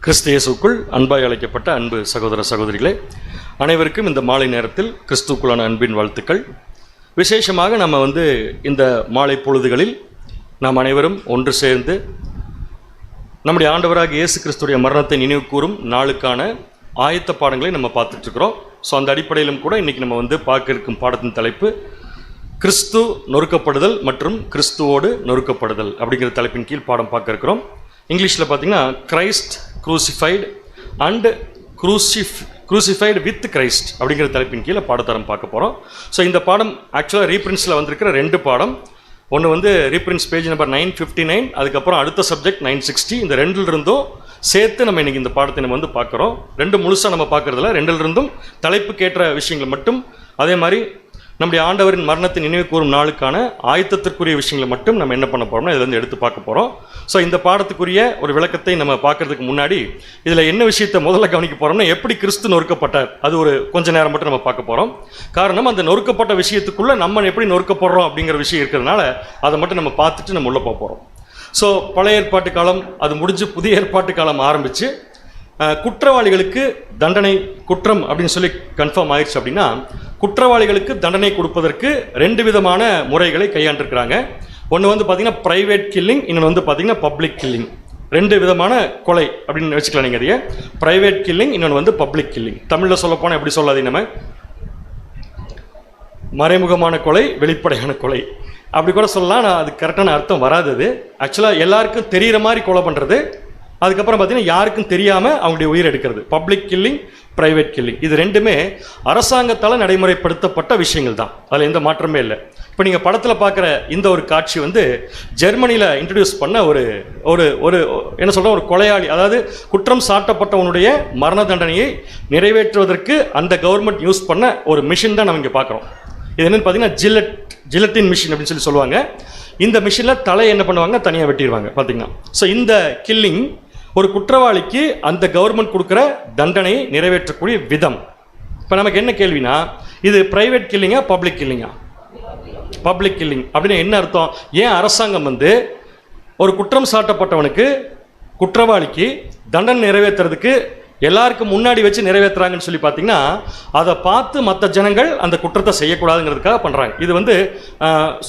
கிறிஸ்து இயேசுக்குள் அன்பாய் அழைக்கப்பட்ட அன்பு சகோதர சகோதரிகளே, அனைவருக்கும் இந்த மாலை நேரத்தில் கிறிஸ்துக்குள்ளான அன்பின் வாழ்த்துக்கள். விசேஷமாக நம்ம இந்த மாலை பொழுதுகளில் நாம் அனைவரும் ஒன்று சேர்ந்து நம்முடைய ஆண்டவராக இயேசு கிறிஸ்துடைய மரணத்தை நினைவு கூறும் நாளுக்கான ஆயத்த பாடங்களை நம்ம பார்த்துட்ருக்குறோம். ஸோ அந்த அடிப்படையிலும் கூட இன்றைக்கி நம்ம பார்க்க இருக்கும் பாடத்தின் தலைப்பு கிறிஸ்து நொறுக்கப்படுதல் மற்றும் கிறிஸ்துவோடு நொறுக்கப்படுதல் அப்படிங்கிற தலைப்பின் கீழ் பாடம் பார்க்க இருக்கிறோம். இங்கிலீஷில் பார்த்தீங்கன்னா கிரைஸ்ட் க்ரூசிஃபைடு அண்ட் க்ரூசிஃபைடு வித் கிரைஸ்ட் அப்படிங்கிற தலைப்பின் கீழே பாடத்தரம் பார்க்க போகிறோம். ஸோ இந்த பாடம் ஆக்சுவலாக ரீப்ரின்ஸில் வந்திருக்கிற ரெண்டு பாடம். ஒன்று ரீப்ரின்ஸ் பேஜ் நம்பர் 959, அதுக்கப்புறம் அடுத்த சப்ஜெக்ட் 960. இந்த ரெண்டிலிருந்தும் சேர்த்து நம்ம இன்றைக்கி இந்த பாடத்தை நம்ம பார்க்குறோம். ரெண்டு முழுசாக நம்ம பார்க்குறதில்ல, ரெண்டிலிருந்தும் தலைப்புக்கேற்ற விஷயங்கள் மட்டும், அதே மாதிரி நம்முடைய ஆண்டவரின் மரணத்தை நினைவு கூறும் நாளுக்கான ஆயத்தத்திற்குரிய விஷயங்களை மட்டும் நம்ம என்ன பண்ண போகிறோம்னா இதிலேருந்து எடுத்து பார்க்க போகிறோம். ஸோ இந்த பாடத்துக்குரிய ஒரு விளக்கத்தை நம்ம பார்க்கறதுக்கு முன்னாடி இதில் என்ன விஷயத்தை முதல்ல கவனிக்க போகிறோம்னா, எப்படி கிறிஸ்து நொறுக்கப்பட்டார், அது ஒரு கொஞ்ச நேரம் மட்டும் நம்ம பார்க்க போகிறோம். காரணம், அந்த நொறுக்கப்பட்ட விஷயத்துக்குள்ளே நம்ம எப்படி நொறுக்கப்படுறோம் அப்படிங்கிற விஷயம் இருக்கிறதுனால அதை மட்டும் நம்ம பார்த்துட்டு நம்ம உள்ளே போக போகிறோம். ஸோ பழைய ஏற்பாட்டு காலம் அது முடிஞ்சு புதிய ஏற்பாட்டு காலம் ஆரம்பித்து குற்றவாளிகளுக்கு தண்டனை, குற்றம் அப்படின்னு சொல்லி கன்ஃபார்ம் ஆயிடுச்சு அப்படின்னா குற்றவாளிகளுக்கு தண்டனை கொடுப்பதற்கு ரெண்டு விதமான முறைகளை கையாண்டிருக்கிறாங்க. ஒன்று பார்த்தீங்கன்னா ப்ரைவேட் கில்லிங், இன்னொன்று பார்த்தீங்கன்னா பப்ளிக் கில்லிங். ரெண்டு விதமான கொலை அப்படின்னு வச்சுக்கலாம் நீங்கள். அதையே ப்ரைவேட் கில்லிங், இன்னொன்று பப்ளிக் கில்லிங். தமிழில் சொல்லப்போனால் எப்படி சொல்லாதீங்க, நம்ம மறைமுகமான கொலை, வெளிப்படையான கொலை அப்படி கூட சொல்லலாம். நான் அது கரெக்டான அர்த்தம் வராது. அது ஆக்சுவலாக எல்லாருக்கும் தெரிகிற மாதிரி கொலை பண்ணுறது, அதுக்கப்புறம் பார்த்தீங்கன்னா யாருக்கும் தெரியாமல் அவங்களுடைய உயிர் எடுக்கிறது. பப்ளிக் கில்லிங், ப்ரைவேட் கில்லிங், இது ரெண்டுமே அரசாங்கத்தால் நடைமுறைப்படுத்தப்பட்ட விஷயங்கள் தான். அதில் எந்த மாற்றமே இல்லை. இப்போ நீங்கள் படத்தில் பார்க்குற இந்த ஒரு காட்சி ஜெர்மனியில் இன்ட்ரடியூஸ் பண்ண ஒரு ஒரு ஒரு என்ன சொல்கிறோம், ஒரு கொலையாளி, அதாவது குற்றம் சாட்டப்பட்டவனுடைய மரண தண்டனையை நிறைவேற்றுவதற்கு அந்த கவர்மெண்ட் யூஸ் பண்ண ஒரு மிஷின் தான் நம்ம இங்கே பார்க்குறோம். இது என்னென்னு பார்த்தீங்கன்னா ஜிலட்டின் மிஷின் அப்படின்னு சொல்லி சொல்லுவாங்க. இந்த மிஷினில் தலையை என்ன பண்ணுவாங்க, தனியாக வெட்டிடுவாங்க பார்த்தீங்கன்னா. ஸோ இந்த கில்லிங் ஒரு குற்றவாளிக்கு அந்த கவர்மெண்ட் கொடுக்குற தண்டனையை நிறைவேற்றக்கூடிய விதம். இப்போ நமக்கு என்ன கேள்வினா, இது பிரைவேட் கில்லிங்கா பப்ளிக் கில்லிங்கா? பப்ளிக் கில்லிங் அப்படின்னு என்ன அர்த்தம்? ஏன் அரசாங்கம் ஒரு குற்றம் சாட்டப்பட்டவனுக்கு, குற்றவாளிக்கு தண்டனை நிறைவேற்றுறதுக்கு எல்லாருக்கும் முன்னாடி வச்சு நிறைவேற்றுறாங்கன்னு சொல்லி பார்த்தீங்கன்னா, அதை பார்த்து மற்ற ஜனங்கள் அந்த குற்றத்தை செய்யக்கூடாதுங்கிறதுக்காக பண்ணுறாங்க. இது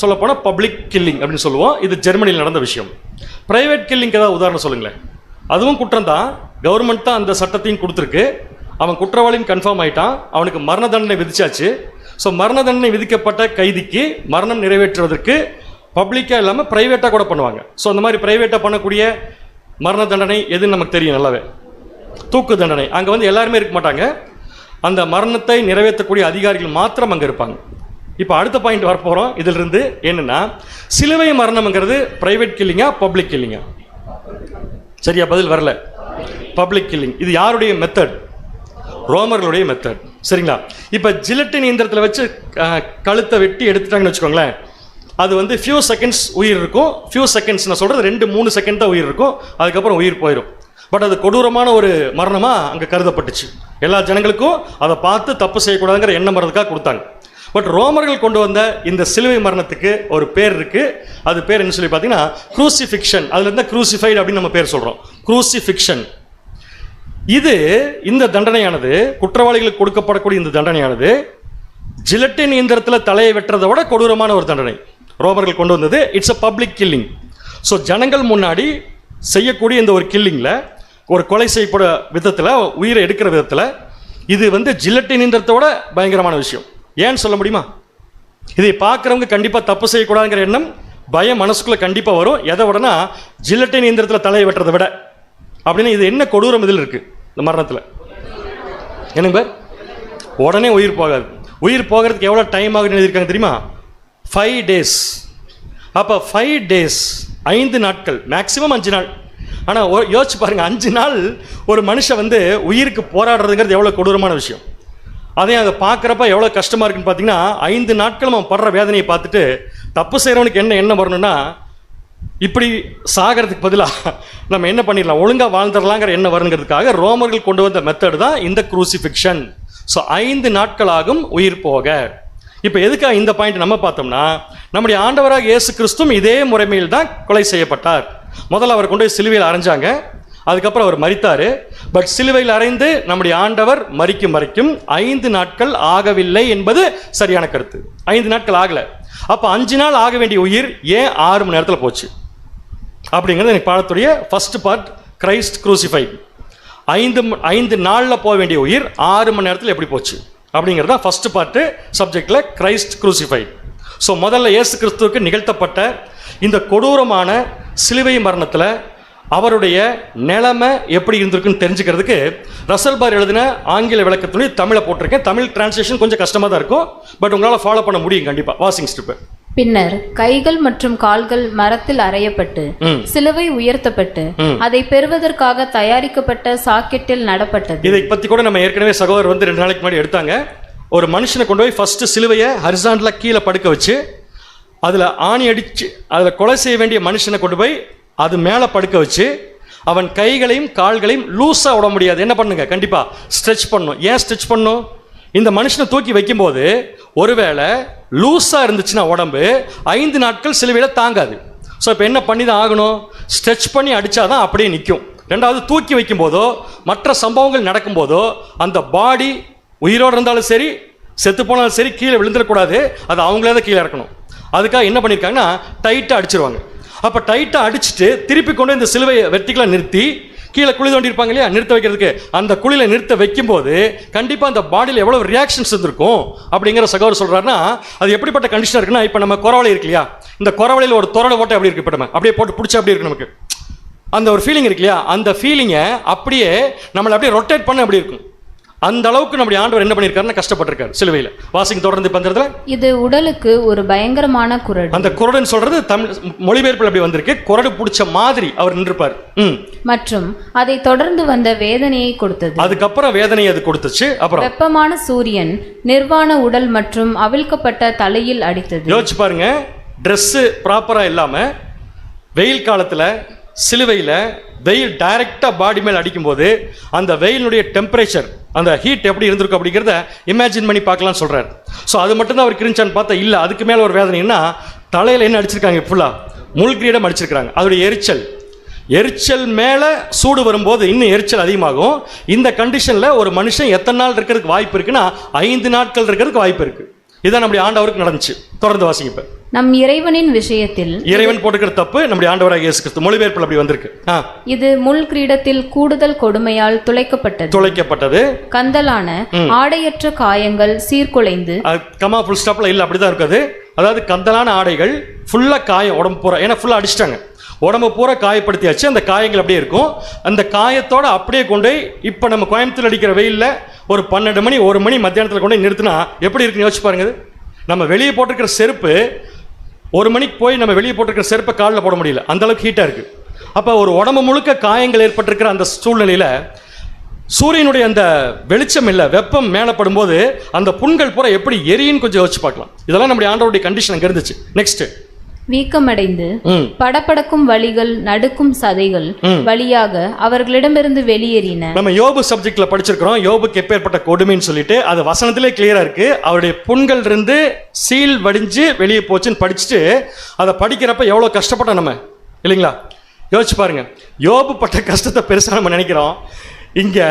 சொல்லப்போனால் பப்ளிக் கில்லிங் அப்படின்னு சொல்லுவோம். இது ஜெர்மனியில் நடந்த விஷயம். ப்ரைவேட் கில்லிங்க்கு ஏதாவது உதாரணம் சொல்லுங்களேன். அதுவும் குற்றம் தான், கவர்மெண்ட் தான் அந்த சட்டத்தையும் கொடுத்துருக்கு. அவன் குற்றவாளின்னு கன்ஃபார்ம் ஆகிட்டான், அவனுக்கு மரண தண்டனை விதிச்சாச்சு. ஸோ மரண தண்டனை விதிக்கப்பட்ட கைதிக்கு மரணம் நிறைவேற்றுவதற்கு பப்ளிக்காக இல்லாமல் ப்ரைவேட்டாக கூட பண்ணுவாங்க. ஸோ அந்த மாதிரி ப்ரைவேட்டாக பண்ணக்கூடிய மரண தண்டனை எதுன்னு நமக்கு தெரியும் நல்லாவே, தூக்கு தண்டனை. அங்கே எல்லாருமே இருக்க மாட்டாங்க, அந்த மரணத்தை நிறைவேற்றக்கூடிய அதிகாரிகள் மாத்திரம் அங்கே இருப்பாங்க. இப்போ அடுத்த பாயிண்ட் வரப்போகிறோம். இதிலிருந்து என்னென்னா, சிலுவை மரணம்ங்கிறது ப்ரைவேட் கில்லிங்கா பப்ளிக் கில்லிங்கா? சரியா பதில் வரல. Public killing. இது யாருடைய மெத்தட்? ரோமர்களுடைய மெத்தட். சரிங்களா? இப்போ ஜிலட்டின் இயந்திரத்தில் வச்சு கழுத்தை வெட்டி எடுத்துட்டாங்கன்னு வச்சுக்கோங்களேன், அது ஃபியூ செகண்ட்ஸ் உயிர் இருக்கும். ஃபியூ செகண்ட்ஸ் நான் சொல்கிறது 2-3 செகண்ட் தான் உயிர் இருக்கும், அதுக்கப்புறம் உயிர் போயிடும். பட் அது கொடூரமான ஒரு மரணமாக அங்கே கருதப்பட்டுச்சு. எல்லா ஜனங்களுக்கும் அதை பார்த்து தப்பு செய்யக்கூடாதுங்கிற எண்ணம் வரதுக்காக கொடுத்தாங்க. பட் ரோமர்கள் கொண்டு வந்த இந்த சிலுவை மரணத்துக்கு ஒரு பேர் இருக்குது. அது பேர் என்ன சொல்லி பார்த்தீங்கன்னா க்ரூசிஃபிக்ஷன். அதுலேருந்து க்ரூசிஃபைடு அப்படின்னு நம்ம பேர் சொல்கிறோம், க்ரூசிஃபிக்ஷன். இந்த தண்டனையானது, குற்றவாளிகளுக்கு கொடுக்கப்படக்கூடிய இந்த தண்டனையானது ஜிலட்டின் இயந்திரத்தில் தலையை வெட்டுறதை விட கொடூரமான ஒரு தண்டனை ரோமர்கள் கொண்டு வந்தது. It's a public killing. So ஜனங்கள் முன்னாடி செய்யக்கூடிய இந்த ஒரு கில்லிங்கில், ஒரு கொலை செய்யப்பட விதத்தில், உயிரை எடுக்கிற விதத்தில், இது ஜிலட்டின் இயந்திரத்தோட பயங்கரமான விஷயம். ஏன்னு சொல்ல முடியுமா? இதை பார்க்குறவங்க கண்டிப்பாக தப்பு செய்யக்கூடாதுங்கிற எண்ணம், பயம் மனசுக்குள்ளே கண்டிப்பாக வரும். எதை விடனா ஜிலட்டின் இயந்திரத்தில் தலையை வெட்டுறதை விட. அப்படின்னு இது என்ன கொடூரம் இதில் இருக்குது இந்த மரணத்தில்? என்னங்க பேர்? உடனே உயிர் போகாது. உயிர் போகிறதுக்கு எவ்வளோ டைம் ஆகுதுன்னு எழுதியிருக்காங்க தெரியுமா? 5 days. அப்போ 5 days, 5 நாட்கள், மேக்சிமம் 5 நாள். ஆனால் யோசிச்சு பாருங்கள், 5 நாள் ஒரு மனுஷன் உயிருக்கு போராடுறதுங்கிறது எவ்வளோ கொடூரமான விஷயம். அதையும் அதை பார்க்குறப்ப எவ்வளோ கஷ்டமாக இருக்குன்னு பார்த்தீங்கன்னா, 5 நாட்கள் அவன் படுற வேதனையை பார்த்துட்டு தப்பு செய்கிறவனுக்கு என்ன வரணும்னா, இப்படி சாகிறதுக்கு பதிலாக நம்ம என்ன பண்ணிடலாம், ஒழுங்காக வாழ்ந்துடலாங்கிற எண்ணம் வருங்கிறதுக்காக ரோமர்கள் கொண்டு வந்த மெத்தடு தான் இந்த க்ரூசிஃபிக்ஷன். ஸோ 5 நாட்களாகும் உயிர் போக. இப்போ எதுக்காக இந்த பாயிண்ட் நம்ம பார்த்தோம்னா, நம்முடைய ஆண்டவராக இயேசு கிறிஸ்துவும் இதே முறைமையில் தான் கொலை செய்யப்பட்டார். முதல்ல அவர் கொண்டு போய் சிலுவையில் அரைஞ்சாங்க. அதுக்கப்புறம் அவர் மரித்தாரு. பட் சிலுவையில் அறைந்து நம்முடைய ஆண்டவர் மரிக்கும் வரைக்கும் 5 நாட்கள் ஆகவில்லை என்பது சரியான கருத்து. 5 நாட்கள் ஆகல. அப்ப 5 நாள் ஆக வேண்டிய உயிர் ஏன் 6 மணி நேரத்தில் போச்சு அப்படிங்கிறது எனக்கு பாடத்துடைய ஃபர்ஸ்ட் பார்ட். Christ crucified. 5 நாளில் போக வேண்டிய உயிர் 6 மணி நேரத்தில் எப்படி போச்சு அப்படிங்கிறது தான் ஃபர்ஸ்ட் பார்ட்டு சப்ஜெக்டில் கிரைஸ்ட் குரூசிஃபைட். ஸோ முதல்ல இயேசு கிறிஸ்துவுக்கு நிகழ்த்தப்பட்ட இந்த கொடூரமான சிலுவை மரணத்தில் அவருடைய நிலைமை எப்படி இருந்திருக்குன்னு தெரிஞ்சுக்கிறதுக்கு ரசல் பார் எழுதின ஆங்கில விளக்கத்துடைய தமிழை போட்டிருக்கேன். தமிழ் டிரான்ஸ்லேஷன் கொஞ்சம் கஷ்டமாக தான் இருக்கும், பட் உங்களால் ஃபாலோ பண்ண முடியும் கண்டிப்பாக. வாசிங் ஸ்டிப்பு. பின்னர் கைகள் மற்றும் கால்கள் மரத்தில் அறையப்பட்டு சிலுவை உயர்த்தப்பட்டு அதை பெறுவதற்காக தயாரிக்கப்பட்ட சாக்கெட்டில் நடப்பட்டது. இதை பத்தி கூட நம்ம ஏற்கனவே சகோதரர் 2 நாளைக்கு முன்னாடி எடுத்தாங்க. ஒரு மனுஷனை கொண்டு போய் ஃபர்ஸ்ட் சிலுவையை ஹரிசாண்டலா கீழே படுக்க வச்சு அதுல ஆணி அடிச்சு அதுல கொலை செய்ய வேண்டிய மனுஷனை கொண்டு போய் அது மேல படுக்க வச்சு அவன் கைகளையும் கால்களையும் லூஸா விட முடியாது. என்ன பண்ணுங்க, கண்டிப்பா ஸ்ட்ரெச் பண்ணும். ஏன் ஸ்ட்ரெச் பண்ணும்? இந்த மனுஷனை தூக்கி வைக்கும்போது ஒருவேளை லூஸாக இருந்துச்சுன்னா உடம்பு 5 நாட்கள் சிலுவையில் தாங்காது. ஸோ இப்போ என்ன பண்ணி தான் ஆகணும்? ஸ்ட்ரெச் பண்ணி அடித்தாதான் அப்படியே நிற்கும். ரெண்டாவது, தூக்கி வைக்கும் போதோ மற்ற சம்பவங்கள் நடக்கும்போதோ அந்த பாடி உயிரோடு இருந்தாலும் சரி செத்து போனாலும் சரி கீழே விழுந்துடக்கூடாது. அது அவங்களே தான் கீழே இறக்கணும். அதுக்காக என்ன பண்ணியிருக்காங்கன்னா டைட்டாக அடிச்சிருவாங்க. அப்போ டைட்டாக அடிச்சுட்டு திருப்பி கொண்டு இந்த சிலுவையை வெர்டிகலாக நிறுத்தி கீழே குழி தோண்டியிருப்பாங்க இல்லையா, நிறுத்த வைக்கிறதுக்கு. அந்த குழியில் நிறுத்த வைக்கும்போது கண்டிப்பாக அந்த பாடியில் எவ்வளோ ரியாக்ஷன்ஸ் இருந்திருக்கும் அப்படிங்கிற சகோதரர் சொல்கிறாருன்னா, அது எப்படிப்பட்ட கண்டிஷனாக இருக்குன்னா, இப்போ நம்ம குறவலை இருக்கு இல்லையா, இந்த குறவலையில் ஒரு துறடை ஓட்டை எப்படி இருக்கு, இப்போ நம்ம அப்படியே போட்டு பிடிச்சா அப்படி இருக்கு, நமக்கு அந்த ஒரு ஃபீலிங் இருக்கு இல்லையா, அந்த ஃபீலிங்கை அப்படியே நம்மளை அப்படியே ரொட்டேட் பண்ண அப்படி இருக்கும். அந்த அளவுக்கு நம்முடைய ஆண்டவர் என்ன பண்ணியிருக்காருன்னு கஷ்டப்பட்டிருக்காரு சிலுவையில். வாசிங்க தொடர்ந்து பண்றதுல, இது உடலுக்கு ஒரு பயங்கரமான குரடு. அந்த குரடுன்னு சொல்றது தமிழ் மொழிபெயர்ப்பில் அப்படி வந்திருக்கு. குரடு பிடிச்ச மாதிரி அவர் நின்றுப்பார். மற்றும் அதை தொடர்ந்து வந்த வேதனையை கொடுத்தது. அதுக்கப்புறம் வேதனையை அது கொடுத்துச்சு. அப்புறம் வெப்பமான சூரியன் நிர்வாண உடல் மற்றும் அவிழ்க்கப்பட்ட தலையில் அடித்தது. யோசிச்சு பாருங்க, ட்ரெஸ் ப்ராப்பரா இல்லாம வெயில் காலத்துல சிலுவையில் வெயில் டைரக்டாக பாடி மேல் அடிக்கும்போது அந்த வெயிலுடைய டெம்பரேச்சர், அந்த ஹீட் எப்படி இருந்திருக்கும் அப்படிங்கிறத இமேஜின் பண்ணி பார்க்கலாம்னு சொல்கிறார். ஸோ அது மட்டும்தான் அவருக்கு இருந்துச்சான்னு பார்த்தா இல்லை, அதுக்கு மேலே ஒரு வேதனைன்னா தலையில் என்ன அடிச்சிருக்காங்க, ஃபுல்லாக முள்கிரீடம் அடிச்சிருக்காங்க. அதோடைய எரிச்சல் மேலே சூடு வரும்போது இன்னும் எரிச்சல் அதிகமாகும். இந்த கண்டிஷனில் ஒரு மனுஷன் எத்தனை நாள் இருக்கிறதுக்கு வாய்ப்பு இருக்குன்னா 5 நாட்கள் இருக்கிறதுக்கு வாய்ப்பு இருக்குது. இதான் நம்முடைய ஆண்டவருக்கு நடந்துச்சு. தொடர்ந்து வாசிங்க. இப்ப நம் இறைவனின் விஷயத்தில் இறைவன் போட்டுக்கிற தப்பு நம்முடைய ஆண்டவராகிய இயேசு கிறிஸ்து மொழிபெயர்ப்பில் அப்படி வந்திருக்கு. இது முள் கிரீடத்தில் கூடுதல் கொடுமையால் துளைக்கப்பட்டது. கந்தலான ஆடையற்ற காயங்கள் சீர்குலைந்து, கமா ஃபுல் ஸ்டாப்ல இல்ல, அப்படிதான் இருக்காது. அதாவது கந்தலான ஆடைகள் ஃபுல்லா காயம் உடம்பு பூரா, ஏன்னா ஃபுல்லா அடிச்சிட்டாங்க, உடம்பு பூரா காயப்படுத்தியாச்சு. அந்த காயங்கள் அப்படியே இருக்கும். அந்த காயத்தோட அப்படியே கொண்டு இப்போ நம்ம கோயம்புத்தூர் அடிக்கிற வெயிலில் ஒரு 12 மணி 1 மணி மத்தியானத்தில் கொண்டு நிறுத்தினா எப்படி இருக்குன்னு யோசிச்சு பாருங்க. நம்ம வெளியே போட்டிருக்கிற செருப்பு 1 மணிக்கு போய் நம்ம வெளியே போட்டிருக்கிற செருப்பை காலில் போட முடியல, அந்த அளவுக்கு ஹீட்டாக இருக்கு. அப்போ ஒரு உடம்பு முழுக்க காயங்கள் ஏற்பட்டிருக்கிற அந்த சூழ்நிலையில் சூரியனுடைய அந்த வெளிச்சம் இல்லை, வெப்பம் மேலே படும்போது அந்த புண்கள் பூரா எப்படி எரியுன்னு கொஞ்சம் யோசிச்சு பார்க்கலாம். இதெல்லாம் நம்முடைய ஆண்டவருடைய கண்டிஷன் அங்கே இருந்துச்சு. நெக்ஸ்ட், வீக்கமடைந்து படபடக்கும் வலிகள் நடுக்கும் சதைகள் வழியாக அவர்களிடமிருந்து வெளியேறின. நம்ம யோபு சப்ஜெக்ட்ல படிச்சிருக்கிறோம். யோபுக்கு எப்பேற்பட்ட கொடுமைன்னு சொல்லிட்டு அது வசனத்திலே கிளியரா இருக்கு. அவருடைய புண்கள் இருந்து சீல் வடிஞ்சு வெளியே போச்சுன்னு படிச்சுட்டு அதை படிக்கிறப்ப எவ்வளவு கஷ்டப்பட்ட நம்ம இல்லைங்களா? யோசிச்சு பாருங்க. யோபு பட்ட கஷ்டத்தை பெருசா நம்ம நினைக்கிறோம். இங்க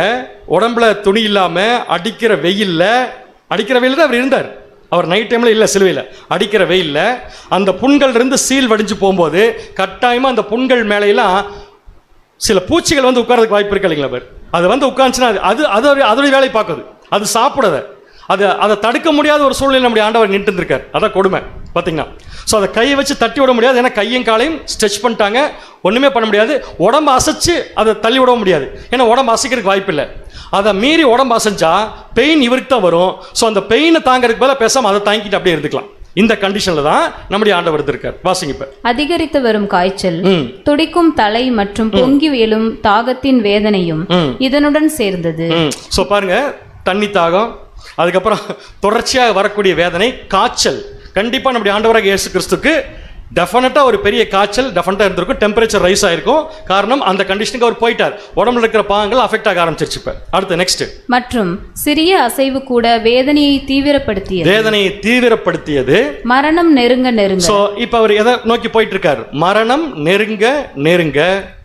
உடம்புல துணி இல்லாம அடிக்கிற வெயில்ல தான் அவர் இருந்தார். அவர் நைட் டைம்ல இல்லை, சிலுவையில் அடிக்கிற வெயில்ல அந்த புண்கள் இருந்து சீல் வடிஞ்சு போகும்போது கட்டாயமா அந்த புண்கள் மேலையெல்லாம் சில பூச்சிகள் வந்து உட்கார்றதுக்கு வாய்ப்பு இருக்கு இல்லைங்களா? அது வந்து உட்காந்துச்சுன்னா அதோடைய வேலை பார்க்குது, அது சாப்பிடாத, அதை தடுக்க முடியாத ஒரு சூழ்நிலை நம்முடைய ஆண்டவர் நின்று இருக்கார். அதான் கொடுமை பார்த்தீங்கன்னா. ஸோ அதை கையை வச்சு தட்டி விட முடியாது, ஏன்னா கையும் காலையும் ஸ்ட்ரெச் பண்ணிட்டாங்க, ஒன்றுமே பண்ண முடியாது. உடம்பு அசைச்சு அதை தள்ளி விட முடியாது, ஏன்னா உடம்பு அசைக்கிறதுக்கு வாய்ப்பு இல்லை. அதை மீறி உடம்பு அசைஞ்சா பெயின் இவருக்கு தான் வரும். ஸோ அந்த பெயினை தாங்கிறதுக்கு பதிலாக பேசாமல் அதை தாங்கிட்டு அப்படியே இருந்துக்கலாம். இந்த கண்டிஷன்ல தான் நம்முடைய ஆண்டவர் இருக்கார். வாசிங்க. இப்ப அதிகரித்து வரும் காய்ச்சல், துடிக்கும் தலை மற்றும் பொங்கி எழும் தாகத்தின் வேதனையும் இதனுடன் சேர்ந்தது. ஸோ பாருங்க, தண்ணி தாகம், அதுக்கப்புறம் தொடர்ச்சியாக வரக்கூடிய வேதனை, காய்ச்சல். கண்டிப்பாக நம்முடைய ஆண்டவராக இயேசு கிறிஸ்துக்கு டெஃபினட்டாக ஒரு பெரிய காய்ச்சல் டெஃபினட்டாக இருந்திருக்கும். டெம்பரேச்சர் ரைஸ் ஆயிருக்கும். காரணம் அந்த கண்டிஷனுக்கு அவர் போயிட்டார். உடம்புல இருக்கிற பாகங்கள் அஃபெக்ட் ஆக ஆரம்பிச்சிருச்சு. இப்போ அடுத்து நெக்ஸ்ட், மற்றும் சிறிய அசைவு கூட வேதனையை தீவிரப்படுத்தியது. மரணம் நெருங்க. ஸோ இப்போ அவர் எதை நோக்கி போயிட்டு இருக்காரு? மரணம் நெருங்க.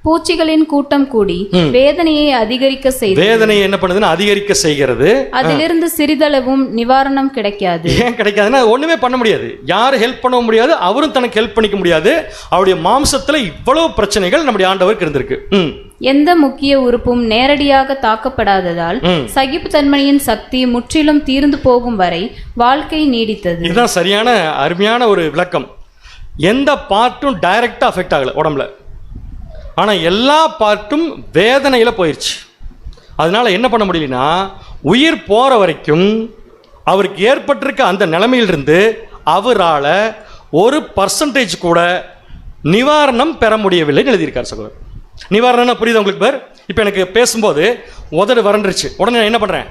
பூச்சிகளின் கூட்டம் கூடி வேதனையை அதிகரிக்க செய்து, வேதனையை என்ன பண்ணுதுன்னா அதிகரிக்க செய்கிறது. அதிலிருந்து சிறிதளவும் நிவாரணம் கிடைக்காது. ஏன் கிடைக்காதுன்னா ஒண்ணுமே பண்ண முடியாது, யாரும் ஹெல்ப் பண்ண முடியாது, அவரும் தனக்கு ஹெல்ப் பண்ணிக்க முடியாது. அவருடைய மாம்சத்துல இவ்வளவு பிரச்சனைகள் நம்முடைய ஆண்டவருக்கு இருந்திருக்கு. எந்த முக்கிய உறுப்பும் நேரடியாக தாக்கப்படாததால் சகிப்புத்தன்மையின் சக்தி முற்றிலும் தீர்ந்து போகும் வரை வாழ்க்கை நீடித்தது. இதுதான் சரியான அருமையான ஒரு விளக்கம். எந்த பார்ட்டும் டைரக்டா அஃபெக்ட் ஆகல உடம்புல, ஆனா எல்லா பார்ட்டும் வேதனையில போயிடுச்சு. அதனால என்ன பண்ண முடியலனா உயிர் போற வரைக்கும் அவருக்கு ஏற்பட்டிருக்க அந்த நிலைமையிலிருந்து அவரால் 1% கூட நிவாரணம் பெற முடியவில்லை எழுதியிருக்கார் சகோதரர். நிவாரணம் புரியுது உங்களுக்கு? பேர் இப்போ எனக்கு பேசும்போது உதடு வறண்டுருச்சு, உடனே நான் என்ன பண்ணுறேன்,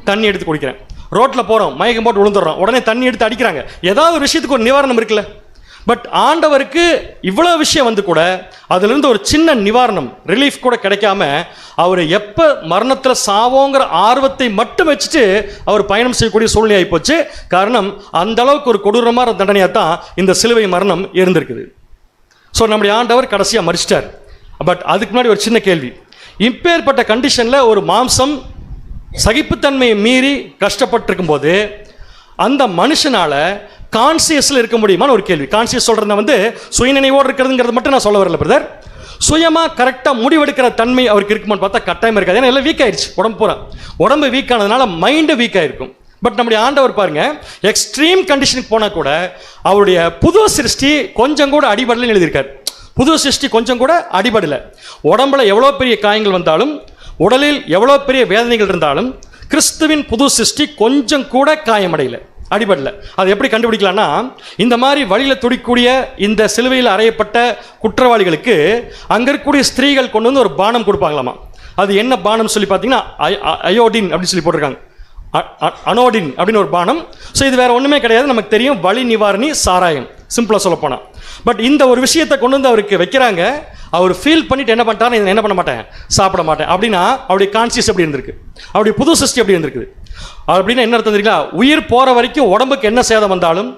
தண்ணி எடுத்து குடிக்கிறேன். ரோட்டில் போகிறோம், மயக்கம் போட்டு விழுந்துடுறோம், உடனே தண்ணி எடுத்து அடிக்கிறாங்க. ஏதாவது ஒரு விஷயத்துக்கு ஒரு நிவாரணம் இருக்குல்ல. பட் ஆண்டவருக்கு இவ்வளோ விஷயம் வந்து கூட அதிலிருந்து ஒரு சின்ன நிவாரணம், ரிலீஃப் கூட கிடைக்காம அவர் எப்போ மரணத்தில் சாவோங்கிற ஆர்வத்தை மட்டும் வச்சுட்டு அவர் பயணம் செய்யக்கூடிய சூழ்நிலை ஆகிப்போச்சு. காரணம் அந்த அளவுக்கு ஒரு கொடூரமான தண்டனையாக தான் இந்த சிலுவை மரணம் இருந்திருக்குது. ஸோ நம்முடைய ஆண்டவர் கடைசியாக மரிச்சிட்டார். பட் அதுக்கு முன்னாடி ஒரு சின்ன கேள்வி, இப்பேற்பட்ட கண்டிஷனில் ஒரு மாம்சம் சகிப்புத்தன்மையை மீறி கஷ்டப்பட்டிருக்கும் போது அந்த மனுஷனால கான்சியஸில் இருக்க முடியுமான்னு ஒரு கேள்வி. கான்சியஸ் சொல்கிறத வந்து சுயநினைவோடு இருக்கிறதுங்கிறது மட்டும் நான் சொல்ல வரல பிரதர். சுயமாக கரெக்டாக முடிவெடுக்கிற தன்மை அவருக்கு இருக்குமான்னு பார்த்தா கட்டாயம் இருக்காது. ஏன்னா எல்லாம் வீக் ஆயிடுச்சு, உடம்பு வீக் ஆனதுனால மைண்டு வீக் ஆயிருக்கும். பட் நம்முடைய ஆண்டவர் பாருங்க, எக்ஸ்ட்ரீம் கண்டிஷனுக்கு போனால் கூட அவருடைய புது சிருஷ்டி கொஞ்சம் கூட அடிபடலன்னு எழுதியிருக்காரு. புது சிருஷ்டி கொஞ்சம் கூட அடிபடலை. உடம்புல எவ்வளோ பெரிய காயங்கள் வந்தாலும், உடலில் எவ்வளோ பெரிய வேதனைகள் இருந்தாலும் கிறிஸ்துவின் புது சிருஷ்டி கொஞ்சம் கூட காயமடையலை, அடிபடல. அது எப்படி கண்டுபிடிக்கலாம்னா, இந்த மாதிரி வழியில் துடிக்கூடிய இந்த சிலுவையில் அறையப்பட்ட குற்றவாளிகளுக்கு அங்கே இருக்கக்கூடிய ஸ்திரீகள் கொண்டு வந்து ஒரு பானம் கொடுப்பாங்களாமா. அது என்ன பானம் சொல்லி பார்த்தீங்கன்னா அயோடின் அப்படின்னு சொல்லி போட்டிருக்காங்க. அனோடின் அப்படின்னு ஒரு பானம். ஸோ இது வேற ஒன்றுமே கிடையாது, நமக்கு தெரியும், வலி நிவாரணி சாராயம், சிம்பிளாக சொல்ல போனால். பட் இந்த ஒரு விஷயத்தை கொண்டு வந்து அவருக்கு வைக்கிறாங்க. அவர் ஃபீல் பண்ணிட்டு என்ன பண்ணிட்டாரு, இதை என்ன பண்ண மாட்டேன், சாப்பிட மாட்டேன் அப்படின்னா அவருடைய கான்சியஸ் எப்படி இருந்திருக்கு, அவருடைய புது சிருஷ்டி எப்படி இருந்திருக்குது அப்படின்னா என்ன அர்த்தம் தெரியுங்களா? உயிர் போகிற வரைக்கும் உடம்புக்கு என்ன சேதம் வந்தாலும்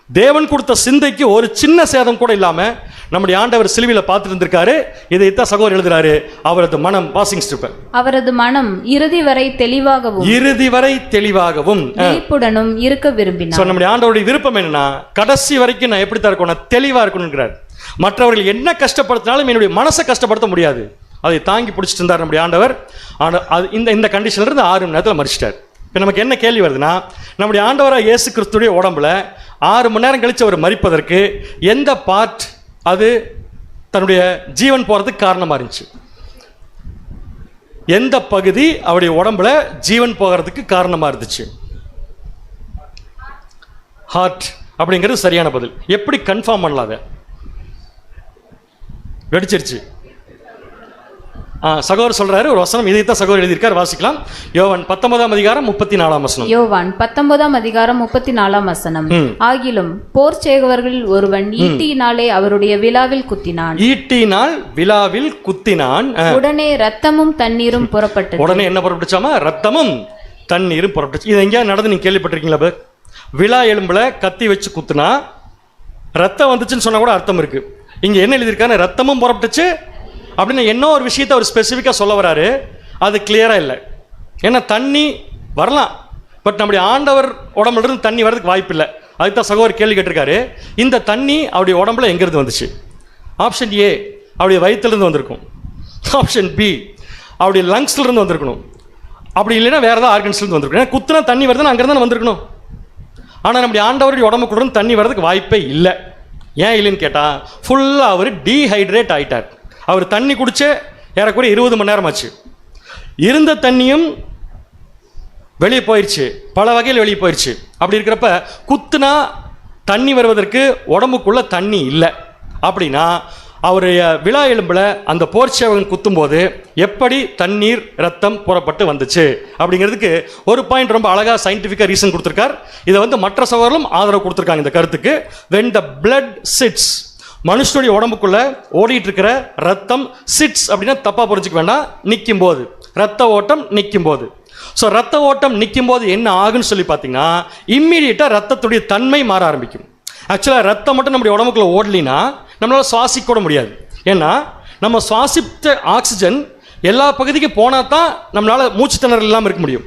தேவன் கொடுத்த சிந்தைக்கு ஒரு சின்ன சேதம் கூட இல்லாமல் நம்முடைய ஆண்டவர் சிலுவையில் பார்த்துட்டு இருந்திருக்காரு. இதைத்தான் சகோதரர் எழுதுறாரு, அவரது மனம் பாசிங் ஸ்ட்ரிப், அவரது மனம் இறுதி வரை தெளிவாகவும் விழிப்புடனும் இருக்க விரும்பினார். நம்முடைய ஆண்டவருடைய விருப்பம் என்னன்னா, கடைசி வரைக்கும் நான் எப்படி தான் இருக்கணும், தெளிவாக இருக்கணுங்கிறார். மற்றவர்கள் என்ன கஷ்டப்படுத்தினாலும் என்னுடைய மனசை கஷ்டப்படுத்த முடியாது, அதை தாங்கி பிடிச்சிட்டு இருந்தார் நம்முடைய ஆண்டவர். இந்த கண்டிஷன்ல இருந்து 6 மணி நேரத்தில் மறிச்சிட்டார். இப்போ நமக்கு என்ன கேள்வி வருதுன்னா, நம்முடைய ஆண்டவராக இயேசு கிறிஸ்துடைய உடம்புல 6 மணி நேரம் கழித்து அவர் மரிப்பதற்கு எந்த பார்ட் அது தன்னுடைய ஜீவன் போகிறதுக்கு காரணமாக இருந்துச்சு? எந்த பகுதி அவருடைய உடம்புல ஜீவன் போகிறதுக்கு காரணமாக இருந்துச்சு? ஹார்ட் அப்படிங்கிறது சரியான பதில். எப்படி கன்ஃபார்ம் பண்ணலாம்? அதை வெடிச்சிருச்சு. சகோதரர் சொல்றாரு ஒரு வசனம், இதைத்தான் சகோதரர் எழுதியிருக்கார், வாசிக்கலாம். யோவான் 19ஆம் அதிகாரம் 34ஆம் வசனம். யோவான் 19ஆம் அதிகாரம் 34ஆம் வசனம். ஆகிலும் போர் செய்கிறவர்களில் ஒருவன் ஈட்டியினாலே அவருடைய விலாவில் குத்தினான். உடனே ரத்தமும் தண்ணீரும் புறப்பட்டது. உடனே என்ன புறப்பட்டுச்சாமா? ரத்தமும் தண்ணீரும் புறப்பட்டுச்சு. இது எங்கேயா நடந்து நீங்க கேள்விப்பட்டிருக்கீங்களா? விலா எலும்புல கத்தி வச்சு குத்துனா ரத்தம் வந்துச்சுன்னு சொன்னா கூட அர்த்தம் இருக்கு. இங்க என்ன எழுதியிருக்காரு? ரத்தமும் புறப்பட்டுச்சு அப்படின்னு என்ன ஒரு விஷயத்தை அவர் ஸ்பெசிஃபிக்காக சொல்ல வராரு, அது கிளியராக இல்லை. ஏன்னா தண்ணி வரலாம், பட் நம்முடைய ஆண்டவர் உடம்புல இருந்து தண்ணி வர்றதுக்கு வாய்ப்பு இல்லை. அதுக்கு தான் சகோதரர் கேள்வி கேட்டிருக்காரு, இந்த தண்ணி அவருடைய உடம்புல எங்கேருந்து வந்துச்சு? ஆப்ஷன் ஏ, அவருடைய வயிற்றுலேருந்து வந்திருக்கும். ஆப்ஷன் பி, அவருடைய லங்ஸ்லேருந்து வந்திருக்கணும். அப்படி இல்லைன்னா வேறு ஏதாவது ஆர்கன்ஸ்லேருந்து வந்திருக்கணும். ஏன்னா குத்துனா தண்ணி வருதுன்னா அங்கேருந்து வந்திருக்கணும். ஆனால் நம்முடைய ஆண்டவருடைய உடம்புக்குள்ள தண்ணி வர்றதுக்கு வாய்ப்பே இல்லை. ஏன் இல்லைன்னு கேட்டால், ஃபுல்லாக அவர் டீஹைட்ரேட் ஆகிட்டார். அவர் தண்ணி குடிச்ச ஏறக்குறைய 20 மணி நேரம் ஆச்சு. இருந்த தண்ணியும் வெளியே போயிடுச்சு, பல வகையில் வெளியே போயிடுச்சு. அப்படி இருக்கிறப்ப குத்துனா தண்ணி வருவதற்கு உடம்புக்குள்ள தண்ணி இல்லை. அப்படின்னா அவருடைய விலா எலும்பில் அந்த போர் சேவகன் குத்தும்போது எப்படி தண்ணீர் ரத்தம் புறப்பட்டு வந்துச்சு அப்படிங்கிறதுக்கு ஒரு பாயிண்ட் ரொம்ப அழகாக சயின்டிஃபிக்காக ரீசன் கொடுத்துருக்கார். இதை வந்து மற்ற சகோதரர்களும் ஆதரவு கொடுத்துருக்காங்க இந்த கருத்துக்கு. when the blood sits, மனுஷனுடைய உடம்புக்குள்ள ஓடிட்டு இருக்கிற ரத்தம் சிட்ஸ் அப்படின்னா தப்பா புரிஞ்சுக்க வேண்டாம், நிற்கும் போது, ரத்த ஓட்டம் நிற்கும் போது. ஸோ ரத்த ஓட்டம் நிற்கும் போது என்ன ஆகுன்னு சொல்லி பார்த்தீங்கன்னா, இம்மீடியட்டாக ரத்தத்துடைய தன்மை மாற ஆரம்பிக்கும். ஆக்சுவலாக ரத்தம் மட்டும் நம்முடைய உடம்புக்குள்ள ஓடலினா நம்மளால சுவாசிக்க கூட முடியாது. ஏன்னா நம்ம சுவாசித்த ஆக்சிஜன் எல்லா பகுதிக்கும் போனால் தான் நம்மளால் மூச்சு திணறல் இல்லாமல் இருக்க முடியும்.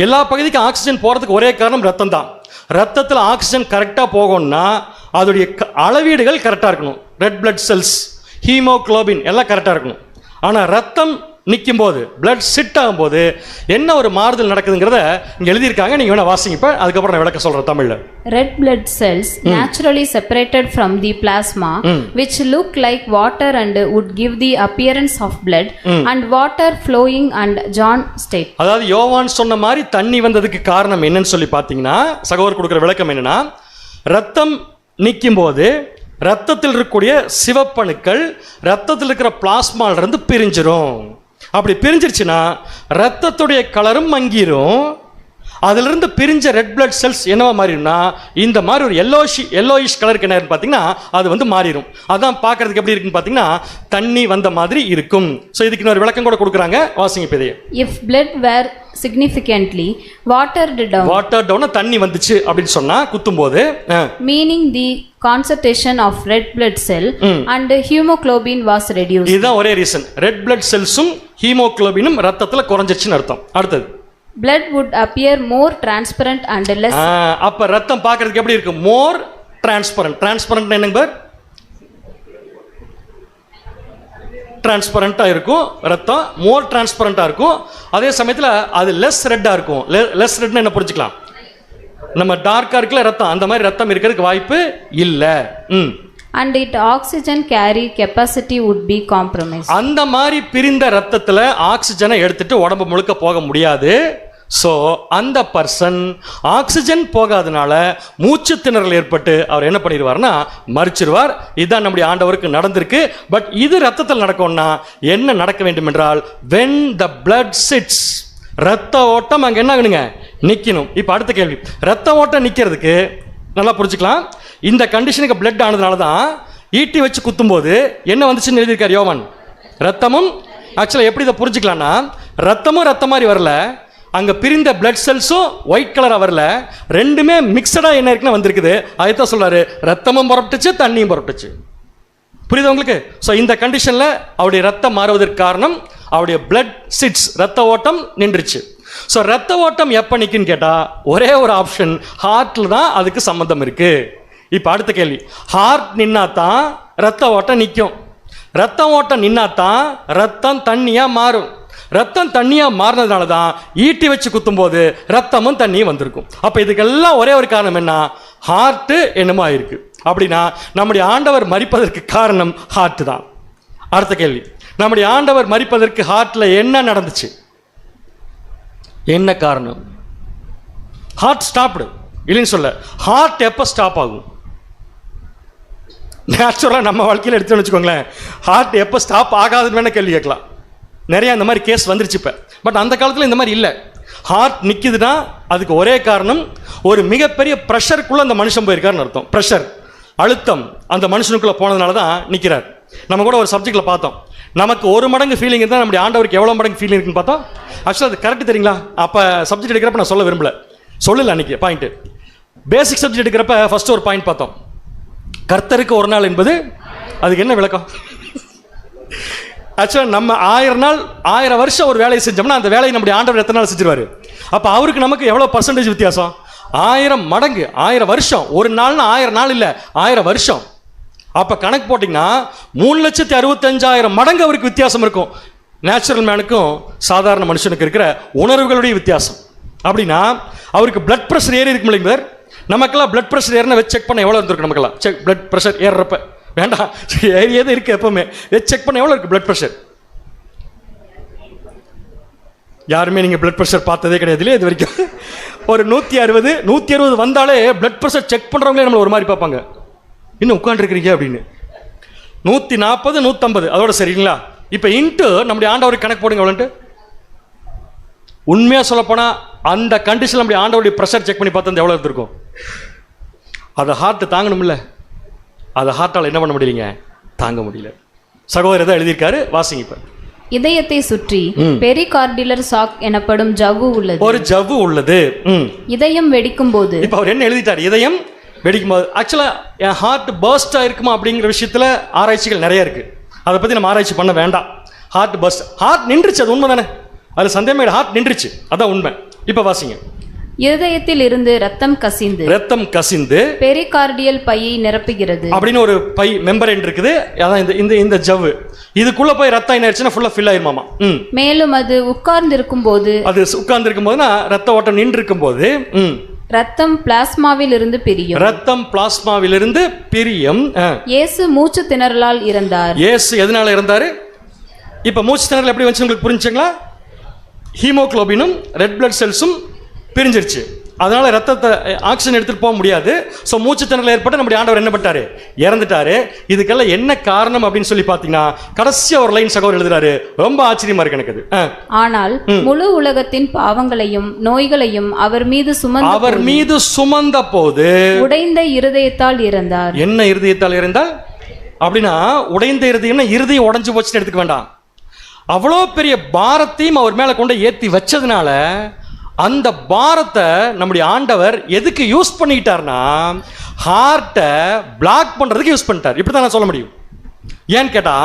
எல்லா பகுதிக்கும் ஆக்சிஜன் போகிறதுக்கு ஒரே காரணம் ரத்தம் தான். ரத்தத்தில் ஆக்சிஜன் கரெக்டாக போகணும்னா அதோடைய அளவீடுகள் கரெக்டாக இருக்கணும். ரெட் பிளட் செல்ஸ், ஹீமோகுளோபின் எல்லாம் கரெக்டாக இருக்கணும். ஆனால் ரத்தம் நிற்கும் போது, பிளட் சிட் ஆகும்போது என்ன ஒரு மாறுதல் நடக்குதுங்கிறத இங்கே எழுதியிருக்காங்க. நீங்கள் வேணா வாசிங்க. இப்போ அதுக்கப்புறம் நான் விளக்க சொல்கிறேன் தமிழில். Red blood cells naturally separated from the plasma, which look like water and would give the appearance of blood and water flowing, and John state. அதாவது யோவான் சொன்ன மாதிரி தண்ணி வந்ததுக்கு காரணம் என்னன்னு சொல்லி பார்த்தீங்கன்னா, சகோதரர் கொடுக்குற விளக்கம் என்னன்னா, ரத்தம் நிற்கும் போது ரத்தத்தில் இருக்கக்கூடிய சிவப்பணுக்கள் ரத்தத்தில் இருக்கிற பிளாஸ்மாலிருந்து பிரிஞ்சிரும். அப்படி பிரிஞ்சிருச்சுன்னா ரத்தத்துடைய கலரும் மங்கிரும். அதிலிருந்து பிரிஞ்ச ரெட் பிளட் செல்ஸ் என்னவா மாறிடும்னா இந்த மாதிரி ஒரு எல்லோயிஷ் கலருக்கு என்ன பார்த்தீங்கன்னா அது மாறிடும். அதான் பார்க்கறதுக்கு எப்படி இருக்குன்னு பார்த்தீங்கன்னா தண்ணி வந்த மாதிரி இருக்கும். ஸோ இதுக்கு இன்னொரு விளக்கம் கூட கொடுக்குறாங்க. வாசிங்க இப்போ இதையே. If blood were significantly watered down, தண்ணி வந்துச்சு அப்படின்னு சொன்னா குத்தும் போது, meaning the concentration of red blood cell and hemoglobin was reduced. இதுதான் ஒரே ரீசன். ரெட் பிளட் செல்ஸும் ஹீமோகுளோபினும் ரத்தத்தில் குறைஞ்சிருச்சுன்னு அர்த்தம். அடுத்தது, blood would appear more transparent and less. அப்ப ரத்தம் பார்க்கிறதுக்கு எப்படி இருக்கு? மோர் டிரான்ஸ்பரண்ட். டிரான்ஸ்பரண்ட் என்னங்க? டிரான்ஸ்பரண்டா இருக்கும் ரத்தம், மோர் டிரான்ஸ்பரண்டா இருக்கும். அதே சமயத்தில் அது லெஸ் ரெட்டா இருக்கும். லெஸ் ரெட்னா என்ன புரிஞ்சுக்கலாம்? நம்ம டார்க்கா இருக்குல்ல ரத்தம், அந்த மாதிரி ரத்தம் இருக்கிறதுக்கு வாய்ப்பு இல்லை. And its oxygen carry capacity would be compromised. அந்த மாதிரி பிரிந்த ரத்தத்தில் ஆக்சிஜனை எடுத்துட்டு உடம்பு முழுக்க போக முடியாது. ஸோ அந்த பர்சன் ஆக்சிஜன் போகாதனால மூச்சு திணறல் ஏற்பட்டு அவர் என்ன பண்ணிடுவார்னா மரிச்சிருவார். இதுதான் நம்முடைய ஆண்டவருக்கு நடந்திருக்கு. பட் இது ரத்தத்தில் நடக்கும்னா என்ன நடக்க வேண்டும் என்றால், when the blood sits, ரத்த ஓட்டம் அங்கே என்ன ஆகணுங்க? நிற்கணும். இப்போ அடுத்த கேள்வி, ரத்த ஓட்டம் நிற்கிறதுக்கு நல்லா புரிஞ்சுக்கலாம். இந்த கண்டிஷனுக்கு பிளட் ஆனதுனால தான் ஈட்டி வச்சு குத்தும்போது என்ன வந்துச்சுன்னு எழுதியிருக்கார் யோவான். ரத்தமும் ஆக்சுவலாக எப்படி இதை புரிஞ்சுக்கலாம்னா, ரத்தமும் ரத்தம் மாதிரி வரல, அங்கே பிரிந்த பிளட் செல்ஸும் ஒயிட் கலராக வரல, ரெண்டுமே மிக்சடாக என்ன இருக்குன்னு வந்திருக்குது. அதைத்தான் சொல்றாரு, ரத்தமும் புறப்பட்டுச்சு தண்ணியும் புறப்பட்டுச்சு. புரியுது உங்களுக்கு? ஸோ இந்த கண்டிஷனில் அவருடைய ரத்தம் மாறுவதற்கு காரணம் அவருடைய பிளட் சிட்ஸ், ரத்த ஓட்டம் நின்றுச்சு. ஸோ ரத்த ஓட்டம் எப்போ நிற்குன்னு கேட்டால் ஒரே ஒரு ஆப்ஷன், ஹார்ட்டில் தான் அதுக்கு சம்மந்தம் இருக்கு. இப்போ அடுத்த கேள்வி, ஹார்ட் நின்னா தான் ரத்த ஓட்டம் நிற்கும். ரத்த ஓட்டம் நின்னா தான் ரத்தம் தண்ணியாக மாறும். ரத்தம் தண்ணியாக மாறினதுனால தான் ஈட்டி வச்சு குத்தும்போது ரத்தமும் தண்ணியும் வந்திருக்கும். அப்போ இதுக்கெல்லாம் ஒரே ஒரு காரணம் என்ன? ஹார்ட்டு என்னமோ ஆயிருக்கு. அப்படின்னா நம்முடைய ஆண்டவர் மரிப்பதற்கு காரணம் ஹார்ட் தான். அடுத்த கேள்வி, நம்முடைய ஆண்டவர் மரிப்பதற்கு ஹார்ட்ல என்ன நடந்துச்சு? என்ன காரணம்? ஹார்ட் ஸ்டாப்டு இல்லைன்னு சொல்ல, ஹார்ட் எப்போ ஸ்டாப் ஆகும்? நேச்சுரலாக நம்ம வாழ்க்கையில் எடுத்துன்னு வச்சுக்கோங்களேன், ஹார்ட் எப்போ ஸ்டாப் ஆகாதுன்னு வேணா கேள்வி கேட்கலாம். நிறையா இந்த மாதிரி கேஸ் வந்துருச்சு இப்போ. பட் அந்த காலத்தில் இந்த மாதிரி இல்லை. ஹார்ட் நிற்கிதுன்னா அதுக்கு ஒரே காரணம், ஒரு மிகப்பெரிய ப்ரெஷருக்குள்ளே அந்த மனுஷன் போயிருக்காருன்னு அர்த்தம். ப்ரெஷர், அழுத்தம் அந்த மனுஷனுக்குள்ளே போனதுனால தான் நிற்கிறார். நம்ம கூட ஒரு சப்ஜெக்டில் பார்த்தோம், நமக்கு ஒரு மடங்கு ஃபீலிங் இருந்தால் நம்முடைய ஆண்டவருக்கு எவ்வளோ மடங்கு ஃபீலிங் இருக்குன்னு பார்த்தோம். ஆக்சுவலாக அது கரெக்ட் தெரியுங்களா? அப்போ சப்ஜெக்ட் எடுக்கிறப்ப நான் சொல்ல விரும்பல, சொல்லல அன்றைக்கி பாயிண்ட்டு. பேசிக் சப்ஜெக்ட் எடுக்கிறப்ப ஃபஸ்ட்டு ஒரு பாயிண்ட் பார்த்தோம், கர்த்தருக்கு ஒரு நாள் என்பது. அதுக்கு என்ன விளக்கம்? ஆக்சுவலாக நம்ம 1000 நாள் 1000 வருஷம் ஒரு வேலையை செஞ்சோம்னா அந்த வேலையை நம்முடைய ஆண்டவர் எத்தனை நாள் செஞ்சிருவாரு? அப்போ அவருக்கு நமக்கு எவ்வளோ பர்சன்டேஜ் வித்தியாசம்? 1000 மடங்கு. 1000 வருஷம். ஒரு நாள்னா 1000 நாள் இல்லை, 1000 வருஷம். அப்போ கணக்கு போட்டிங்கன்னா 3,65,000 மடங்கு அவருக்கு வித்தியாசம் இருக்கும். நேச்சுரல் மேனுக்கும் சாதாரண மனுஷனுக்கு இருக்கிற உணர்வுகளுடைய வித்தியாசம். அப்படின்னா அவருக்கு பிளட் ப்ரெஷர் ஏறி இருக்கும் இல்லைங்க. நமக்கெல்லாம் பிளட் ப்ரெஷர் ஏறினா வச்சு செக் பண்ண எவ்வளோ இருந்திருக்கு? நமக்கெல்லாம் செக் பிளட் ப்ரெஷர் ஏறுறப்ப வேண்டாம், ஏறியது இருக்கு எப்பவுமே, வச்சு செக் பண்ண எவ்வளோ இருக்கு பிளட் ப்ரெஷர்? யாருமே நீங்கள் பிளட் ப்ரெஷர் பார்த்ததே கிடையாது இல்லையா இது வரைக்கும்? ஒரு 160 வந்தாலே பிளட் ப்ரெஷர் செக் பண்ணுறவங்களே நம்மளை ஒரு மாதிரி பார்ப்பாங்க, இன்னும் உட்காந்துருக்கிறீங்க அப்படின்னு. 140 150 அதோட சரிங்களா? இப்போ இன்ட்டு நம்முடைய ஆண்டவருக்கு கணக்கு போடுங்க எவ்வளோன்ட்டு. உண்மையாக சொல்லப்போனால் அந்த கண்டிஷன் நம்முடைய ஆண்டவருடைய ப்ரெஷர் செக் பண்ணி பார்த்தா எவ்வளோ இருந்திருக்கும்? அதை ஹார்ட் தாங்கணும்ல, அதை ஹார்ட்டால் என்ன பண்ண முடியலைங்க, தாங்க முடியல. சகோதரர் தான் எழுதியிருக்காரு, வாசிங்க இப்போ. இதயத்தை சுற்றி பெரிகார்டிலர் சாக் எனப்படும் ஜவ்வு உள்ளது. ஒரு ஜவ்வு உள்ளது. இதயம் வெடிக்கும் போது, இப்போ அவர் என்ன எழுதிட்டார்? இதயம் வெடிக்கும் போது. ஆக்சுவலாக என் ஹார்ட் பர்ஸ்ட் ஆயிருக்குமா அப்படிங்கிற விஷயத்தில் ஆராய்ச்சிகள் நிறைய இருக்கு. அதை பற்றி நம்ம ஆராய்ச்சி பண்ண வேண்டாம். ஹார்ட் பஸ்ட், ஹார்ட் நின்றுச்சு, அது உண்மை தானே, அது சந்தேகமே இல்லை, ஹார்ட் நின்றுச்சு, அதான் உண்மை. இப்போ வாசிங்க. இருதயத்தில் இருந்து ரத்தம் கசிந்து பெரிகார்டியல் பையை நிரப்புகிறது அப்படின்னு ஒரு பை மெம்பரேன் இருக்குது, அதான் இந்த இந்த ஜவ்வு, இதுக்குள்ள போய் ரத்தம் என்ன ஆயிடுச்சுன்னா ஃபுல்லா ஃபில் ஆயிருமாமா. மேலும் அது உட்கார்ந்து இருக்கும் போது ரத்த ஓட்டம் நின்று இருக்கும் போது ரத்தம் பிளாஸ்மாவில் இருந்து பிரியும். இயேசு மூச்சு திணறலால் இறந்தார். இயேசு எதனால இறந்தாரு? இப்ப மூச்சு திணறல் எப்படி வந்து உங்களுக்கு புரிஞ்சுங்களா? ஹீமோகுளோபினும் ரெட் பிளட் செல்ஸும் பிரிஞ்சிருச்சு, அதனால ரத்தத்தை ஆக்சிஜன் எடுத்துட்டு போக முடியாது. ஸோ மூச்சு திணறல் ஏற்பட்டு நம்முடைய ஆண்டவர் என்ன பண்ணிட்டாரு? இறந்துட்டாரு. இதுக்கெல்லாம் என்ன காரணம் அப்படின்னு சொல்லி பார்த்தீங்கன்னா கடைசியா ஒரு லைன் சகோதரர் எழுதுறாரு, ரொம்ப ஆச்சரியமா இருக்கு எனக்கு. ஆனால் முழு உலகத்தின் பாவங்களையும் நோய்களையும் அவர் மீது சுமந்த போது உடைந்த இருதயத்தால் இறந்தார். என்ன இருதயத்தால் இறந்தால் அப்படின்னா, உடைந்த இருதயம்னா இருதயம் உடைஞ்சு போச்சுன்னு எடுத்துக்க வேண்டாம். அவ்வளோ பெரிய பாரத்தையும் அவர் மேல கொண்டு ஏற்றி வச்சதுனால அந்த பாரத்தை நம்முடைய ஆண்டவர் எதுக்கு யூஸ் பண்ணிக்கிட்டார்னா ஹார்ட்டை பிளாக் பண்றதுக்கு யூஸ் பண்ணிட்டார். இப்படி தான் நான் சொல்ல முடியும். ஏன்னு கேட்டா,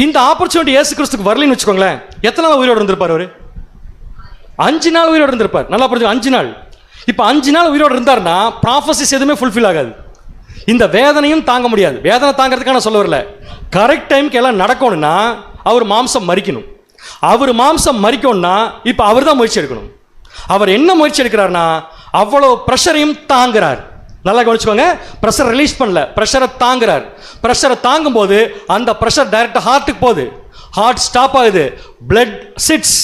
இந்த ஆப்பர்ச்சுனிட்டி இயேசு கிறிஸ்துக்கு வரலன்னு வச்சுக்கோங்களேன், எத்தனை நாள் உயிரோடு இருந்திருப்பார்? அவரு 5 நாள் உயிரோடு இருந்திருப்பார். நல்லா புரிஞ்சு, 5 நாள். இப்போ 5 நாள் உயிரோடு இருந்தார்னா ப்ராஃபசிஸ் எதுவுமே ஃபுல்ஃபில் ஆகாது. இந்த வேதனையும் தாங்க முடியாது. வேதனை தாங்கிறதுக்காக நான் சொல்ல வரல, கரெக்ட் டைமுக்கு எல்லாம் நடக்கணும்னா அவர் மாம்சம் மறிக்கணும். அவர் மாம்சம் மறிக்கணும்னா இப்போ அவர் தான் முயற்சி எடுக்கணும். அவர் என்ன முயற்சி எடுக்கிறார்னா அவ்வளோ ப்ரெஷரையும் தாங்குறார். நல்லா கவனிச்சுக்கோங்க, ப்ரெஷர் ரிலீஸ் பண்ணல, ப்ரெஷரை தாங்குறார். ப்ரெஷரை தாங்கும் போது அந்த ப்ரெஷர் டைரக்டா ஹார்ட்டுக்கு போகுது, ஹார்ட் ஸ்டாப் ஆகுது, பிளட் சிட்ஸ்,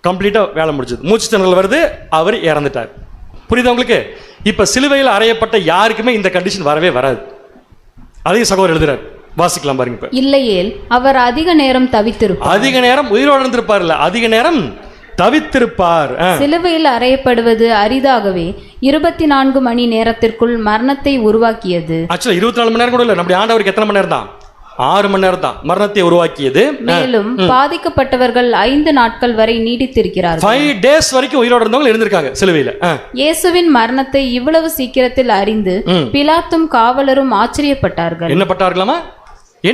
கம்ப்ளீட்டா வேலை முடிஞ்சது, மூச்சு திணறல் வருது, அவர் இறந்துட்டார். புரியுதா உங்களுக்கு? இப்ப சிலுவையில் அறையப்பட்ட யாருக்குமே இந்த கண்டிஷன் வரவே வராது. அதையும் சகோதரர் எழுதுறார், வாசிக்கலாம் பாருங்க. இல்லையேல் அவர் அதிக நேரம் தவித்திருப்பார். அதிக நேரம் உயிரோடு இருந்திருப்பார்ல, அதிக நேரம் தவித்திருப்பார். சிலுவையில் அறையப்படுவது அரிதாகவே 24 மணி நேரத்திற்குள் மரணத்தை உருவாக்கியது. ஆக்சுவலா 24 மணி நேரம் கூட இல்ல, நம்முடைய ஆண்டவருக்கு எத்தனை மணி நேரம் தான்? 6 மணி நேரம் தான் மரணத்தை உருவாக்கியது. மேலும் பாதிக்கப்பட்டவர்கள் 5 நாட்கள் வரை நீடித்திருக்கிறார்கள். 5 days வரைக்கும் உயிரோடு இருந்தவங்க இருந்திருக்காங்க சிலுவையில. இயேசுவின் மரணத்தை இவ்வளவு சீக்கிரத்தில் அறிந்து பிலாத்தும் காவலரும் ஆச்சரியப்பட்டார்கள். என்ன பட்டார்களாமா?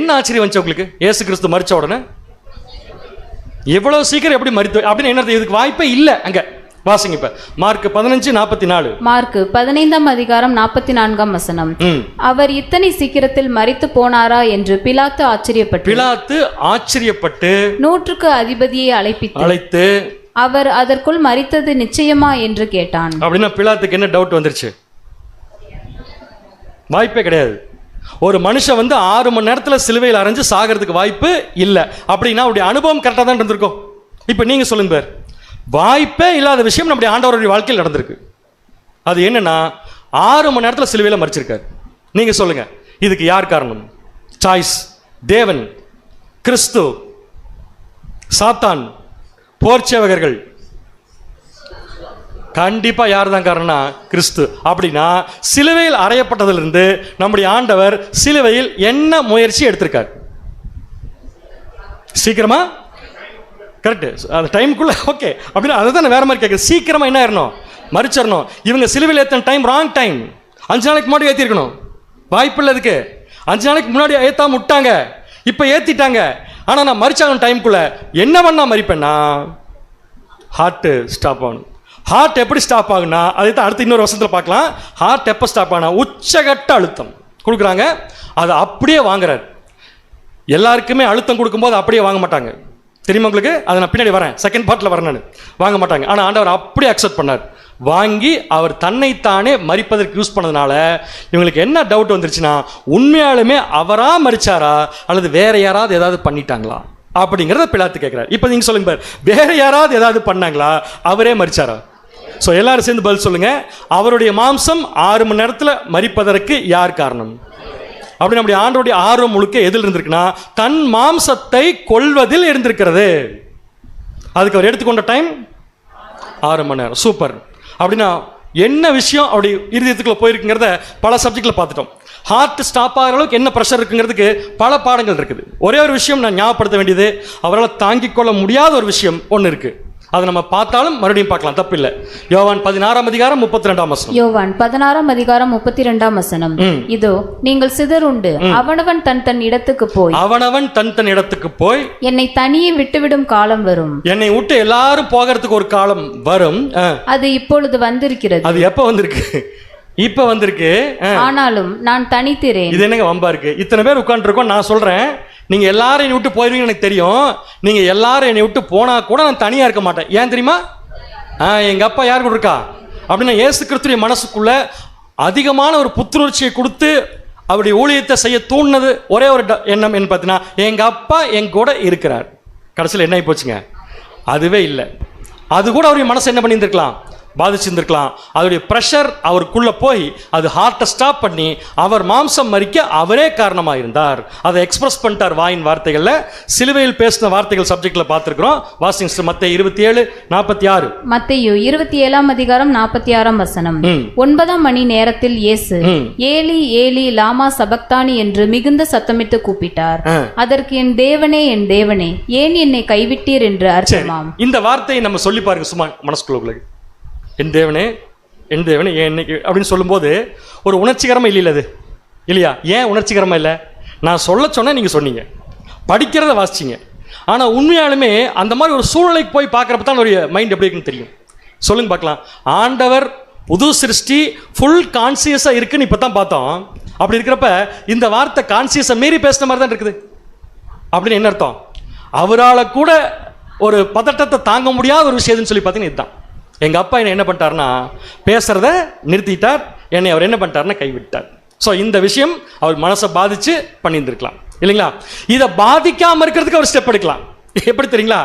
என்ன ஆச்சரியம் வந்துச்சு உங்களுக்கு? இயேசு கிறிஸ்து மரிச்ச உடனே எவ்வளவு சீக்கிரம் எப்படி மரித்து அப்படின்னு என்ன? இதுக்கு வாய்ப்பே இல்லை. அங்க வாசிங்க இப்ப மார்க் 15:44. மார்க் 15ஆம் அதிகாரம் 44ஆம் வசனம். அவர் இத்தனை சீக்கிரத்தில் மரித்து போனாரா என்று பிலாத்து ஆச்சரியப்பட்டு 100க்கு அதிபதியை அழைத்து அவர் அதற்குள் மரித்தது நிச்சயமா என்று கேட்டான். அப்படின்னா பிலாத்துக்கு என்ன டவுட் வந்துருச்சு? வாய்ப்பே கிடையாது. ஒரு மனுஷன் 6 மணி நேரத்தில் சிலுவையில் அரைஞ்சு சாகிறதுக்கு வாய்ப்பு இல்லை. அப்படின்னா அவருடைய அனுபவம் கரெக்டாக தான் இருந்திருக்கும். இப்போ நீங்க சொல்லுங்க பேர், வாய்ப்பே இல்லாத விஷயம் நம்முடைய ஆண்டவருடைய வாழ்க்கையில் நடந்திருக்கு. அது என்னன்னா 6 மணி நேரத்தில் சிலுவையில் மரிச்சிருக்காரு. நீங்க சொல்லுங்க, இதுக்கு யார் காரணம்? சாய்ஸ், தேவன், கிறிஸ்து, சாத்தான், போர்ச்சேவகர்கள்? கண்டிப்பா யார் தான் காரணம்னா கிறிஸ்து. அப்படின்னா சிலுவையில் அறையப்பட்டதிலிருந்து நம்முடைய ஆண்டவர் சிலுவையில் என்ன முயற்சி எடுத்திருக்கார்? சீக்கிரமா, கரெக்ட், அந்த டைமுக்குள்ள. ஓகே, அப்படின்னா அதை தான் வேற மாதிரி கேட்குறேன். சீக்கிரமா என்ன ஆயிடணும்? மறிச்சிடணும். இவங்க சிலுவையில் ஏற்றின டைம் ராங் டைம். 5 நாளைக்கு முன்னாடி ஏற்றிருக்கணும். வாய்ப்பு இல்லை அதுக்கு. 5 நாளைக்கு முன்னாடி ஏற்றாம விட்டாங்க, இப்போ ஏற்றிட்டாங்க. ஆனால் நான் மறிச்சாங்க டைமுக்குள்ள என்ன பண்ணா மறிப்பேன்னா ஹார்ட் ஸ்டாப் ஆகணும். ஹார்ட் எப்படி ஸ்டாப் ஆகுனா, அதை தான் அடுத்து இன்னொரு வருஷத்தில் பார்க்கலாம். ஹார்ட் எப்போ ஸ்டாப் ஆனா உச்சகட்ட அழுத்தம் கொடுக்குறாங்க, அதை அப்படியே வாங்குறாரு. எல்லாருக்குமே அழுத்தம் கொடுக்கும்போது அப்படியே வாங்க மாட்டாங்க, தெரியுமா உங்களுக்கு? அதை நான் பின்னாடி வரேன், செகண்ட் பார்ட்டில் வரேன். நான் வாங்க மாட்டாங்க. ஆனால் ஆண்டவர் அப்படியே அக்செப்ட் பண்ணார். வாங்கி அவர் தன்னைத்தானே மரிப்பதற்கு யூஸ் பண்ணதுனால இவங்களுக்கு என்ன டவுட் வந்துருச்சுன்னா, உண்மையாலுமே அவரா மரிச்சாரா அல்லது வேற யாராவது ஏதாவது பண்ணிட்டாங்களா அப்படிங்கிறத பிலாத்து கேட்கிறார். இப்போ நீங்க சொல்லுங்க, வேற யாராவது ஏதாவது பண்ணாங்களா, அவரே மரிச்சாரா? ஸோ எல்லாரும் சேர்ந்து பதில் சொல்லுங்க. அவருடைய மாம்சம் 6 மணி நேரத்தில் மரிப்பதற்கு யார் காரணம்? அப்படி நம்முடைய ஆண்டோடைய ஆர்வம் முழுக்க எதில் இருந்திருக்குன்னா தன் மாம்சத்தை கொல்வதில் இருந்திருக்கிறது. அதுக்கு அவர் எடுத்துக்கொண்ட டைம் 6 மணி நேரம். சூப்பர். அப்படின்னா என்ன விஷயம் அப்படி இருதயத்துக்குள்ள போயிருக்குங்கிறத பல சப்ஜெக்ட்ல பார்த்துட்டோம். ஹார்ட் ஸ்டாப் ஆகிற அளவுக்கு என்ன ப்ரெஷர் இருக்குங்கிறதுக்கு பல பாடங்கள் இருக்குது. ஒரே ஒரு விஷயம் நான் ஞாபகப்படுத்த வேண்டியது, அவரால் தாங்கிக் கொள்ள முடியாத ஒரு விஷயம் ஒன்று இருக்கு. அதை நம்ம பார்த்தாலும் மறுபடியும் பார்க்கலாம், தப்பு இல்லை. யோவான் 16:32. யோவான் 16:32. இதோ நீங்கள் சிதறுண்டு அவனவன் தன் தன் இடத்துக்கு போய் என்னை தனியே விட்டுவிடும் காலம் வரும். என்னை விட்டு எல்லாரும் போகிறதுக்கு ஒரு காலம் வரும். அது இப்பொழுது வந்திருக்கிறது. அது எப்ப வந்திருக்கு? இப்ப வந்திருக்கு. ஆனாலும் நான் தனித்திரேன். இது என்னங்க வம்பா இருக்கு? இத்தனை பேர் உட்கார்ந்து இருக்கோம். நான் சொல்றேன், நீங்க எல்லாரும் என்னை விட்டு போயிருவீங்கன்னு எனக்கு தெரியும். நீங்க எல்லாரும் என்னை விட்டு போனா கூட நான் தனியா இருக்க மாட்டேன். ஏன் தெரியுமா? எங்க அப்பா யார் கூட இருக்கா அப்படின்னா இயேசு கிறிஸ்துவின் மனசுக்குள்ள அதிகமான ஒரு புத்துணர்ச்சியை கொடுத்து அவருடைய ஊழியத்தை செய்ய தூண்டினது ஒரே ஒரு எண்ணம் என்ன பார்த்தீங்கன்னா, எங்க அப்பா என் கூட இருக்கிறார். கடைசியில் என்ன ஆகி போச்சுங்க? அதுவே இல்லை. அது கூட அவருடைய மனசை என்ன பண்ணியிருந்திருக்கலாம்? பாதிச்சிருந்திருக்கலாம். அதோடைய ப்ரெஷர் அவருக்குள்ள போய் அது ஹார்ட்டை ஸ்டாப் பண்ணி அவர் மாம்சம் மரிக்க அவரே காரணமாக இருந்தார். அதை எக்ஸ்பிரஸ் பண்ணிட்டார் வாயின் வார்த்தைகள்ல. சிலுவையில் பேசின வார்த்தைகள் சப்ஜெக்ட்ல பார்த்திருக்கிறோம். வாசிங்க மத்தேயு 27:46. மத்தேயு 27:46. 9 மணி நேரத்தில் இயேசு ஏலி ஏலி லாமா சபக்தானி என்று மிகுந்த சத்தமிட்டு கூப்பிட்டார். அதற்கு என் தேவனே ஏன் என்னை கைவிட்டீர் என்று அர்த்தமாம். இந்த வார்த்தையை நம்ம சொல்லி பாருங்க சும்மா மனசுக்குள்ள. என் தேவனே ஏன் என்னைக்கு அப்படின்னு சொல்லும்போது ஒரு உணர்ச்சிகரமாக இல்லை அது இல்லையா? ஏன் உணர்ச்சிகரமாக இல்லை? நான் சொன்னேன், நீங்கள் சொன்னீங்க, படிக்கிறத வாசிச்சிங்க. ஆனால் உண்மையாலுமே அந்த மாதிரி ஒரு சூழ்நிலைக்கு போய் பார்க்குறப்ப தான் ஒரு மைண்ட் எப்படி இருக்குன்னு தெரியும். சொல்லுங்க பார்க்கலாம். ஆண்டவர் புது சிருஷ்டி ஃபுல் கான்சியஸாக இருக்குன்னு இப்போ தான் பார்த்தோம். அப்படி இருக்கிறப்ப இந்த வார்த்தை கான்சியஸை மீறி பேசுன மாதிரி தான் இருக்குது. அப்படின்னு என்ன அர்த்தம்? அவரால் கூட ஒரு பதட்டத்தை தாங்க முடியாத ஒரு விஷயம்னு சொல்லி பார்த்தீங்கன்னா இதுதான். எங்கள் அப்பா என்னை என்ன பண்ணிட்டாருன்னா பேசுகிறத நிறுத்திட்டார். என்னை அவர் என்ன பண்ணிட்டாருன்னா கைவிட்டார். ஸோ இந்த விஷயம் அவர் மனசை பாதித்து பண்ணியிருந்திருக்கலாம் இல்லைங்களா? இதை பாதிக்காமல் இருக்கிறதுக்கு அவர் ஸ்டெப் எடுக்கலாம். எப்படி தெரியுங்களா?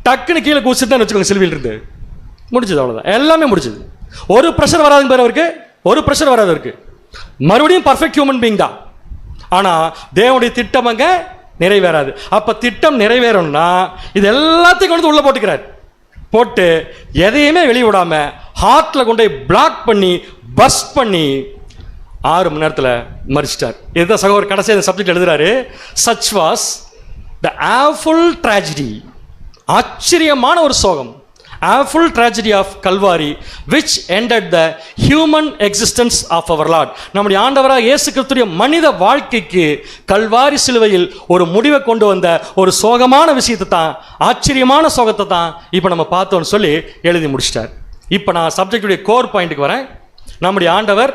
டக்குன்னு கீழே குதிச்சுதான் வச்சுக்கோங்க. சிலுவையில் இருந்து முடிச்சது, அவ்வளோதான், எல்லாமே முடிச்சது. ஒரு ப்ரெஷர் வராதுங்க பேர் அவருக்கு, ஒரு ப்ரெஷர் வராது அவருக்கு. மறுபடியும் பர்ஃபெக்ட் ஹியூமன் பீயிங் தான். ஆனால் தேவனுடைய திட்டம் அங்கே நிறைவேறாது. அப்போ திட்டம் நிறைவேறணும்னா இது எல்லாத்தையும் கொண்டு உள்ள போட்டுக்கிறார். போட்டு எதையுமே வெளியே விடாம ஹார்ட்ல கொண்டு பிளாக் பண்ணி பஸ்ட் பண்ணி 6 மணி நேரத்தில் மரிச்சிட்டார். இதுதான் சகோதரர் கடைசி அந்த சப்ஜெக்ட் எழுதுறாரு. Such was the awful tragedy. ஆச்சரியமான ஒரு சோகம். awful tragedy of Calvary which ended the human existence of our Lord. நம்முடைய ஆண்டவராக இயேசு கிறிஸ்துவின் மனித வாழ்க்கைக்கு கல்வாரி சிலுவையில் ஒரு முடிவை கொண்டு வந்த ஒரு சோகமான விஷயத்தை தான், ஆச்சரியமான சோகத்தை தான் இப்போ நம்ம பார்த்தோம்னு சொல்லி எழுதி முடிச்சிட்டார். இப்போ நான் சப்ஜெக்டுடைய கோர் பாயிண்ட்டுக்கு வரேன். நம்முடைய ஆண்டவர்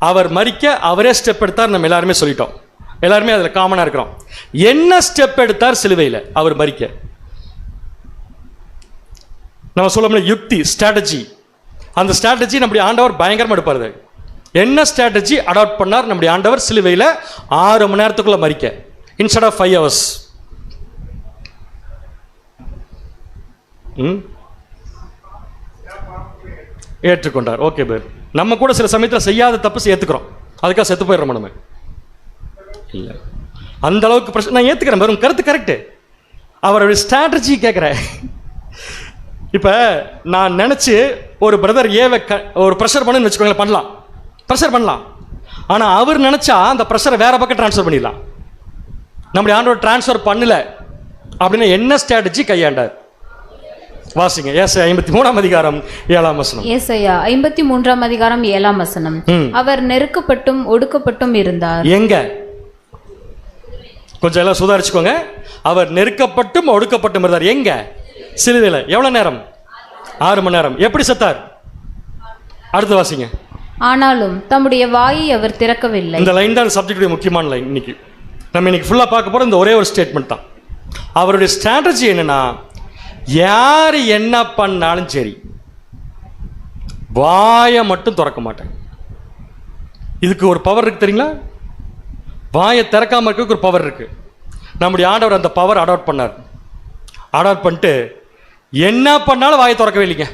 அவர் மரிக்க அவரே ஸ்டெப் எடுத்தார். நம்ம எல்லாருமே சொல்லிட்டோம், எல்லாருமே அதில் காமனாக இருக்கிறோம். என்ன ஸ்டெப் எடுத்தார் சிலுவையில் அவர் மரிக்க? நம்ம சொல்ல யுக்தி, ஸ்ட்ராட்டஜி. அந்த ஸ்ட்ராட்டஜி நம்முடைய ஆண்டவர் பயங்கரமாக எடுப்பார். என்ன ஸ்ட்ராட்டஜி அடாப்ட் பண்ணார் நம்முடைய ஆண்டவர் சிலுவையில் 6 மணி நேரத்துக்குள்ள மரிக்க, இன்ஸ்டெட் ஆஃப் 5 hours? ஏற்றுக்கொண்டார். ஓகே பேர். நம்ம கூட சில சமயத்தில் செய்யாத தப்பு ஏற்றுக்கிறோம், அதுக்காக செத்து போயிடுறோம் நம்ம. இல்லை, அந்த அளவுக்கு பிரச்சனை நான் ஏற்றுக்கிறேன். வெறும் கருத்து கரெக்டு. அவருடைய ஸ்ட்ராட்டஜி கேட்குறேன். இப்போ நான் நினச்சி ஒரு பிரதர் ஏவை ஒரு ப்ரெஷர் பண்ணுன்னு வச்சுக்கோங்களேன், பண்ணலாம், ப்ரெஷர் பண்ணலாம். ஆனால் அவர் நினச்சா அந்த ப்ரெஷரை வேற பக்கம் ட்ரான்ஸ்ஃபர் பண்ணிடலாம். நம்முடைய ஆண்டவர் ட்ரான்ஸ்ஃபர் பண்ணல அப்படின்னா என்ன ஸ்ட்ராட்டஜி கையாண்டார்? வாசிங்க. ஏசாயா 53:7. ஏசாயா 53:7. அவர் நெருக்கப்பட்டும் ஒடுக்கப்பட்டும் இருந்தார். எங்க? கொஞ்சம் எல்லாம் சுதாரிச்சுக்கோங்க. அவர் நெருக்கப்பட்டும் ஒடுக்கப்பட்டும் இருந்தார். எங்க? சிலுவையில். எவ்வளவு நேரம்? 6 மணி நேரம். எப்படி செத்தார்? அடுத்து வாசிங்க. ஆனாலும் தம்முடைய வாயை அவர் திறக்கவில்லை. இந்த லைன் தான் சப்ஜெக்டுடைய முக்கியமான லைன். இன்னைக்கு நம்ம இன்னைக்கு ஃபுல்லா பார்க்க போற இந்த ஒரே ஒரு ஸ்டேட்மெண்ட் தான். அவருடைய ஸ்ட்ராட்டஜி என்னன்னா, யார் என்ன பண்ணாலும் சரி வாயை மட்டும் திறக்க மாட்டேன். இதுக்கு ஒரு பவர் இருக்கு தெரியுங்களா? வாயை திறக்காம இருக்க ஒரு பவர் இருக்கு. நம்முடைய ஆண்டவர் அந்த பவர் அடாப்ட் பண்ணார். அடாப்ட் பண்ணிட்டு என்ன பண்ணாலும் வாயை திறக்கவே இல்லைங்க.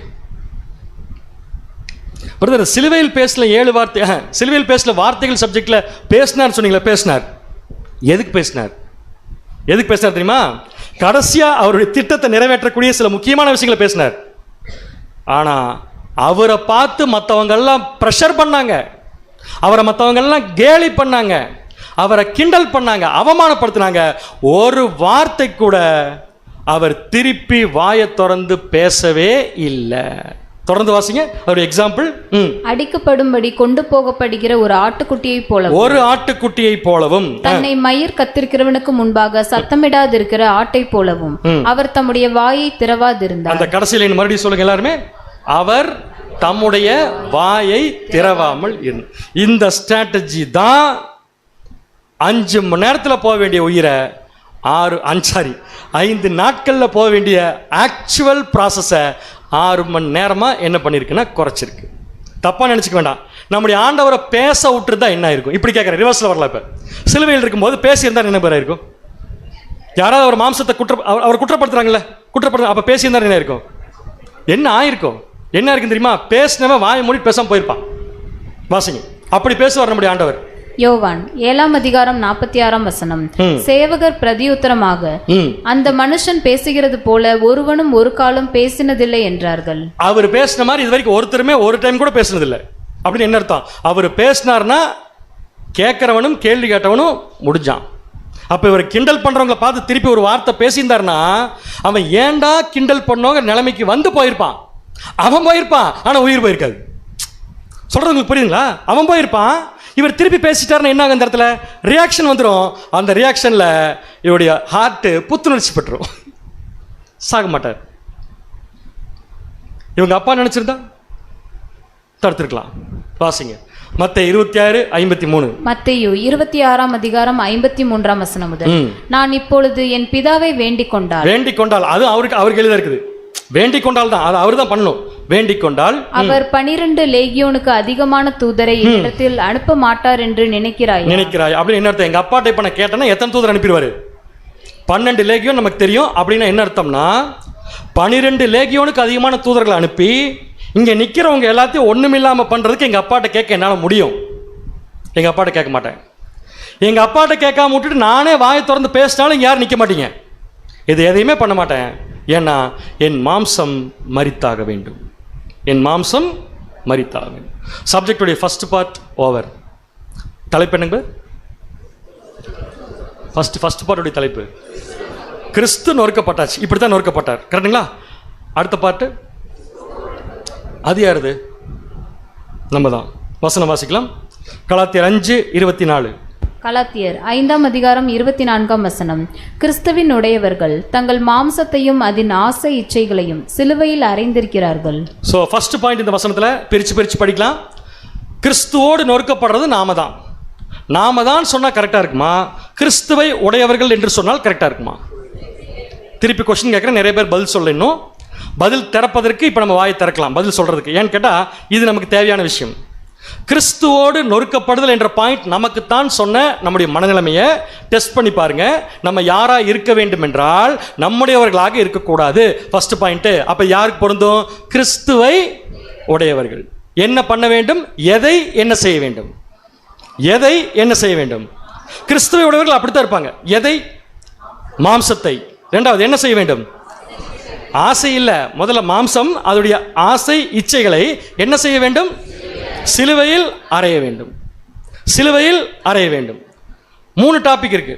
பிரதர், சிலுவையில் பேசல 7 வார்த்தை, சிலுவையில் பேசல வார்த்தைகள் சப்ஜெக்ட்ல பேசினார் சொன்னீங்களா? பேசினார். எதுக்கு பேசினார்? எதுக்கு பேசினார் தெரியுமா? கடைசியா அவருடைய திட்டத்தை நிறைவேற்றக்கூடிய சில முக்கியமான விஷயங்களை பேசினார். ஆனா அவரை பார்த்து மற்றவங்க எல்லாம் ப்ரெஷர் பண்ணாங்க, அவரை மற்றவங்க எல்லாம் கேலி பண்ணாங்க, அவரை கிண்டல் பண்ணாங்க, அவமானப்படுத்தினாங்க. ஒரு வார்த்தை கூட அவர் திருப்பி வாயை திறந்து பேசவே இல்லை. தொடர்ந்து வாசிங்க அவருடைய எக்ஸாம்பிள். அடிக்கப்படும்படி கொண்டு போகப்படுகிற ஒரு ஆட்டுக்குட்டியை போலவும், ஒரு ஆட்டுக்குட்டியை போலவும், தன்னை மயிர் கத்திருக்கிறவனுக்கு முன்பாக சத்தமிடாதிருக்கிற ஆட்டை போலவும் அவர் தம்முடைய வாயை திறவாதிருந்தார். அந்த கடைசியில் மறுபடியும் சொல்லுங்க எல்லாருமே. அவர் தம்முடைய வாயை திறவாமல் இருந்தார். இந்த ஸ்ட்ராட்டஜி தான் 5 மணி நேரத்தில் போக வேண்டிய உயிரை 5 நாட்களில் போக வேண்டிய ஆக்சுவல் ப்ராசஸை 6 மணி நேரமாக என்ன பண்ணியிருக்குன்னா குறைச்சிருக்கு. தப்பாக நினச்சிக்க வேண்டாம். நம்முடைய ஆண்டவரை பேச விட்டுருந்தா என்ன இருக்கும்? இப்படி கேட்குறேன், ரிவர்ஸில் வரலாம். இப்போ சிலுவையில் இருக்கும்போது பேசியிருந்தால் என்ன பேராக இருக்கும்? யாராவது அவர் மாம்சத்தை அவர் குற்றப்படுத்துறாங்கல்ல, அப்போ பேசியிருந்தால் என்ன இருக்கும்? என்ன ஆயிருக்கும்? என்ன இருக்கு தெரியுமா? பேசினவன் வாயை மூடி பேசாமல் போயிருப்பான். வாசிங்க, அப்படி பேசுவார் நம்முடைய ஆண்டவர். யோவான் 7ஆம் அதிகாரம் 46ஆம் வசனம். சேவகர் பிரதியுத்தரமாக, அந்த மனுஷன் பேசுகிறது போல ஒருவனும் ஒரு காலம் பேசினதில்லை என்றார்கள். அவர் பேசின மாதிரி இது வரைக்கும் ஒருத்தருமே ஒரு டைம் கூட பேசினதில்லை. அப்படின்னு என்ன அர்த்தம்? அவர் பேசினார்னா கேட்கிறவனும் கேள்வி கேட்டவனும் முடிஞ்சான். அப்ப இவர் கிண்டல் பண்றவங்களை பார்த்து திருப்பி ஒரு வார்த்தை பேசியிருந்தாருன்னா அவன் ஏண்டா கிண்டல் பண்ணவங்க நிலைமைக்கு வந்து போயிருப்பான். அவன் போயிருப்பான், ஆனா உயிர் போயிருக்காது. சொல்றது உங்களுக்கு புரியுதுங்களா? அவன் போயிருப்பான், இவர் திருப்பி பேசிட்டாருன்னா என்ன ஆகும்? அந்த இடத்துல ரியாக்ஷன் வந்துடும். அந்த ரியாக்ஷன்ல இவருடைய ஹார்ட் புத்துணர்ச்சி பெற்றுரும், சாக மாட்டார். இவங்க அப்பா நினைச்சிருந்தா தடுத்திருக்கலாம். வாசிங்க மத்தேயு 26:53. மத்தேயு 26ஆம் அதிகாரம் 53ஆம் வசனம் முதல். நான் இப்பொழுது என் பிதாவை வேண்டிக் கொண்டால், அது அவருக்கு எழுத இருக்குது. வேண்டிக் கொண்டால் தான், அது அவர் தான் பண்ணணும். வேண்டிக் கொண்டால் அவர் 12 லேகியோனுக்கு அதிகமான தூதரை இடத்தில் அனுப்ப மாட்டார் என்று நினைக்கிறாய். அப்படின்னு என்ன அர்த்தம்? எங்க அப்பாட்ட இப்ப நான் கேட்டேன்னா எத்தனை தூதர் அனுப்பிடுவாரு? 12 லேகியோன் நமக்கு தெரியும். அப்படின்னா என்ன அர்த்தம்னா 12 லேகியோனுக்கு அதிகமான தூதர்களை அனுப்பி இங்க நிக்கிறவங்க எல்லாத்தையும் ஒண்ணுமில்லாம பண்றதுக்கு எங்க அப்பாட்ட கேட்க என்னால முடியும். எங்க அப்பாட்ட கேட்க மாட்டேன். எங்க அப்பாட்ட கேட்காம விட்டுட்டு நானே வாயை திறந்து பேசினாலும் யாரும் நிக்க மாட்டீங்க. இது எதையுமே பண்ண மாட்டேன். ஏன்னா என் மாம்சம் மரித்தாக வேண்டும். என் மாம்சம் மரித்தாக வேண்டும். சப்ஜெக்டுடைய ஃபர்ஸ்ட் பார்ட் ஓவர். தலைப்பு என்னங்க? ஃபர்ஸ்ட் பார்ட்டுடைய தலைப்பு கிறிஸ்து நொறுக்கப்பட்டாச்சு. இப்படித்தான் நொறுக்கப்பட்டார். கரெக்டுங்களா? அடுத்த பார்ட்டு அது யாருது? நம்ம தான். வசனம் வாசிக்கலாம். கலாத்தியர் 5:24. கலாத்தியர் 5ஆம் அதிகாரம் 24ஆம் வசனம். கிறிஸ்துவின் உடையவர்கள் தங்கள் மாம்சத்தையும் அதன் ஆசை இச்சைகளையும் சிலுவையில் அறைந்திருக்கிறார்கள். ஸோ ஃபர்ஸ்ட் பாயிண்ட் இந்த வசனத்தில் பிரித்து படிக்கலாம். கிறிஸ்துவோடு நொறுக்கப்படுறது நாம தான் சொன்னால் கரெக்டாக இருக்குமா? கிறிஸ்துவை உடையவர்கள் என்று சொன்னால் கரெக்டாக இருக்குமா? திருப்பி கொஸ்டின் கேட்குறேன். நிறைய பேர் பதில் சொல்ல, இன்னும் பதில் திறப்பதற்கு இப்போ நம்ம வாயை திறக்கலாம் பதில் சொல்றதுக்கு. ஏன்னு கேட்டால் இது நமக்கு தேவையான விஷயம். கிறிஸ்துவோடு நொறுக்கப்படுதல் என்ற பாயிண்ட் நமக்குத்தான் சொன்ன நம்முடைய மனநிலைமையை டெஸ்ட் பண்ணி பாருங்க. நம்ம யாரா இருக்க வேண்டும் என்றால் நம்முடையவர்களாக இருக்கக்கூடாது. First point. அப்ப யாருக்கு பொருந்தும்? கிறிஸ்துவை உடையவர்கள். என்ன பண்ண வேண்டும்? எதை என்ன செய்ய வேண்டும்? எதை என்ன செய்ய வேண்டும்? கிறிஸ்துவை உடையவர்கள் அப்படித்தான் இருப்பாங்க. எதை? மாம்சத்தை. இரண்டாவது என்ன செய்ய வேண்டும்? ஆசை இல்ல, முதல்ல மாம்சம், அதோடைய ஆசை இச்சைகளை என்ன செய்ய வேண்டும்? சிலுவையில் அறைய வேண்டும். சிலுவையில் அறைய வேண்டும். 3 டாபிக் இருக்கு.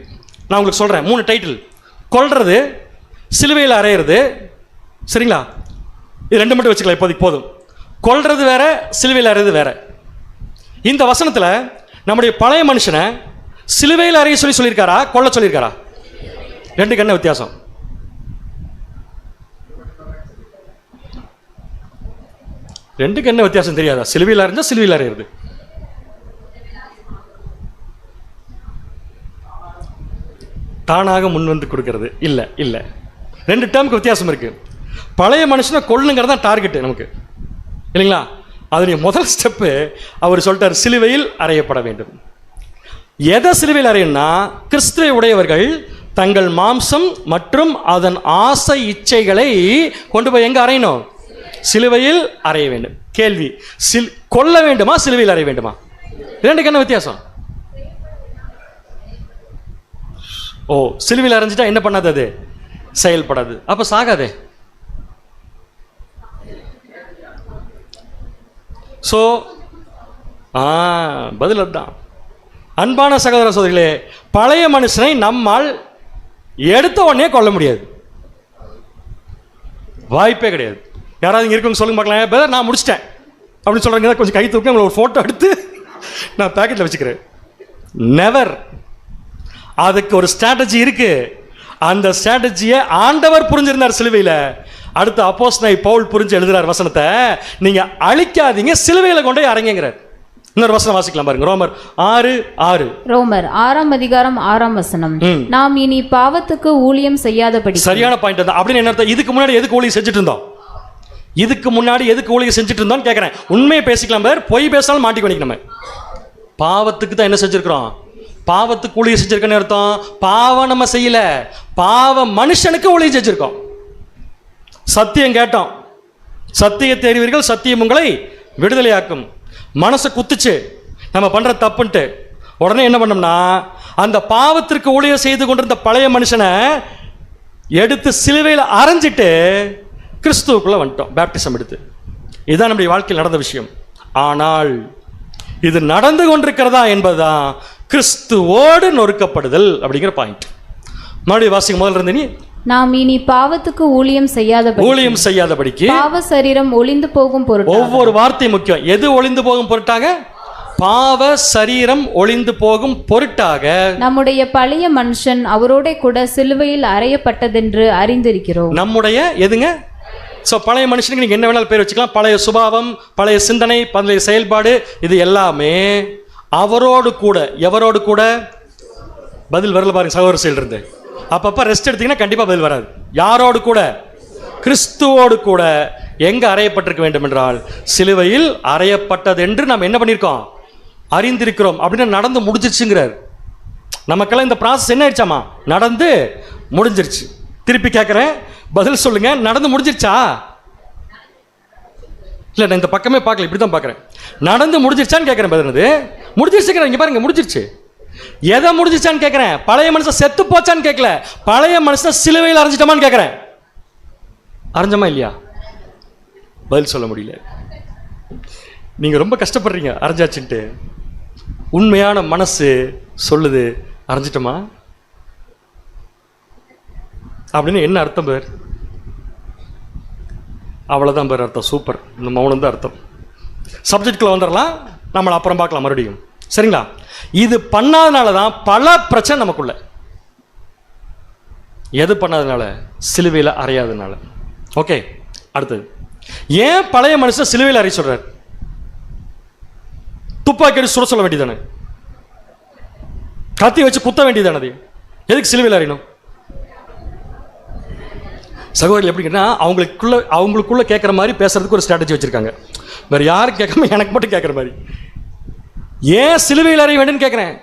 நான் உங்களுக்கு சொல்றேன். 3 டைட்டில். கொல்றது, சிலுவையில் அறையிறது. சரிங்களா? இது 2 மட்டும் வச்சுக்கலாம் இப்போதைக்கு போதும். கொல்றது வேற, சிலுவையில் அறையிறது வேற. இந்த வசனத்தில் நம்முடைய பழைய மனுஷனை சிலுவையில் அறைய சொல்லியிருக்காரா, கொல்ல சொல்லியிருக்காரா? 2க்கு என்ன வித்தியாசம்? ரெண்டுக்கு என்ன வித்தியாசம் தெரியாதா? சிலுவையில் அறைஞ்சா சிலுவையில் அறையிறது. தானாக முன் வந்து கொடுக்கறது இல்ல. 2 டேர்முக்கு வித்தியாசம் இருக்கு. பழைய மனுஷனை கொல்லுங்கிறது தான் டார்கெட் நமக்கு, இல்லைங்களா? அதனுடைய முதல் ஸ்டெப்பு அவர் சொல்லிட்டார், சிலுவையில் அறையப்பட வேண்டும். எதை சிலுவையில் அறையணும்னா, கிறிஸ்துவை உடையவர்கள் தங்கள் மாம்சம் மற்றும் அதன் ஆசை இச்சைகளை கொண்டு போய் எங்க அறையணும்? சிலுவையில் அறைய வேண்டும். கேள்வி, கொல்ல வேண்டுமா, சிலுவையில் அறைய வேண்டுமா? 2க்கு என்ன வித்தியாசம்? சிலுவையில் அறைஞ்சிட்டா என்ன பண்ணாது? அது செயல்படாது. அப்ப சாகாதே. சோ பதில் அதுதான். அன்பான சகோதர சகோதரிகளே, பழைய மனுஷனை நம்மால் எடுத்த உடனே கொல்ல முடியாது. வாய்ப்பே கிடையாது. யாராவது இங்கே இருக்கவங்க சொல்லுங்க பார்க்கலாம், பிரதர் நான் முடிச்சிட்டேன் அப்படின்னு சொல்கிறாங்க, கொஞ்சம் கை தூக்க உங்களை ஒரு ஃபோட்டோ எடுத்து நான் பேக்கெட்டில் வச்சுக்கிறேன். நெவர். அதுக்கு ஒரு ஸ்ட்ராட்டஜி இருக்கு. அந்த ஸ்ட்ராட்டஜியை ஆண்டவர் புரிஞ்சிருந்தார் சிலுவையில். அடுத்து அப்போஸ்தலனாகிய பவுல் புரிஞ்சு எழுதுறார் வசனத்தை, நீங்க அழிக்காதீங்க, சிலுவையில் கொண்டு போய் அறைங்கிறார். இன்னொரு வசனம் வாசிக்கலாம் பாருங்க, ரோமர் 6:6. ரோமர் 6:6. நாம் இனி பாவத்துக்கு ஊழியம் செய்யாதபடி. சரியான பாயிண்ட் தான். அப்படின்னு என்ன அர்த்தம்? இதுக்கு முன்னாடி எதுக்கு ஊழியம் செஞ்சுட்டு இருந்தோம்? இதுக்கு முன்னாடி எதுக்கு ஊழியம் செஞ்சுட்டு இருந்தோம் கேட்கிறேன். உண்மையை பேசிக்கலாம் பேர், பொய் பேசினாலும் மாட்டிக்கொண்டிக்கு. நம்ம பாவத்துக்கு தான் என்ன செஞ்சிருக்கிறோம்? பாவத்துக்கு ஊழியம் செஞ்சிருக்கேன்னு அர்த்தம். பாவம் நம்ம செய்யல, பாவ மனுஷனுக்கு ஊழியம் செஞ்சிருக்கோம். சத்தியம் கேட்டோம், சத்தியத்தை அறிவீர்கள், சத்தியம் உங்களை விடுதலையாக்கும். மனசை குத்துச்சு நம்ம பண்ற தப்புன்ட்டு. உடனே என்ன பண்ணோம்னா, அந்த பாவத்திற்கு ஊழியம் செய்து கொண்டிருந்த பழைய மனுஷனை எடுத்து சிலுவையில் அரைஞ்சிட்டு கிறிஸ்துவுக்குள்ள வந்துட்டோம், பேப்டிசம் எடுத்து. இதுதான் நம்முடைய வாழ்க்கையில் நடந்த விஷயம். ஆனால் இது நடந்து கொண்டிருக்கிறதா என்பதுதான் கிறிஸ்துவோடு நொறுக்கப்படுதல் அப்படிங்கிற பாயிண்ட். மறுபடியும் வாசிங்க, முதல்ல இருந்து. நாம் இனி பாவத்துக்கு ஊழியம் செய்யாதபடிக்கு பாவ சரீரம் ஒளிந்து போகும் பொருட்டு. ஒவ்வொரு வார்த்தை முக்கியம். எது ஒளிந்து போகும் பொருட்டாக? பாவ சரீரம் ஒளிந்து போகும் பொருட்டாக நம்முடைய பழைய மனுஷன் அவரோட கூட சிலுவையில் அறையப்பட்டதென்று அறிந்திருக்கிறோம். நம்முடைய எதுங்க? பழைய மனுஷனுக்கு நீங்க என்ன வேணாலும் பேர் வச்சுக்கலாம். பழைய சுபாவம், பழைய சிந்தனை, பழைய செயல்பாடு, இது எல்லாமே அவரோடு கூட. எவரோடு கூட? பதில் வரல பாருங்க சகோதர செயல் இருந்து. அப்பப்ப ரெஸ்ட் எடுத்தீங்கன்னா கண்டிப்பா பதில் வராது. யாரோடு கூட? கிறிஸ்துவோடு கூட. எங்க அறையப்பட்டிருக்க வேண்டும் என்றால் சிலுவையில் அறையப்பட்டது என்று நாம் என்ன பண்ணியிருக்கோம்? அறிந்திருக்கிறோம். அப்படின்னு நடந்து முடிஞ்சிருச்சுங்கிறார். நமக்கெல்லாம் இந்த ப்ராசஸ் என்ன ஆயிடுச்சாமா? நடந்து முடிஞ்சிருச்சு. திருப்பி கேட்குறேன், பதில் சொல்லுங்க. நடந்து முடிஞ்சிருச்சா? இல்லை, நான் இந்த பக்கமே பார்க்கல, இப்படி தான் பார்க்குறேன். நடந்து முடிஞ்சிருச்சான்னு கேட்குறேன். பதில் முடிஞ்சிருச்சுங்கிறேன். இங்கே பாருங்க, முடிஞ்சிருச்சு. எதை முடிஞ்சிச்சான்னு கேட்கிறேன். பழைய மனுஷன் செத்து போச்சான்னு கேட்கல, பழைய மனுஷன் சிலுவையில் அரைஞ்சிட்டோமான்னு கேட்கிறேன். அரைஞ்சமா இல்லையா? பதில் சொல்ல முடியல. நீங்க ரொம்ப கஷ்டப்படுறீங்க அரைஞ்சாச்சுன்ட்டு. உண்மையான மனசு சொல்லுது, அரைஞ்சிட்டோமா அப்படின்னு. என்ன அர்த்தம் பேர்? அவ்வளோதான் பேர் அர்த்தம். சூப்பர். இந்த மௌனம் தான் அர்த்தம். சப்ஜெக்ட்குள்ள வந்துடலாம், நம்மளை அப்புறம் பார்க்கலாம் மறுபடியும். சரிங்களா? இது பண்ணாதனால தான் பல பிரச்சனை நமக்குள்ள. எது பண்ணாதனால? சிலுவையில் அறையாதனால. ஓகே, அடுத்தது. ஏன் பழைய மனுஷன் சிலுவையில் அறைய சொல்றார்? துப்பாக்கி சுட சொல்ல வேண்டியதானே? கத்தி வச்சு குத்த வேண்டியதானே? அது எதுக்கு சிலுவையில் அறையணும்? சகோதரர்கள் எப்படி கேட்டா, அவங்களுக்குள்ள கேட்குற மாதிரி பேசுறதுக்கு ஒரு ஸ்ட்ராட்டஜி வச்சிருக்காங்க. வேற யாரும் கேட்காம எனக்கு மட்டும் கேட்குற மாதிரி. ஏன் சிலுவையில் அறைய வேண்டும் கேட்கிறேன்.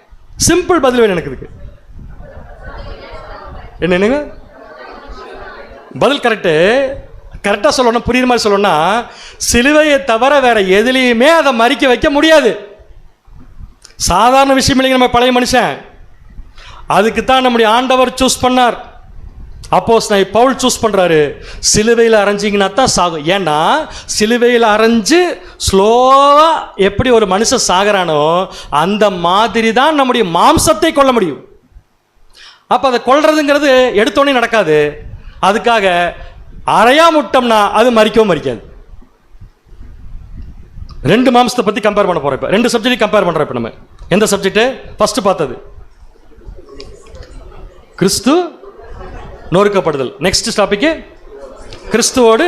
சிம்பிள் பதில் வேணும் எனக்கு. இதுக்கு என்னங்க பதில்? கரெக்டா சொல்லணும், புரியுற மாதிரி சொல்லணும்னா, சிலுவையை தவிர வேற எதுலையுமே அதை மறிக்க வைக்க முடியாது. சாதாரண விஷயம் இல்லைங்க நம்ம பழைய மனுஷன். அதுக்குத்தான் நம்முடைய ஆண்டவர் சூஸ் பண்ணார். அப்போஸ்தலனாகிய பவுல் சூஸ் பண்றாரு. சிலுவையில் அரைஞ்சிங்கன்னா தான் சாகும். ஏன்னா சிலுவையில் அரைஞ்சு ஸ்லோவா எப்படி ஒரு மனுஷன் சாகிறானோ அந்த மாதிரி தான் நம்முடைய மாம்சத்தை கொல்ல முடியும். அப்ப அதை கொல்றதுங்கிறது எடுத்தோடனே நடக்காது. அதுக்காக அறையா முட்டோம்னா அது மறிக்கவும் மறிக்காது. ரெண்டு மாம்சத்தை பத்தி கம்பேர் பண்ண போறோம். இப்ப ரெண்டு சப்ஜெக்ட் கம்பேர் பண்றோம். இப்ப நம்ம எந்த சப்ஜெக்ட் ஃபர்ஸ்ட் பார்த்தது? கிறிஸ்து நொறுக்கப்படுதல். நெக்ஸ்ட் டாபிக் கிறிஸ்துவோடு.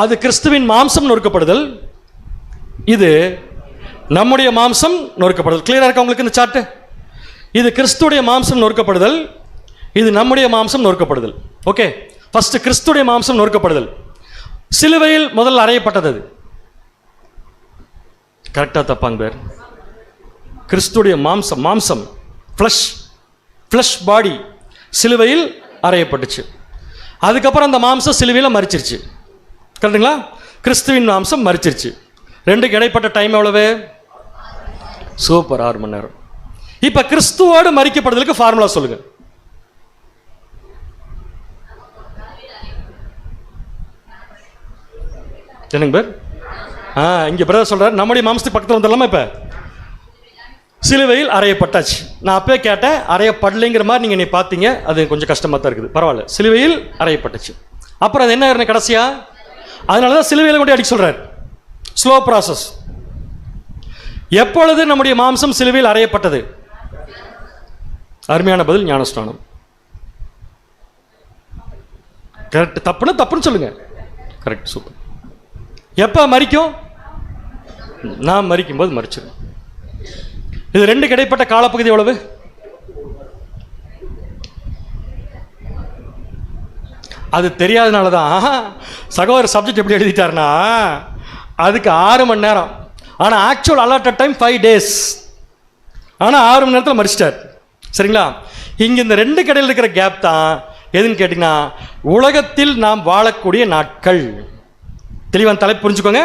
அது கிறிஸ்துவின் மாம்சம் நொறுக்கப்படுதல், இது நம்முடைய மாம்சம் நொறுக்கப்படுதல். கிளியரா இருக்கா உங்களுக்கு இந்த சார்ட்? இது கிறிஸ்துடைய மாம்சம் நொறுக்கப்படுதல், இது நம்முடைய மாம்சம் நொறுக்கப்படுதல். ஓகே, ஃபர்ஸ்ட் கிறிஸ்துடைய மாம்சம் நொறுக்கப்படுதல். சிலுவையில் முதல்ல அறையப்பட்டது. அது கரெக்டா தப்பாங்க பேர்? கிறிஸ்துடைய மாம்சம் ஃப்ளஷ் பாடி சிலுவையில் அறையப்பட்டுச்சு. அதுக்கப்புறம் அந்த மாம்சம் சிலுவையில் மரிச்சிருச்சு. கரெக்டுங்களா? கிறிஸ்துவின் மாம்சம் மரிச்சிருச்சு. ரெண்டுக்கு இடைப்பட்ட டைம் எவ்வளவு? சூப்பர், 6 மணி நேரம். இப்ப கிறிஸ்துவோடு மரிக்கப்படுதலுக்கு ஃபார்முலா சொல்லுங்க. என்னங்க பேர்? இங்க பிரதர் சொல்றாரு நம்முடைய மாம்சத்துக்கு பக்கத்தில் வந்துடலாமா? இப்ப சிலுவையில் அறையப்பட்டாச்சு. நான் அப்பவே கேட்டேன், அறையப்படலைங்கிற மாதிரி நீங்க பார்த்தீங்க. அது கொஞ்சம் கஷ்டமா தான் இருக்குது. பரவாயில்ல, சிலுவையில் அறையப்பட்டுச்சு. அப்புறம் அது என்ன ஆயிரும் கடைசியா? அதனால தான் சிலுவையில் கொண்டு அடிக்க சொல்றார். Slow process. எப்பொழுது நம்முடைய மாம்சம் சிலுவையில் அறையப்பட்டது? அருமையான பதில், ஞானஸ்நானம். கரெக்ட். தப்புன்னு சொல்லுங்க. Correct, super. எப்போ மரிக்கும்? நாம் மரிக்கும் போது மரிச்சிடும். இது ரெண்டு கிடைப்பட்ட காலப்பகுதி எவ்வளவு? அது தெரியாதனால தான் சகோதரர் சப்ஜெக்ட் எப்படி எழுதிட்டாருன்னா அதுக்கு 6 மணி நேரம், ஆனால் ஆக்சுவல் அலாட்டட் டைம் 5 days, ஆனால் 6 மணி நேரத்தில் மறிச்சிட்டார். சரிங்களா? இங்கே இந்த ரெண்டு கடையில் இருக்கிற கேப் தான் எதுன்னு கேட்டிங்கன்னா உலகத்தில் நாம் வாழக்கூடிய நாட்கள். தெளிவான தலைப்பு புரிஞ்சுக்கோங்க.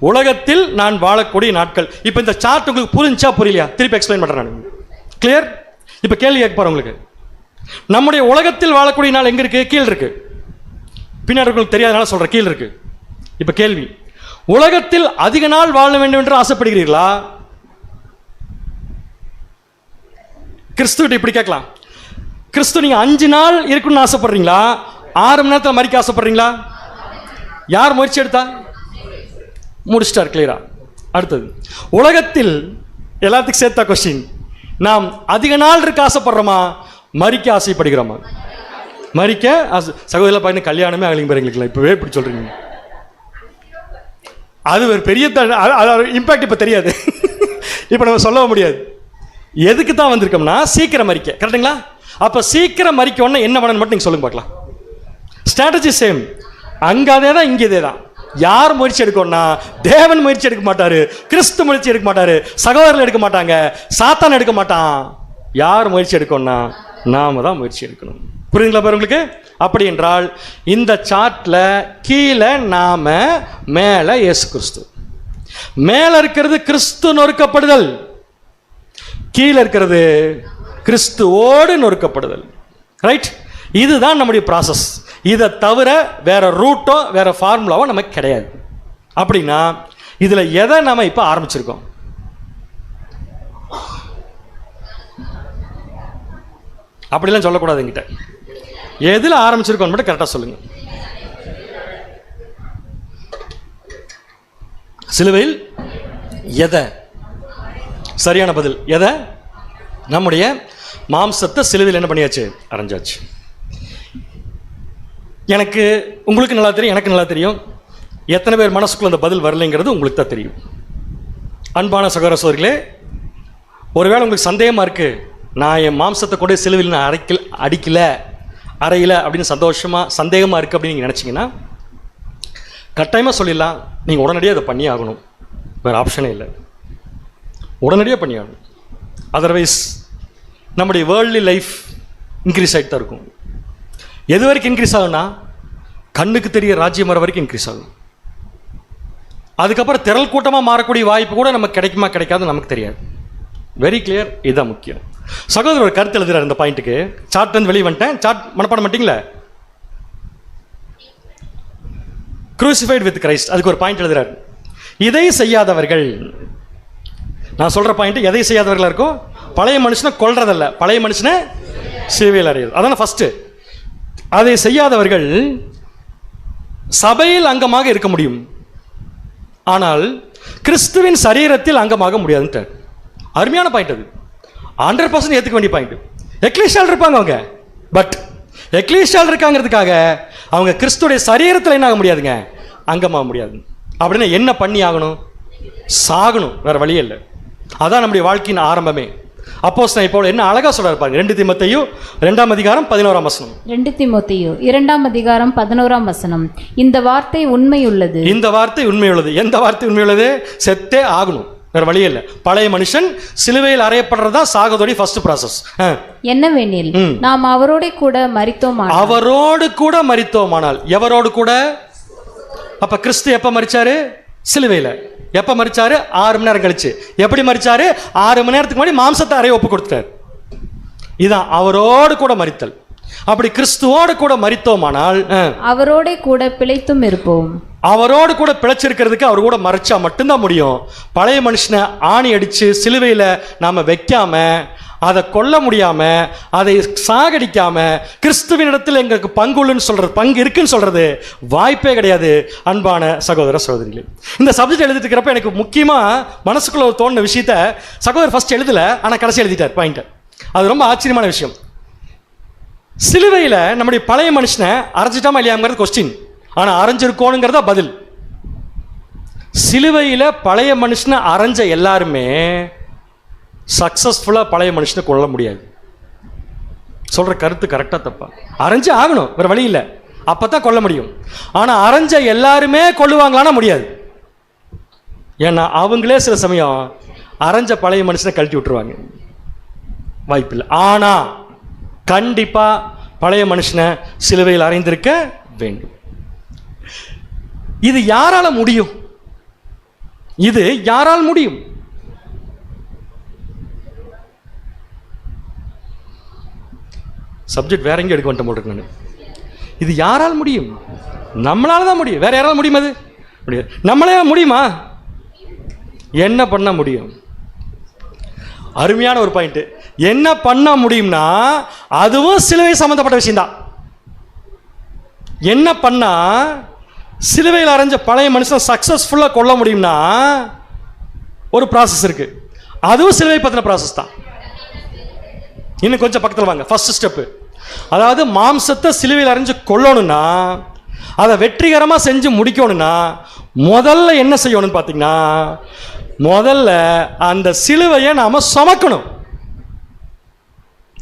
உலகத்தில் நான் வாழக்கூடிய நாட்கள். இப்போ இந்த சார்ட் உங்களுக்கு புரிஞ்சா புரியலையா? திருப்பி எக்ஸ்பிளைன் பண்ணுறேன் நான். கிளியர்? இப்போ கேள்வி கேட்க போகிறேன் உங்களுக்கு. நம்முடைய உலகத்தில் வாழக்கூடிய நாள் எங்கே இருக்குது? கீழ் இருக்குது. பின்னாடி உங்களுக்கு தெரியாதனால சொல்கிறேன், கீழ் இருக்குது. இப்போ கேள்வி, உலகத்தில் அதிக நாள் வாழ வேண்டும் என்று ஆசைப்படுகிறீர்களா? கிறிஸ்துவிட்ட இப்படி கேட்கலாம். கிறிஸ்து நீங்க 5 நாள் இருக்கணும்னு ஆசைப்படுறீங்களா? 6 மணி நேரத்தில் மறிக்க ஆசைப்படுறீங்களா? யார் முயற்சி எடுத்தா? முடிச்சிட்டார் கிளியரா. அடுத்தது, உலகத்தில் எல்லாத்துக்கும் சேர்த்தா கொஸ்டின், நாம் அதிக நாள் இருக்க ஆசைப்படுறோமா, மறிக்க ஆசைப்படுகிறோமா? மறிக்க சகோதரில் பார்த்து கல்யாணமே அகலிங்க இப்பவே இப்படி சொல்றீங்க. அது ஒரு பெரிய இம்பாக்ட் இப்போ தெரியாது. இப்போ நம்ம சொல்ல முடியாது. எதுக்கு தான் வந்திருக்கோம்னா சீக்கிரம் மறிக்க. கரெக்டுங்களா? அப்போ சீக்கிரம் மறிக்கணும்னா என்ன பண்ணணும் மட்டும் நீங்கள் சொல்லுங்க பார்க்கலாம். Strategy same. அங்கே அதே தான், இங்கே இதே தான். யார் முயற்சி எடுக்கணும்னா தேவன் முயற்சி எடுக்க மாட்டாரு, கிறிஸ்து முயற்சி எடுக்க மாட்டாரு, சகோதரர்கள் எடுக்க மாட்டாங்க, சாத்தான் எடுக்க மாட்டான். யார் முயற்சி எடுக்கணும்னா நாம தான் முயற்சி எடுக்கணும். புரியுதுங்களா பாரு உங்களுக்கு? அப்படி என்றால் இந்த சார்ட்ல கீழே நாம, மேல இயேசு கிறிஸ்து. மேல இருக்கிறது கிறிஸ்து நொறுக்கப்படுதல், கீழே இருக்கிறது கிறிஸ்துவோடு நொறுக்கப்படுதல். ரைட்? இதுதான் நம்முடைய ப்ராசஸ். இதை தவிர வேற ரூட்டோ வேற ஃபார்முலாவோ நமக்கு கிடையாது. அப்படின்னா இதுல எதை நம்ம இப்ப ஆரம்பிச்சிருக்கோம்? அப்படிலாம் சொல்லக்கூடாது என்கிட்ட. எதுல ஆரம்பிச்சிருக்கோம் மட்டும் கரெக்டா சொல்லுங்க. சிலுவையில் எதை? சரியான பதில் எதை? நம்முடைய மாம்சத்தை சிலுவையில் என்ன பண்ணியாச்சு? அரைஞ்சாச்சு. எனக்கு உங்களுக்கு நல்லா தெரியும், எனக்கு நல்லா தெரியும். எத்தனை பேர் மனசுக்குள்ள அந்த பதில் வரலைங்கிறது உங்களுக்கு தான் தெரியும். அன்பான சகோதர சகோதரிகளே, ஒருவேளை உங்களுக்கு சந்தேகமாக இருக்கு, நான் என் மாம்சத்தை கொண்டு சிலுவையில் நான் அறையில அப்படின்னு சந்தேகமாக இருக்குது அப்படின்னு நீங்கள் நினச்சிங்கன்னா கட்டாயமாக சொல்லிடலாம், நீங்கள் உடனடியாக அதை பண்ணி ஆகணும். வேறு ஆப்ஷனே இல்லை, உடனடியாக பண்ணி ஆகணும். அதர்வைஸ் நம்முடைய வேர்ல்ட்லி லைஃப் இன்க்ரீஸ் ஆகிட்டு தான் இருக்கும். எது வரைக்கும் இன்க்ரீஸ் ஆகும்னா கண்ணுக்கு தெரிய ராஜ்யம் வர வரைக்கும் இன்க்ரீஸ் ஆகும். அதுக்கப்புறம் திரள் கூட்டமாக மாறக்கூடிய வாய்ப்பு கூட நமக்கு கிடைக்குமா கிடைக்காது நமக்கு தெரியாது. Very clear. இதுதான் முக்கியம். சகோதரர் ஒரு கருத்து எழுதுறாரு இந்த பாயிண்ட்டுக்கு. சார்ட் வந்து வெளியே வந்துட்டேன். சார்ட் மனப்பாடம் மாட்டீங்களா? க்ரூசிஃபைட் வித் கிரைஸ்ட், அதுக்கு ஒரு பாயிண்ட் எழுதுறாரு. இதை செய்யாதவர்கள், நான் சொல்ற பாயிண்ட் எதை செய்யாதவர்களா இருக்கும்? பழைய மனுஷனை கொல்றதல்ல, பழைய மனுஷனை சிலுவையில் அறையுது. அதான ஃபர்ஸ்ட். அதை செய்யாதவர்கள் சபையில் அங்கமாக இருக்க முடியும், ஆனால் கிறிஸ்துவின் சரீரத்தில் அங்கமாக முடியாதுன்ட்டு. அருமையான பாயிண்ட். அது 100% ஏற்றுக்க வேண்டிய பாயிண்ட். எக்லீசியால் இருப்பாங்க அவங்க, பட் எக்லீசியால் இருக்காங்கிறதுக்காக அவங்க கிறிஸ்துடைய சரீரத்தில் என்ன ஆக முடியாதுங்க? அங்கமாக முடியாது. அப்படின்னா என்ன பண்ணி ஆகணும்? சாகணும், வேற வழியே இல்லை. அதான் நம்முடைய வாழ்க்கையின் ஆரம்பமே. அப்போஸ்தலன் பவுல் என்ன அழகா சொல்றாரு பாருங்க. 2 தீமோத்தேயு 2ஆம் அதிகாரம் 11ஆம் வசனம். 2 தீமோத்தேயு 2ஆம் அதிகாரம் 11ஆம் வசனம். இந்த வார்த்தை உண்மையுள்ளது. இந்த வார்த்தை உண்மையுள்ளது. எந்த வார்த்தை உண்மையுள்ளது? செத்தே ஆகணும், வேற வழியே இல்லை. பழைய மனுஷன் சிலுவையில் அறையப்படுறதா சாகதோடைய ஃபர்ஸ்ட் ப்ராசஸ். என்னவெனில் நாம் அவரோடு கூட மரித்தோமானால். அவரோடு கூட மரித்தோமானால். எவரோடு கூட? அப்ப கிறிஸ்து எப்ப மரிச்சாரு? சிலுவையில. எப்ப மரிச்சாரு? 6 மணி நேரம் கழிச்சு. எப்படி மரிச்சாரு? 6 மணி நேரத்துக்கு முன்னாடி மாம்சத்தை அறைய ஒப்பு கொடுத்தாரு. இதான் அவரோடு கூட மரித்தல். அப்படி கிறிஸ்துவோடு கூட மரித்தோமானால் அவரோட கூட பிழைத்தும் இருப்போம். அவரோடு கூட பிழைச்சிருக்கிறதுக்கு அவர் கூட மறைச்சா மட்டும்தான் முடியும். பழைய மனுஷனை ஆணி அடிச்சு சிலுவையில் நாம வைக்காம அதை கொல்ல முடியாம, அதை சாகடிக்காம கிறிஸ்துவின் இடத்தில் எங்களுக்கு பங்குன்னு சொல்றது, பங்கு இருக்குன்னு சொல்றது வாய்ப்பே கிடையாது. அன்பான சகோதர சகோதரிகளே, இந்த சப்ஜெக்ட் எழுதிட்டு இருக்கிறப்ப எனக்கு முக்கியமா மனசுக்குள்ள தோணுன விஷயத்த சகோதரர் ஃபர்ஸ்ட் எழுதல, ஆனா கடைசி எழுதிட்டார் பாயிண்ட். அது ரொம்ப ஆச்சரியமான விஷயம். சிலுவையில் நம்முடைய பழைய மனுஷனை அரைஞ்சிட்டாமா இல்லையாங்கிறது கொஸ்டின், ஆனா அரைஞ்சிருக்கோனுங்கிறதா பதில். சிலுவையில் பழைய மனுஷனை அரைஞ்ச எல்லாருமே சக்சஸ்ஃபுல்லா பழைய மனுஷனை கொல்ல முடியாது. சொல்ற கருத்து கரெக்டா தப்பா? அரைஞ்சு ஆகணும், வேற வழி இல்லை, அப்பதான் கொல்ல முடியும். ஆனா அரைஞ்ச எல்லாருமே கொல்லுவாங்களான்னா முடியாது. ஏன்னா அவங்களே சில சமயம் அரைஞ்ச பழைய மனுஷனை கழட்டி விட்டுருவாங்க, வாய்ப்பில்லை. ஆனா கண்டிப்பா பழைய மனுஷனை சிலுவையில் அறைந்திருக்க வேண்டும். இது யாரால முடியும்? இது யாரால் முடியும்? சப்ஜெக்ட் வேற எங்கே எடுக்க வந்துட்ட போட்டு நான். இது யாரால் முடியும்? நம்மளால தான் முடியும். வேற யாரால் முடியும்? அது முடியாது. நம்மளே முடியுமா? என்ன பண்ண முடியும்? அருமையான ஒரு பாயிண்ட். என்ன பண்ண முடியும்னா அதுவும் சிலுவை சம்பந்தப்பட்ட விஷயம்தான். என்ன பண்ணா சிலுவையில் அரைஞ்ச பழைய மனுஷன் சக்சஸ்ஃபுல்லா கொல்ல முடியும்னா ஒரு ப்ராசஸ் இருக்கு, அதுவும் சிலுவை பத்தின ப்ராசஸ் தான். இன்னும் கொஞ்சம் பக்கத்தில் வாங்க. ஃபர்ஸ்ட் ஸ்டெப், அதாவது மாம்சத்தை சிலுவையில் அரைஞ்சு கொல்லணும்னா, அதை வெற்றிகரமா செஞ்சு முடிக்கணும்னா முதல்ல என்ன செய்யணும்னு பார்த்தீங்கன்னா, முதல்ல அந்த சிலுவையை நாம சுமக்கணும்.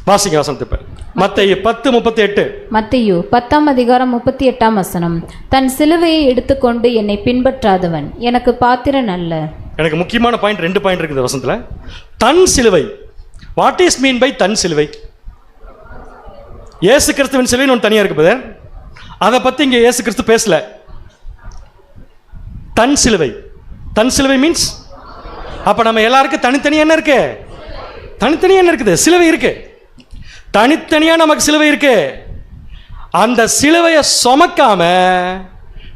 வாசிங்க வசனத்தை. மத்தேயு 10:38. மத்தேயு 10:38. தன் சிலுவையை எடுத்துக்கொண்டு என்னை பின்பற்றாதவன் எனக்கு பாத்திரன் அல்ல. எனக்கு முக்கியமான பாயிண்ட், 2 பாயிண்ட் இருக்குது வசனத்துல. தன் சிலுவை, வாட் இஸ் மீன் பை தன் சிலுவை? இயேசு கிறிஸ்துவின் சிலுவைன்னு ஒன்று தனியா இருக்கு பிரதர், அதை பத்தி இங்க இயேசு கிறிஸ்து பேசல. தன் சிலுவை, தன் சிலுவை மீன்ஸ் அப்ப நம்ம எல்லாருக்கும் தனித்தனி என்ன இருக்கு? தனித்தனியா என்ன இருக்குது? சிலுவை இருக்கு. தனித்தனியா நமக்கு சிலுவை இருக்கு. அந்த சிலுவையை சுமக்காம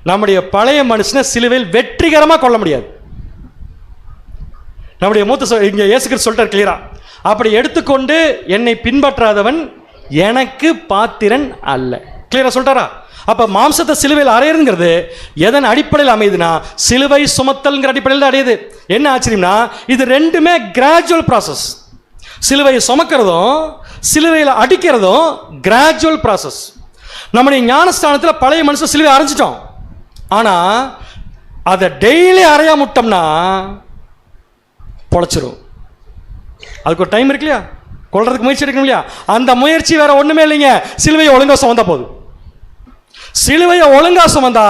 நம்முடைய பழைய மனுஷனை சிலுவையில் வெற்றிகரமா கொள்ள முடியாது. நம்முடைய மூத்த இங்க இயேசு கிறிஸ்து சொல்லிட்டார் கிளியரா, அப்படி எடுத்துக்கொண்டு என்னை பின்பற்றாதவன் எனக்கு பாத்திரன் அல்ல. கிளியரா சொல்லிட்டாரா? அப்ப மாம்சத்தை சிலுவையில் அறையிறதுங்கிறது எதன் அடிப்படையில் அமையுதுன்னா சிலுவை சுமத்தல்ங்கிற அடிப்படையில் அடையுது. என்ன ஆச்சரியம்னா இது ரெண்டுமே கிராஜுவல் ப்ராசஸ். சிலுவையை சுமக்கிறதும் சிலுவையில் அடிக்கிறதும் கிராஜுவல் ப்ராசஸ். நம்முடைய ஞானஸ்தானத்தில் பழைய மனுஷன் சிலுவை அரைஞ்சிட்டோம், ஆனா அதை டெய்லி அறையா முட்டோம்னா பொழைச்சிரும். அதுக்கு ஒரு டைம் இருக்கு இல்லையா, கொள்றதுக்கு முயற்சி எடுக்கணும் இல்லையா? அந்த முயற்சி வேற ஒண்ணுமே இல்லைங்க, சிலுவையை ஒழுங்கா சுமந்தா போதும். சிலுவையை ஒழுங்கா சுமந்தா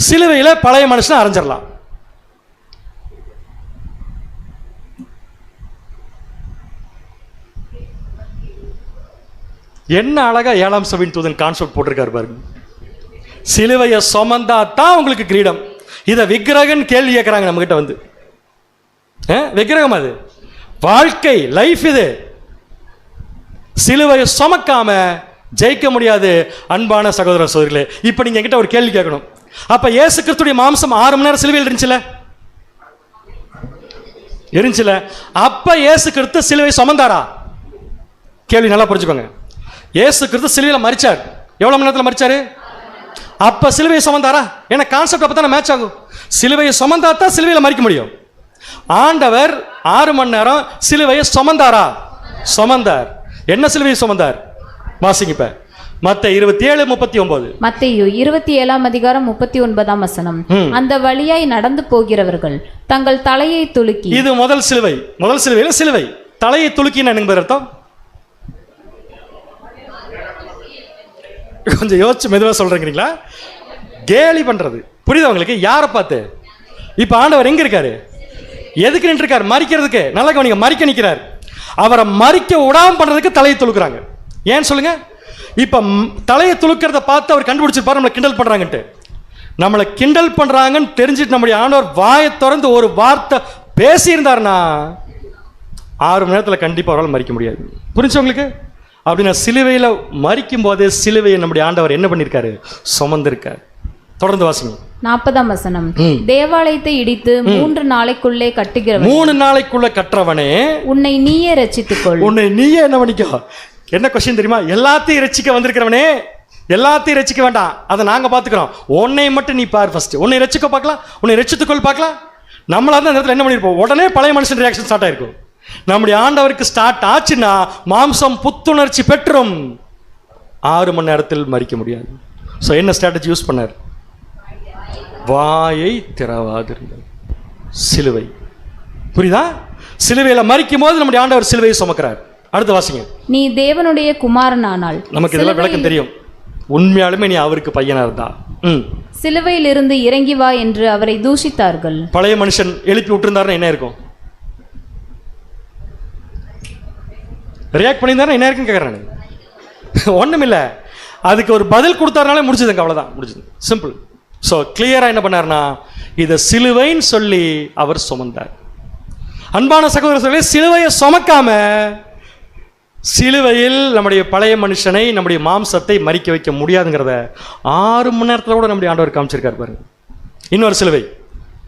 சிலுவையில பழைய மனுஷனை அரைஞ்சிடலாம். என்ன அழகா 7ஆம் சபையின் தூதன் கான்செப்ட் போட்டிருக்காரு பாருங்க. சிலுவையை சுமந்தா தான் உங்களுக்கு கிரீடம். இதை விக்கிரகன் கேள்வி கேட்கிறாங்க நம்ம கிட்ட வந்து. விக்கிரகம் அது வாழ்க்கை, லைஃப். இது சிலுவையை சுமக்காம ஜெயிக்க முடியாது. அன்பான சகோதர சகோதரிகளே, இப்ப நீங்க என்கிட்ட ஒரு கேள்வி கேட்கணும். அப்ப இயேசு கிறிஸ்துடைய மாம்சம் 6 மணி நேரம் சிலுவையில் இருந்துச்சுல, அப்ப இயேசு கிறிஸ்து சிலுவை சுமந்தாரா? கேள்வி நல்லா புரிஞ்சுக்கோங்க. இயேசு கிறிஸ்து சிலுவையில் மரிச்சார். எவ்வளவு மணி நேரத்தில் மரிச்சாரு? அப்ப சிலுவையை சுமந்தாரா? ஏன்னா கான்செப்ட் அப்பதான் மேட்ச் ஆகும். சிலுவையை சுமந்தா தான் சிலுவையில் மரிக்க முடியும். ஆண்டவர் 6 மணி நேரம் சிலுவையை சுமந்தாரா? சுமந்தார். என்ன சிலுவையை சுமந்தார்? வாசிங்க இப்ப. மத்தேயு 27:39. மத்தேயு 27:39. அந்த வழியாய் நடந்து போகிறவர்கள் தங்கள் தலையை துலுக்கி. இது முதல் சிலுவை. முதல் சிலுவையில சிலுவை தலையை துலுக்கின்னு எனக்கு அர்த்தம். கொஞ்சம் யோசிச்சு மெதுவா சொல்றீங்களா? கேலி பண்றது புரியுதா உங்களுக்கு? யாரை பார்த்து? இப்ப ஆண்டவர் எங்க இருக்காரு? எதுக்கு நின்று இருக்காரு? மறிக்கிறதுக்கு. நல்லா கவனிங்க, மறிக்க நிற்கிறார். அவரை மறிக்க விடாம பண்றதுக்கு தலையை துலுக்குறாங்க. ஏன் சொல்லுங்க? இப்ப தலையை துலுக்கிறத பார்த்து அவர் கண்டுபிடிச்சிருப்பாரு நம்மளை கிண்டல் பண்றாங்கன்ட்டு. நம்மளை கிண்டல் பண்றாங்கன்னு தெரிஞ்சுட்டு நம்முடைய ஆண்டவர் வாயை திறந்து ஒரு வார்த்தை பேசி இருந்தாருன்னா 6 மணி நேரத்தில் கண்டிப்பா அவரால் மறிக்க முடியாது. புரிஞ்சு உங்களுக்கு? அப்படின்னா சிலுவையில் மறிக்கும் போதே சிலுவையை நம்முடைய ஆண்டவர் என்ன பண்ணியிருக்காரு? சுமந்திருக்கார். தொடர்ந்து வாசிங்க. 40ஆம் வசனம். தேவாலயத்தை இடித்து 3 நாளைக்குள்ளே கட்டுகிறவன், 3 நாளைக்குள்ள கற்றவனே, உன்னை நீயே ரட்சித்துக்கொள். உன்னை நீயே என்ன பண்ணிக்கோ. என்ன கொஸ்டின் தெரியுமா? எல்லாத்தையும் ரட்சிக்க வந்திருக்கிறவனே, எல்லாத்தையும் ரட்சிக்க வேண்டாம், அதை நாங்க பாத்துக்கிறோம், உன்னை மட்டும் நீ பார் ஃபர்ஸ்ட். உன்னை ரட்சிக்க பார்க்கலாம், உன்னை ரட்சித்துக்கொள் பார்க்கலாம். நம்மளா தான் இந்த இடத்துல என்ன பண்ணிருப்போம்? உடனே பழைய மனுஷன் ரியாக்ஷன் ஸ்டார்ட் ஆயிருக்கும். நம்முடைய ஆண்டவருக்கு ஸ்டார்ட் ஆச்சுன்னா மாம்சம் புத்துணர்ச்சி பெற்றும் 6 மணி நேரத்தில் மறிக்க முடியாது. ஸோ என்ன ஸ்ட்ராட்டஜி யூஸ் பண்ணார்? வாயை திறவாதிருந்தார். சிலுவை. புரியுதா? சிலுவையில மறிக்கும் போது நம்முடைய ஆண்டவர் சிலுவையை சுமக்கிறார். அடுத்து வாசிங்க. நீ தேவனுடைய குமாரனானால். நமக்கு இதெல்லாம் விளக்கம் தெரியும். உண்மையாலுமே நீ அவருக்கு பையனா இருந்தா சிலுவையில் இருந்து இறங்கி வா என்று அவரை தூஷித்தார்கள். பழைய மனுஷன் எழுப்பி விட்டுருந்தாருன்னா என்ன இருக்கும்? ரியாக்ட் பண்ணியிருந்தாருன்னா என்ன இருக்குன்னு கேட்குறானு. ஒன்றுமில்ல, அதுக்கு ஒரு பதில் கொடுத்தாருனாலே முடிச்சதுங்க, அவ்வளோதான், முடிச்சது. சிம்பிள். ஸோ கிளியராக என்ன பண்ணார்னா, இதை சிலுவைன்னு சொல்லி அவர் சுமந்தார். அன்பான சகோதரர்களே, சிலுவையை சுமக்காம சிலுவையில் நம்முடைய பழைய மனுஷனை, நம்முடைய மாம்சத்தை மறிக்க வைக்க முடியாதுங்கிறத 6 மணி நேரத்தில் கூட நம்முடைய ஆண்டவர் காமிச்சிருக்காரு பாருங்க. இன்னொரு சிலுவை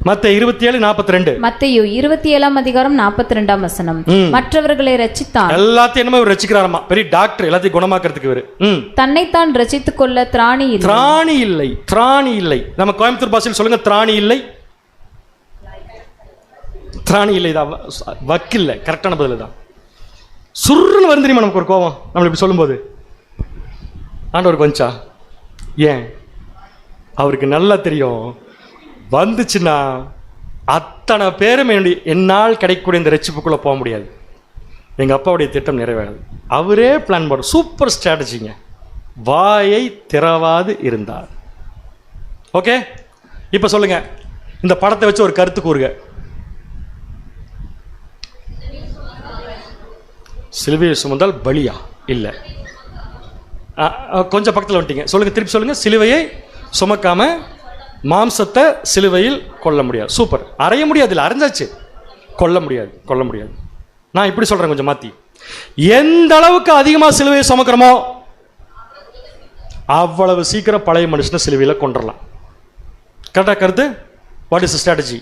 மத்தேயு 27:42. மத்தேயு 27ஆம் அதிகாரம் 42ஆம் வசனம். மற்றவர்களை ரட்சித்தான். எல்லாத்தையும் என்னமோ இவர் ரட்சிக்கிறாராமா, பெரிய டாக்டர், எல்லாத்தையும் குணமாக்குறதுக்கு இவர். தன்னைத்தான் ரட்சித்துக் கொள்ள திராணி இல்லை. திராணி இல்லை, திராணி இல்லை. நம்ம கோயம்புத்தூர் பாஷையில் சொல்லுங்க, திராணி இல்லை. திராணி இல்லை தான், வக்கில்லை, கரெக்டான பதில் தான். சுருன்னு வந்து தெரியுமா நமக்கு ஒரு கோபம், நம்ம இப்படி சொல்லும்போது. ஆண்டவருக்கு வந்துச்சா? ஏன்? அவருக்கு நல்லா தெரியும், வந்துச்சுன்னா அத்தனை பேரும் என்னால் கிடைக்கக்கூடிய இந்த ரட்சிப்புக்குள்ளே போக முடியாது, எங்கள் அப்பாவுடைய திட்டம் நிறைவேறாது. அவரே பிளான் பண்ண சூப்பர் ஸ்ட்ராட்டஜிங்க. வாயை திறவாது இருந்தார். ஓகே, இப்போ சொல்லுங்க, இந்த படத்தை வச்சு ஒரு கருத்து கூறுக. சிலுவையை சுமந்தால் பலியா? இல்லை, கொஞ்சம் பக்கத்தில் வந்துட்டீங்க. சொல்லுங்க, திருப்பி சொல்லுங்க. சிலுவையை சுமக்காம மாம்சத்தை சிலுவையில் கொல்ல முடியாது. சூப்பர். அறைய முடியாது, இல்லை அரைஞ்சாச்சு. கொல்ல முடியாது, கொல்ல முடியாது. நான் இப்படி சொல்றேன், கொஞ்சம் மாத்தி. எந்த அளவுக்கு அதிகமாக சிலுவையை சுமக்கிறோமோ அவ்வளவு சீக்கிரம் பழைய மனுஷனை சிலுவையில் கொண்டுடலாம். கரெக்டா கருத்து? What is strategy?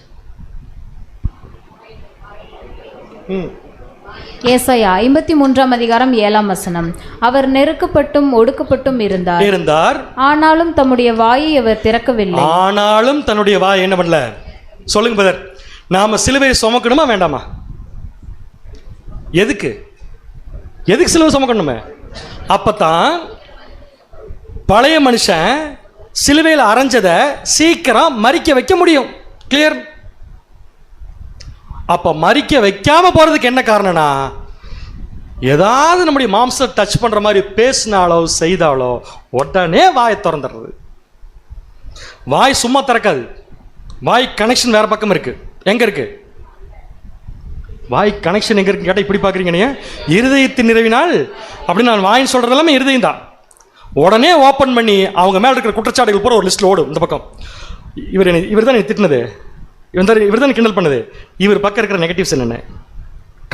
ஏசாயா 53ஆம் அதிகாரம் 7ஆம் வசனம். அவர் நெருக்கப்பட்டும் ஒடுக்கப்பட்டும் இருந்தார், ஆனாலும் தம்முடைய வாயை அவர் திறக்கவில்லை. ஆனாலும் தன்னுடைய வாயை என்ன பண்ணல? சொல்லுங்க பிரதர், நாம சிலுவையை சுமக்கணுமா வேண்டாமா? எதுக்கு எதுக்கு சிலுவை சுமக்கணுமே? அப்பதான் பழைய மனுஷன் சிலுவையில் அரைஞ்சதை சீக்கிரம் மறிக்க வைக்க முடியும். கிளியர்? அப்ப மறிக்க வைக்காம போறதுக்கு என்ன காரணம்னா, ஏதாவது நம்முடைய மாம்சத்தை டச் பண்ற மாதிரி பேசினாலோ செய்தாலோ உடனே வாயை திறந்துடுறது. வாய் சும்மா திறக்காது. வாய் கனெக்ஷன் வேற பக்கம் இருக்கு. எங்க இருக்கு வாய் கனெக்ஷன்? எங்க இருக்கு கேட்டா இப்படி பாக்குறீங்க நீங்க. இருதயத்தின் நிறைவினால் அப்படின்னு நான் வாயின்னு சொல்றது எல்லாமே இருதயம் தான். உடனே ஓப்பன் பண்ணி அவங்க மேல இருக்கிற குற்றச்சாட்டுகள் பூரா ஒரு லிஸ்ட்ல ஓடும். இந்த பக்கம் இவர் தான் திட்டினது, இவர் தான் கிண்டல் பண்ணது, இவர் பக்கம் இருக்கிற நெகட்டிவ்ஸ் என்னென்ன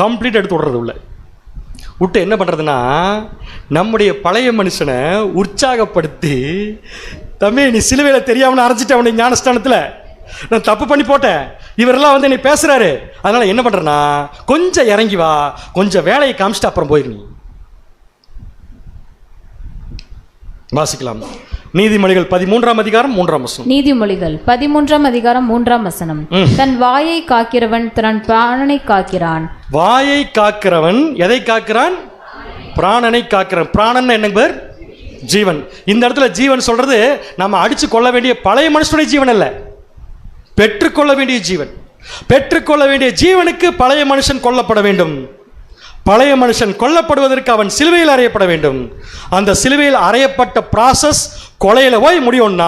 கம்ப்ளீட் எடுத்து விடுறது. உள்ள விட்டு என்ன பண்ணுறதுன்னா, நம்முடைய பழைய மனுஷனை உற்சாகப்படுத்தி, தம்பி நீ சிலுவையில் தெரியாமல் அரைச்சிட்டு அவனை ஞானஸ்தானத்தில் நான் தப்பு பண்ணி போட்டேன், இவரெல்லாம் வந்து என்னை பேசுகிறாரு, அதனால் என்ன பண்ணுறேன்னா கொஞ்சம் இறங்கி வா, கொஞ்சம் வேலையை காமிச்சிட்டு அப்புறம் போயிரு. வாசிக்கலாம். நீதிமொழிகள் 13ஆம் அதிகாரம் 3ஆம் வசனம். நீதிமொழிகள் 13ஆம் அதிகாரம் 3ஆம் வசனம். தன் வாயை காக்கிறவன் தன் பிராணனை காக்கிறான். வாயை காக்கிறவன் எதை காக்கிறான்? பிராணனை காக்கிறான். பிராணன் என்ன பேர்? ஜீவன். இந்த இடத்துல ஜீவன் சொல்றது நம்ம அடிச்சு கொள்ள வேண்டிய பழைய மனுஷனுடைய ஜீவன் அல்ல, பெற்றுக்கொள்ள வேண்டிய ஜீவன். பெற்றுக்கொள்ள வேண்டிய ஜீவனுக்கு பழைய மனுஷன் கொல்லப்பட வேண்டும். பழைய மனுஷன் கொல்லப்படுவதற்கு அவன் சிலுவையில் அறையப்பட வேண்டும். அந்த சிலுவையில் அறையப்பட்ட ப்ராசஸ் கொலையில போய் முடியும்னா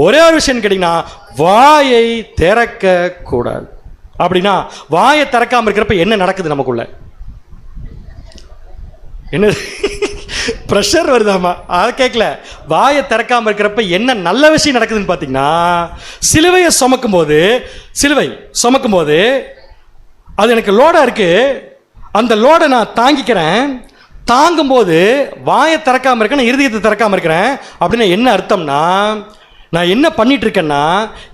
ஒரே ஒரு விஷயம் கேட்டீங்கன்னா, வாயை திறக்க கூடாது. அப்படின்னா வாயை திறக்காம இருக்கிறப்ப என்ன நடக்குது நமக்குள்ள? என்ன ப்ரெஷர் வருதாமா? அதை கேட்கல. வாயை திறக்காம இருக்கிறப்ப என்ன நல்ல விஷயம் நடக்குதுன்னு பார்த்தீங்கன்னா, சிலுவையை சுமக்கும் போது அது எனக்கு லோடா இருக்கு, அந்த லோடை நான் தாங்கிக்கிறேன். தாங்கும்போது வாயை திறக்காம இருக்கேன், இருதயத்தை திறக்காம இருக்கிறேன். அப்படின்னா என்ன அர்த்தம்னா, நான் என்ன பண்ணிட்டு இருக்கேன்னா,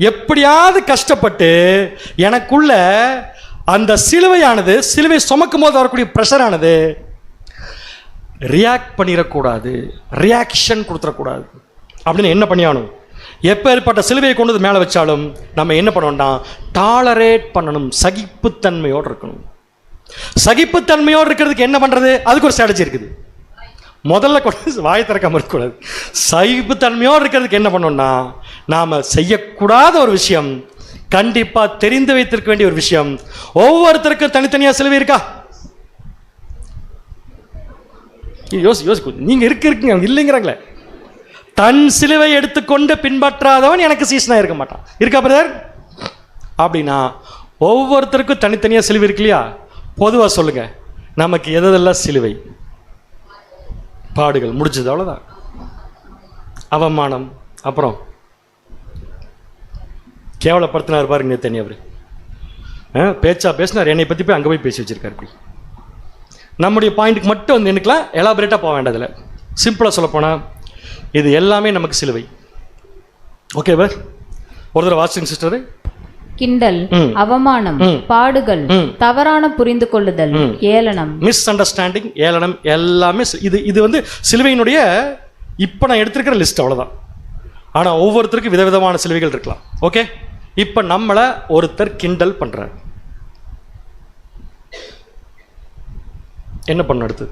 எப்படியாவது கஷ்டப்பட்டு எனக்குள்ள அந்த சிலுவை சுமக்கும் போது வரக்கூடிய ப்ரெஷரானது ரியாக்ட் பண்ணிடக்கூடாது, ரியாக்ஷன் கொடுத்துடக்கூடாது அப்படின்னு என்ன பண்ணியானும். எப்போ ஏற்பட்ட சிலுவையை கொண்டு வந்து மேலே வச்சாலும் நம்ம என்ன பண்ணோம்னா டாலரேட் பண்ணணும், சகிப்புத்தன்மையோடு இருக்கணும். சகிப்புத்தன்மையோடு இருக்கிறதுக்கு என்ன பண்ணுறது, அதுக்கு ஒரு ஸ்ட்ராட்டஜி இருக்குது. முதல்ல கொண்டு வாயை திறக்காம இருக்கக்கூடாது. சகிப்புத்தன்மையோடு இருக்கிறதுக்கு என்ன பண்ணோம்னா, நாம் செய்யக்கூடாத ஒரு விஷயம், கண்டிப்பாக தெரிந்து வைத்திருக்க வேண்டிய ஒரு விஷயம், ஒவ்வொருத்தருக்கும் தனித்தனியாக சிலுவை இருக்கா? யோசிக்கும். நீங்கள் இருக்குங்க இல்லைங்கிறாங்களே. தன் சிலுவை எடுத்துக்கொண்டு பின்பற்றாதவன் எனக்கு சீசனாக இருக்க மாட்டான். இருக்கா பிரதர்? அப்படின்னா ஒவ்வொருத்தருக்கும் தனித்தனியாக சிலுவை இருக்கு இல்லையா? பொதுவாக சொல்லுங்க, நமக்கு எதெல்லாம் சிலுவை? பாடுகள் முடிஞ்சது, அவ்வளோதான். அவமானம், அப்புறம் கேவலப்படுத்தினார் பாருங்க தனி. அவர் பேச்சா பேசினார், என்னை பற்றி போய் அங்கே போய் பேசி வச்சிருக்காரு. இப்படி நம்முடைய பாயிண்ட்டுக்கு மட்டும் வந்து நினைக்கலாம், எலாபரேட்டாக போக வேண்டாதில்ல. சிம்பிளாக சொல்லப்போனால் இது எல்லாமே நமக்கு சிலுவை. ஓகேவா? ஒரு தடவை வாட்சிங் சிஸ்டர். கிண்டல், அவமானம், பாடுகள், தவறான புரிந்து கொள்ளுதல், ஏளனம், மிஸ் அண்டர்ஸ்டாண்டிங், ஏளனம் எல்லாமே இது வந்து சிலுவையினுடைய இப்போ நான் எடுத்திருக்கிற லிஸ்ட், அவ்வளோதான். ஆனால் ஒவ்வொருத்தருக்கும் விதவிதமான சிலுவைகள் இருக்கலாம். ஓகே, இப்போ நம்மளை ஒருத்தர் கிண்டல் பண்ணுறார், என்ன பண்ண அடுத்து?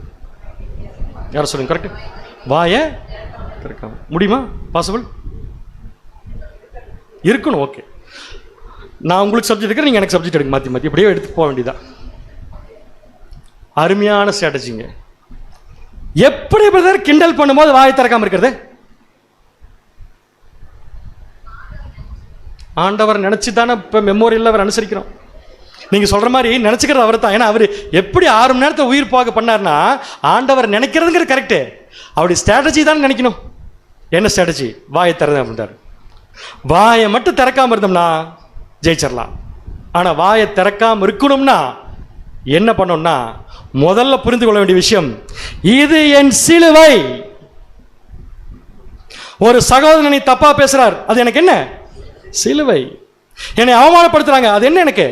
யாரை சொல்லுங்க கரெக்ட்? வாயை திறக்காம முடியுமா? பாசிபிள் இருக்கணும். ஓகே, நான் உங்களுக்கு சப்ஜெக்ட் எடுக்கிறேன், நீங்கள் எனக்கு சப்ஜெக்ட் எடுக்க, மாற்றி இப்படியே எடுத்து போக வேண்டியதான். அருமையான ஸ்ட்ராட்டஜிங்க. எப்படி பிரதர் கிண்டல் பண்ணும்போது வாயை திறக்காம இருக்கிறது? ஆண்டவர் நினைச்சு தானே இப்போ மெமோரியலில் அவர் அனுசரிக்கிறோம். நீங்கள் சொல்கிற மாதிரி நினச்சிக்கிறது அவர் தான். ஏன்னா அவர் எப்படி 6 மணி நேரத்தை உயிர் போக பண்ணார்னா, ஆண்டவர் நினைக்கிறதுங்கிறது கரெக்டு. அப்படி ஸ்ட்ராட்டஜி தான் நினைக்கணும். என்ன ஸ்ட்ராட்டஜி? வாயை திறந்து அப்படின்றார். வாயை மட்டும் திறக்காமல் இருந்தோம்னா ஜெயிச்சிடலாம். ஆனால் வாயை திறக்காமல் இருக்கணும்னா என்ன பண்ணோம்னா, முதல்ல புரிந்து கொள்ள வேண்டிய விஷயம், இது என் சிலுவை. ஒரு சகோதரனை தப்பா பேசுறார், அது எனக்கு என்ன? சிலுவை. என்னை அவமானப்படுத்துறாங்க, அது என்ன எனக்கு?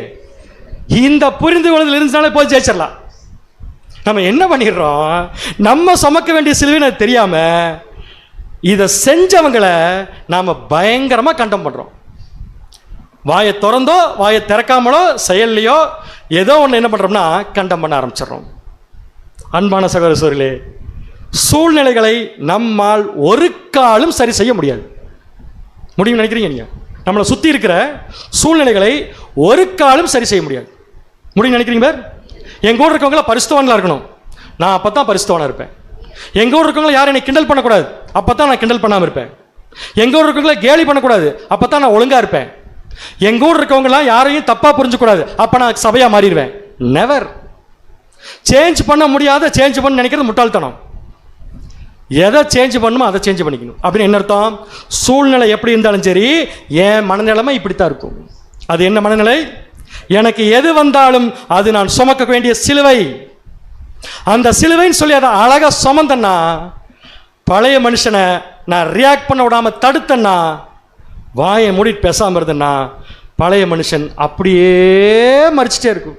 இந்த புரிந்து கொள்ளுதல் இருந்தாலே போய் ஜெயிச்சிடலாம். நம்ம என்ன பண்ணிடுறோம், நம்ம சுமக்க வேண்டிய சிலுவை தெரியாம இதை செஞ்சவங்களை நாம பயங்கரமா கண்டம் பண்றோம். வாயை திறந்தோ வாயை திறக்காமலோ செயல்லையோ ஏதோ ஒன்று என்ன பண்றோம்னா கண்டம் பண்ண ஆரம்பிச்சிடறோம். அன்பான சகோதர சகோதரிகளே, சூழ்நிலைகளை நம்மால் ஒரு காலும் சரி செய்ய முடியாது. முடியும் நினைக்கிறீங்க நீங்க? நம்மளை சுற்றி இருக்கிற சூழ்நிலைகளை ஒரு காலும் சரி செய்ய முடியாது. முடியும் நினைக்கிறீங்க பேர்? எங்கள் கூட இருக்கவங்கள பரிசுத்தவான்களா இருக்கணும், நான் அப்போ தான் பரிசுத்தவானாக இருப்பேன். எங்கள் ஊர் இருக்கவங்கள யாரும் என்னை கிண்டல் பண்ணக்கூடாது, அப்போ தான் நான் கிண்டல் பண்ணாமல் இருப்பேன். எங்கள் ஊர் இருக்கவங்கள கேலி பண்ணக்கூடாது, அப்போ தான் நான் ஒழுங்காக இருப்பேன். எங்கள் ஊர் இருக்கவங்களாம் யாரையும் தப்பாக புரிஞ்சுக்கூடாது, அப்போ நான் சபையாக மாறிடுவேன். நெவர். சேஞ்ச் பண்ண முடியாத சேஞ்ச் பண்ண நினைக்கிறது முட்டாள்தனம். எதை சேஞ்ச் பண்ணணுமோ அதை சேஞ்ச் பண்ணிக்கணும். அப்படின்னு என்ன அர்த்தம்? சூழ்நிலை எப்படி இருந்தாலும் சரி, என் மனநிலைமை இப்படித்தான் இருக்கும். அது என்ன மனநிலை? எனக்கு எது வந்தாலும் அது நான் சுமக்க வேண்டிய சிலுவை. அந்த சிலுவைன்னு சொல்லி அதை அழகா சுமந்தன்னா, பழைய மனுஷனை நான் ரியாக்ட் பண்ண விடாம தடுத்தன்னா, வாயை மூடிட்டு பேசாம இருந்தேன்னா, பழைய மனுஷன் அப்படியே மறிச்சிட்டே இருக்கும்.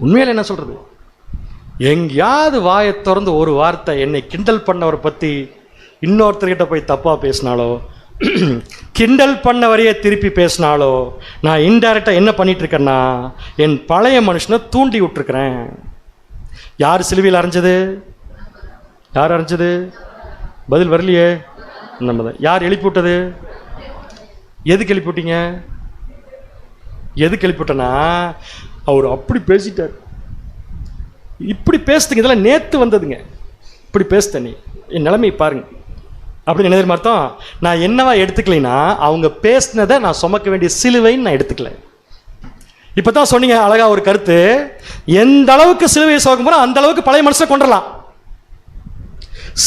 உண்மையில என்ன சொல்றது, எங்கேயாவது வாயை திறந்து ஒரு வார்த்தை என்னை கிண்டல் பண்ணவரை பற்றி இன்னொருத்தர்கிட்ட போய் தப்பாக பேசினாலோ, கிண்டல் பண்ணவரையே திருப்பி பேசினாலோ, நான் இன்டைரக்டாக என்ன பண்ணிட்டு இருக்கேன்னா என் பழைய மனுஷனை தூண்டி விட்டுருக்கிறேன். யார் சிலுவையில் அரைஞ்சது? யார் அரைஞ்சது? பதில் வரலையே. நம்ம தான். யார் எழுப்பி விட்டது? எதுக்கு எழுப்பி விட்டீங்க? எதுக்கு எழுப்பி விட்டேன்னா, அவர் அப்படி பேசிட்டார், இப்படி பேசுதுங்க, இதெல்லாம் நேற்று வந்ததுங்க, இப்படி பேசுத நீ என் நிலைமை பாருங்க அப்படின்னு என்ன அர்த்தம்? நான் என்னவா எடுத்துக்கலைன்னா, அவங்க பேசினதை நான் சுமக்க வேண்டிய சிலுவைன்னு நான் எடுத்துக்கல. இப்போ தான் சொன்னீங்க அழகா ஒரு கருத்து, எந்த அளவுக்கு சிலுவையை சுமக்க போகிறோம் அந்த அளவுக்கு பழைய மனுஷனை கொண்டுடலாம்.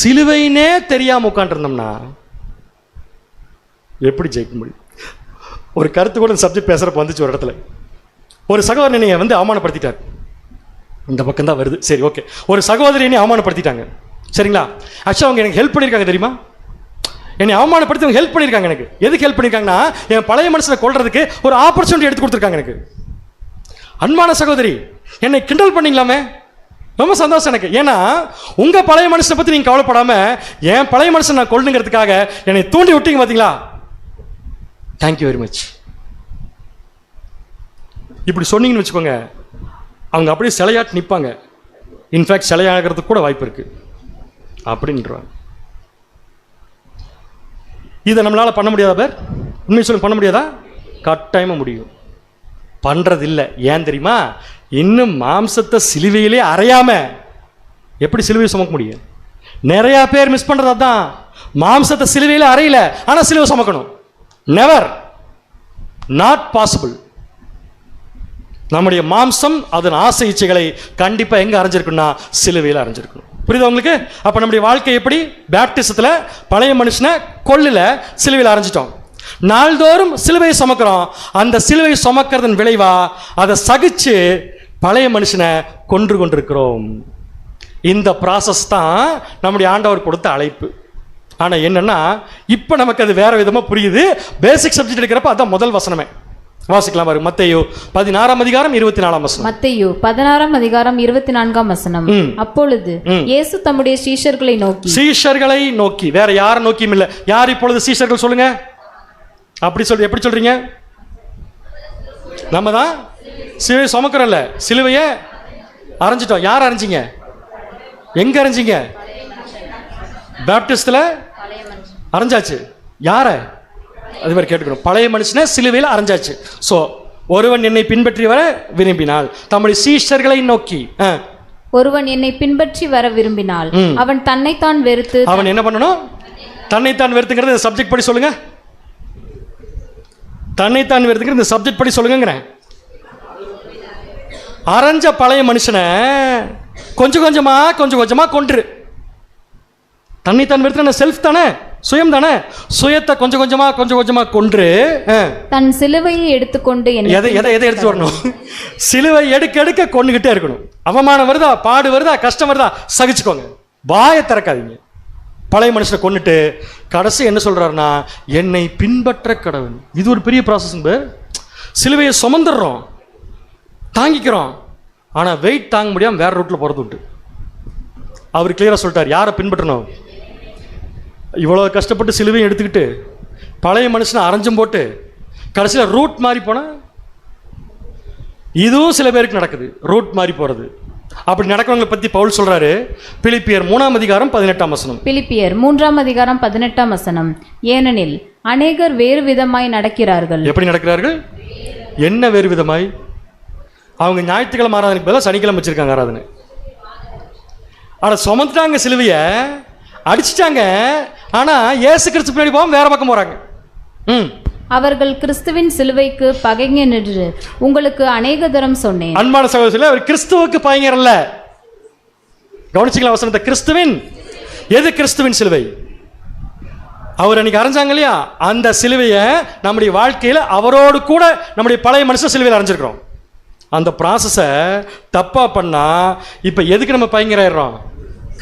சிலுவைனே தெரியாமல் உட்காந்துருந்தோம்னா எப்படி ஜெயிக்க முடியும்? ஒரு கருத்து கூட சப்ஜெக்ட் பேசுகிறப்ப வந்துச்சு ஒரு இடத்துல. ஒரு சகோதரனை நீங்கள் வந்து அவமானப்படுத்திட்டார், இந்த பக்கம் தான் வருது, சரி ஓகே. ஒரு சகோதரியை அவமானப்படுத்திட்டாங்க, சரிங்களா? ஆக்சுவலாக அவங்க எனக்கு ஹெல்ப் பண்ணியிருக்காங்க தெரியுமா? என்னை அவமானப்படுத்தி ஹெல்ப் பண்ணியிருக்காங்க. எனக்கு எதுக்கு ஹெல்ப் பண்ணியிருக்காங்கன்னா, என் பழைய மனுஷனை கொல்றதுக்கு ஒரு ஆப்பர்ச்சுனிட்டி எடுத்து கொடுத்துருக்காங்க எனக்கு. அன்பான சகோதரி, என்னை கிண்டல் பண்ணீங்களாமே, ரொம்ப சந்தோஷம் எனக்கு. ஏன்னா உங்க பழைய மனுஷனை பத்தி நீங்க கவலைப்படாம என் பழைய மனுஷன் நான் கொல்லுங்கிறதுக்காக என்னை தூண்டி விட்டீங்க பாத்தீங்களா? Thank you very much. இப்படி சொன்னீங்கன்னு வச்சுக்கோங்க, அவங்க அப்படியே சிலையாட்டு நிற்பாங்க. இன்ஃபேக்ட் சிலையாகிறதுக்கு கூட வாய்ப்பு இருக்கு அப்படின்றாங்க. இதை நம்மளால பண்ண முடியாதா பேர்? உண்மை சொல்லுங்க, பண்ண முடியாதா? கட்டாயமா முடியும். பண்றது இல்லை. ஏன் தெரியுமா? இன்னும் மாம்சத்தை சிலுவையிலே அறையாம எப்படி சிலுவையை சுமக்க முடியும்? நிறைய பேர் மிஸ் பண்றது அதான். மாம்சத்தை சிலுவையில அறையில, ஆனா சிலுவை சுமக்கணும். Never, not possible. நம்முடைய மாம்சம் அதன் ஆசை இச்சைகளை கண்டிப்பா எங்க அரைஞ்சிருக்குன்னா சிலுவையில் அரைஞ்சிருக்கணும். புரியுதா உங்களுக்கு? அப்ப நம்முடைய வாழ்க்கை எப்படி? பேப்டிசத்துல பழைய மனுஷனை கொல்லுல சிலுவையில் அரைஞ்சிட்டோம். நாள்தோறும் சிலுவையை சுமக்கிறோம். அந்த சிலுவை சுமக்கிறதன் விளைவா அதை சகிச்சு பழைய மனுஷனை கொன்று கொண்டிருக்கிறோம். இந்த ப்ராசஸ் தான் நம்முடைய ஆண்டவர் கொடுத்த அழைப்பு. ஆனா என்னன்னா, இப்ப நமக்கு அது வேற விதமா புரியுது. பேசிக் சப்ஜெக்ட் எடுக்கிறப்ப அதான் முதல் வசனமே. வாசிக்கலாம் பாருங்க. மத்தேயு 16 அதிகாரம் 24 வசனம். மத்தேயு 16 அதிகாரம் 24 வசனம். அப்பொழுது இயேசு தம்முடைய சீஷர்களை நோக்கி, வேற யாரை நோக்கியும் இல்ல. யார் இப்பொழுது சீஷர்கள் சொல்லுங்க? அப்படி சொல்லி எப்படி சொல்றீங்க? நம்ம தான் சிலுவை சுமக்கிறோம்ல, சிலுவையை அரைஞ்சிட்டோம். யார் அரைஞ்சிங்க? எங்க அரைஞ்சிங்க? பேப்டிஸ்ட்ல அரைஞ்சாச்சு. யார? அது மாதிரி கேட்டுக்கணும். பழைய மனுஷனை சிலுவையில் அரைஞ்சாச்சு. சோ ஒருவன் என்னை பின்பற்றி வர விரும்பினால் தம்முடைய சீஷர்களை நோக்கி, ஒருவன் என்னை பின்பற்றி வர விரும்பினால் அவன் தன்னைத்தான் வெறுத்து, அவன் என்ன பண்ணணும்? தன்னைத்தான் வெறுத்துங்கிறது சப்ஜெக்ட் படி சொல்லுங்க. தன்னைத்தான் வெறுத்துங்கிறது இந்த சப்ஜெக்ட் படி சொல்லுங்கிறேன். அரைஞ்ச பழைய மனுஷனை கொஞ்சம் கொஞ்சமா கொன்று. தன்னைத்தான் வெறுத்து செல்ஃப் தானே, சுயம் தானே. சுயத்தை கொஞ்சம் கொஞ்சமா கொன்று தன் சிலுவையை எடுத்துக்கொண்டு எதை எடுத்து வரணும்? சிலுவை எடுக்க கொண்டுகிட்டே இருக்கணும். அவமானம் வருதா, பாடு வருதா, கஷ்டம் வருதா, சகிச்சுக்கோங்க. வாயை திறக்காதீங்க. பழைய மனுஷனை கொண்டுட்டு கடைசி என்ன சொல்றாருன்னா, என்னை பின்பற்ற கடவுள். இது ஒரு பெரிய ப்ராசஸ். சிலுவையை சுமந்துடுறோம், தாங்கிக்கிறோம். ஆனா வெயிட் தாங்க முடியாம வேற ரூட்ல போறது உண்டு. அவர் கிளியரா சொல்லிட்டார் யாரை பின்பற்றணும். இவ்வளவு கஷ்டப்பட்டு சிலுவையை எடுத்துக்கிட்டு பழைய மனுஷனை அரைஞ்சும் போட்டு கடைசியில் ரூட் மாறி போனா, இதுவும் சில பேருக்கு நடக்குது, ரூட் மாறி போறது. அப்படி நடக்கிறவங்களை பத்தி பவுல் சொல்றாரு. பிலிப்பியர் 3 அதிகாரம் 18 வசனம். பிலிப்பியர் 3 அதிகாரம் 18 வசனம். ஏனெனில் அநேகர் வேறு விதமாய் நடக்கிறார்கள். எப்படி நடக்கிறார்கள்? என்ன வேறு விதமாய்? அவங்க ஞாயிற்றுக்கிழமை ஆராதனைக்கு பதிலாக சனிக்கிழமை வச்சிருக்காங்க ஆராதனை. ஆனா சுமந்துட்டாங்க, சிலுவையை அடிச்சுட்டாங்க. ஆனா இயேசு கிறிஸ்து பின்னாடி போகாம வேற பக்கம் போறாங்க. அவர்கள் கிறிஸ்துவின் சிலுவைக்கு பகைஞர் என்று உங்களுக்கு அநேக தரம் சொன்னேன். அன்பான சகோதரர்களே, அவர் கிறிஸ்துவுக்கு பகைஞர் அல்ல. கவனிச்சிக்கலாம் வசனத்தை. கிறிஸ்துவின், எது கிறிஸ்துவின் சிலுவை? அவர் அன்னைக்கு அரைஞ்சாங்க இல்லையா, அந்த சிலுவையை நம்முடைய வாழ்க்கையில அவரோடு கூட நம்முடைய பழைய மனுஷன் சிலுவையில் அரைஞ்சிருக்கிறோம். அந்த ப்ராசஸை தப்பா பண்ணா இப்ப எதுக்கு நம்ம பகைஞராயிடுறோம்?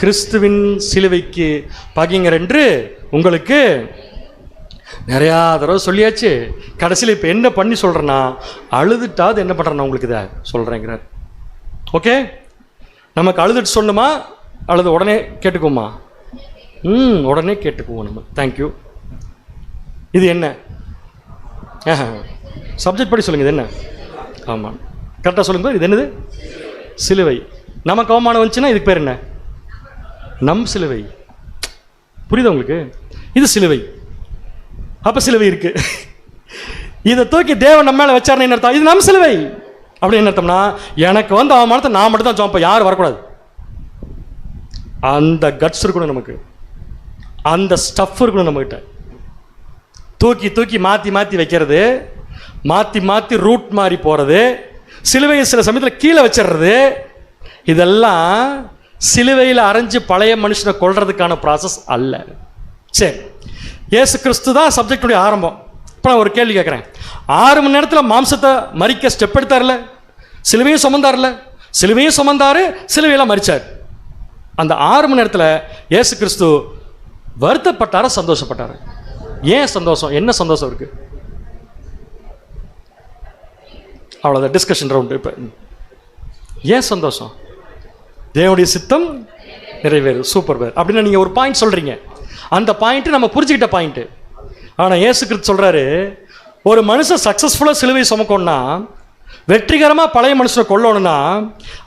கிறிஸ்துவின் சிலுவைக்கு பகைஞர் என்று உங்களுக்கு நிறையா தடவை சொல்லியாச்சு. கடைசியில் இப்போ என்ன பண்ணி சொல்கிறேன்னா, அழுதுட்டாவது என்ன பண்ணுறேன்னா உங்களுக்கு இதை சொல்கிறேங்கிறார். ஓகே, நமக்கு அழுதுட்டு சொல்லணுமா அழுது உடனே கேட்டுக்குவோமா? உடனே கேட்டுக்குவோம் நம்ம. தேங்க்யூ. இது என்ன சப்ஜெக்ட் படி சொல்லுங்க. இது என்ன? ஆமாம், கரெக்டாக சொல்லுங்க. இது என்னது? சிலுவை. நமக்கு அவமானம் வந்துச்சுன்னா இதுக்கு பேர் என்ன? நம் சிலுவை. புரியுதா உங்களுக்கு? இது சிலுவை. அப்ப சிலுவை இருக்கு. இதை தூக்கி தேவன் நம்ம மேல வச்சாருன்னு என்ன அர்த்தம்? இது நம் சிலுவை. அப்படி என்ன அர்த்தம்னா, எனக்கு வந்து அவமானத்தை நான் மட்டும் தான் ஜாம்பேன், யாரும் வரக்கூடாது. அந்த கட்ஸ் இருக்கணும் நமக்கு, அந்த ஸ்டஃப் இருக்கணும் நம்ம கிட்ட. தூக்கி தூக்கி மாத்தி வைக்கிறது, மாத்தி ரூட் மாறி போறது, சிலுவையை சில சமயத்தில் கீழே வச்சிடுறது, இதெல்லாம் சிலுவையில் அரைஞ்சு பழைய மனுஷனை கொல்றதுக்கான ப்ராசஸ் அல்ல. சரி, இயேசு கிறிஸ்து தான் சப்ஜெக்டுடைய ஆரம்பம். இப்போ நான் ஒரு கேள்வி கேட்குறேன். 6 மணி நேரத்தில் மாம்சத்தை மறிக்க ஸ்டெப் எடுத்தார்ல, சிலுவையும் சுமந்தார்ல, சிலுவையும் சுமந்தாரு, சிலுவையெல்லாம் மறிச்சார். அந்த 6 மணி நேரத்தில் இயேசு கிறிஸ்து வருத்தப்பட்டாரா சந்தோஷப்பட்டாரா? ஏன் சந்தோஷம்? என்ன சந்தோஷம் இருக்கு? அவ்வளோதான் டிஸ்கஷன் ரவுண்டு. இப்போ ஏன் சந்தோஷம்? தேவனுடைய சித்தம் நிறைவேறு. சூப்பர் பேர் அப்படின்னா நீங்கள் ஒரு பாயிண்ட் சொல்கிறீங்க, அந்த பாயிண்ட்டு நம்ம புரிஞ்சுக்கிட்ட பாயிண்ட்டு. ஆனால் இயேசு கிறிஸ்து சொல்கிறாரு, ஒரு மனுஷன் சக்ஸஸ்ஃபுல்லாக சிலுவை சுமக்கணும்னா, வெற்றிகரமாக பழைய மனுஷனை கொல்லணும்னா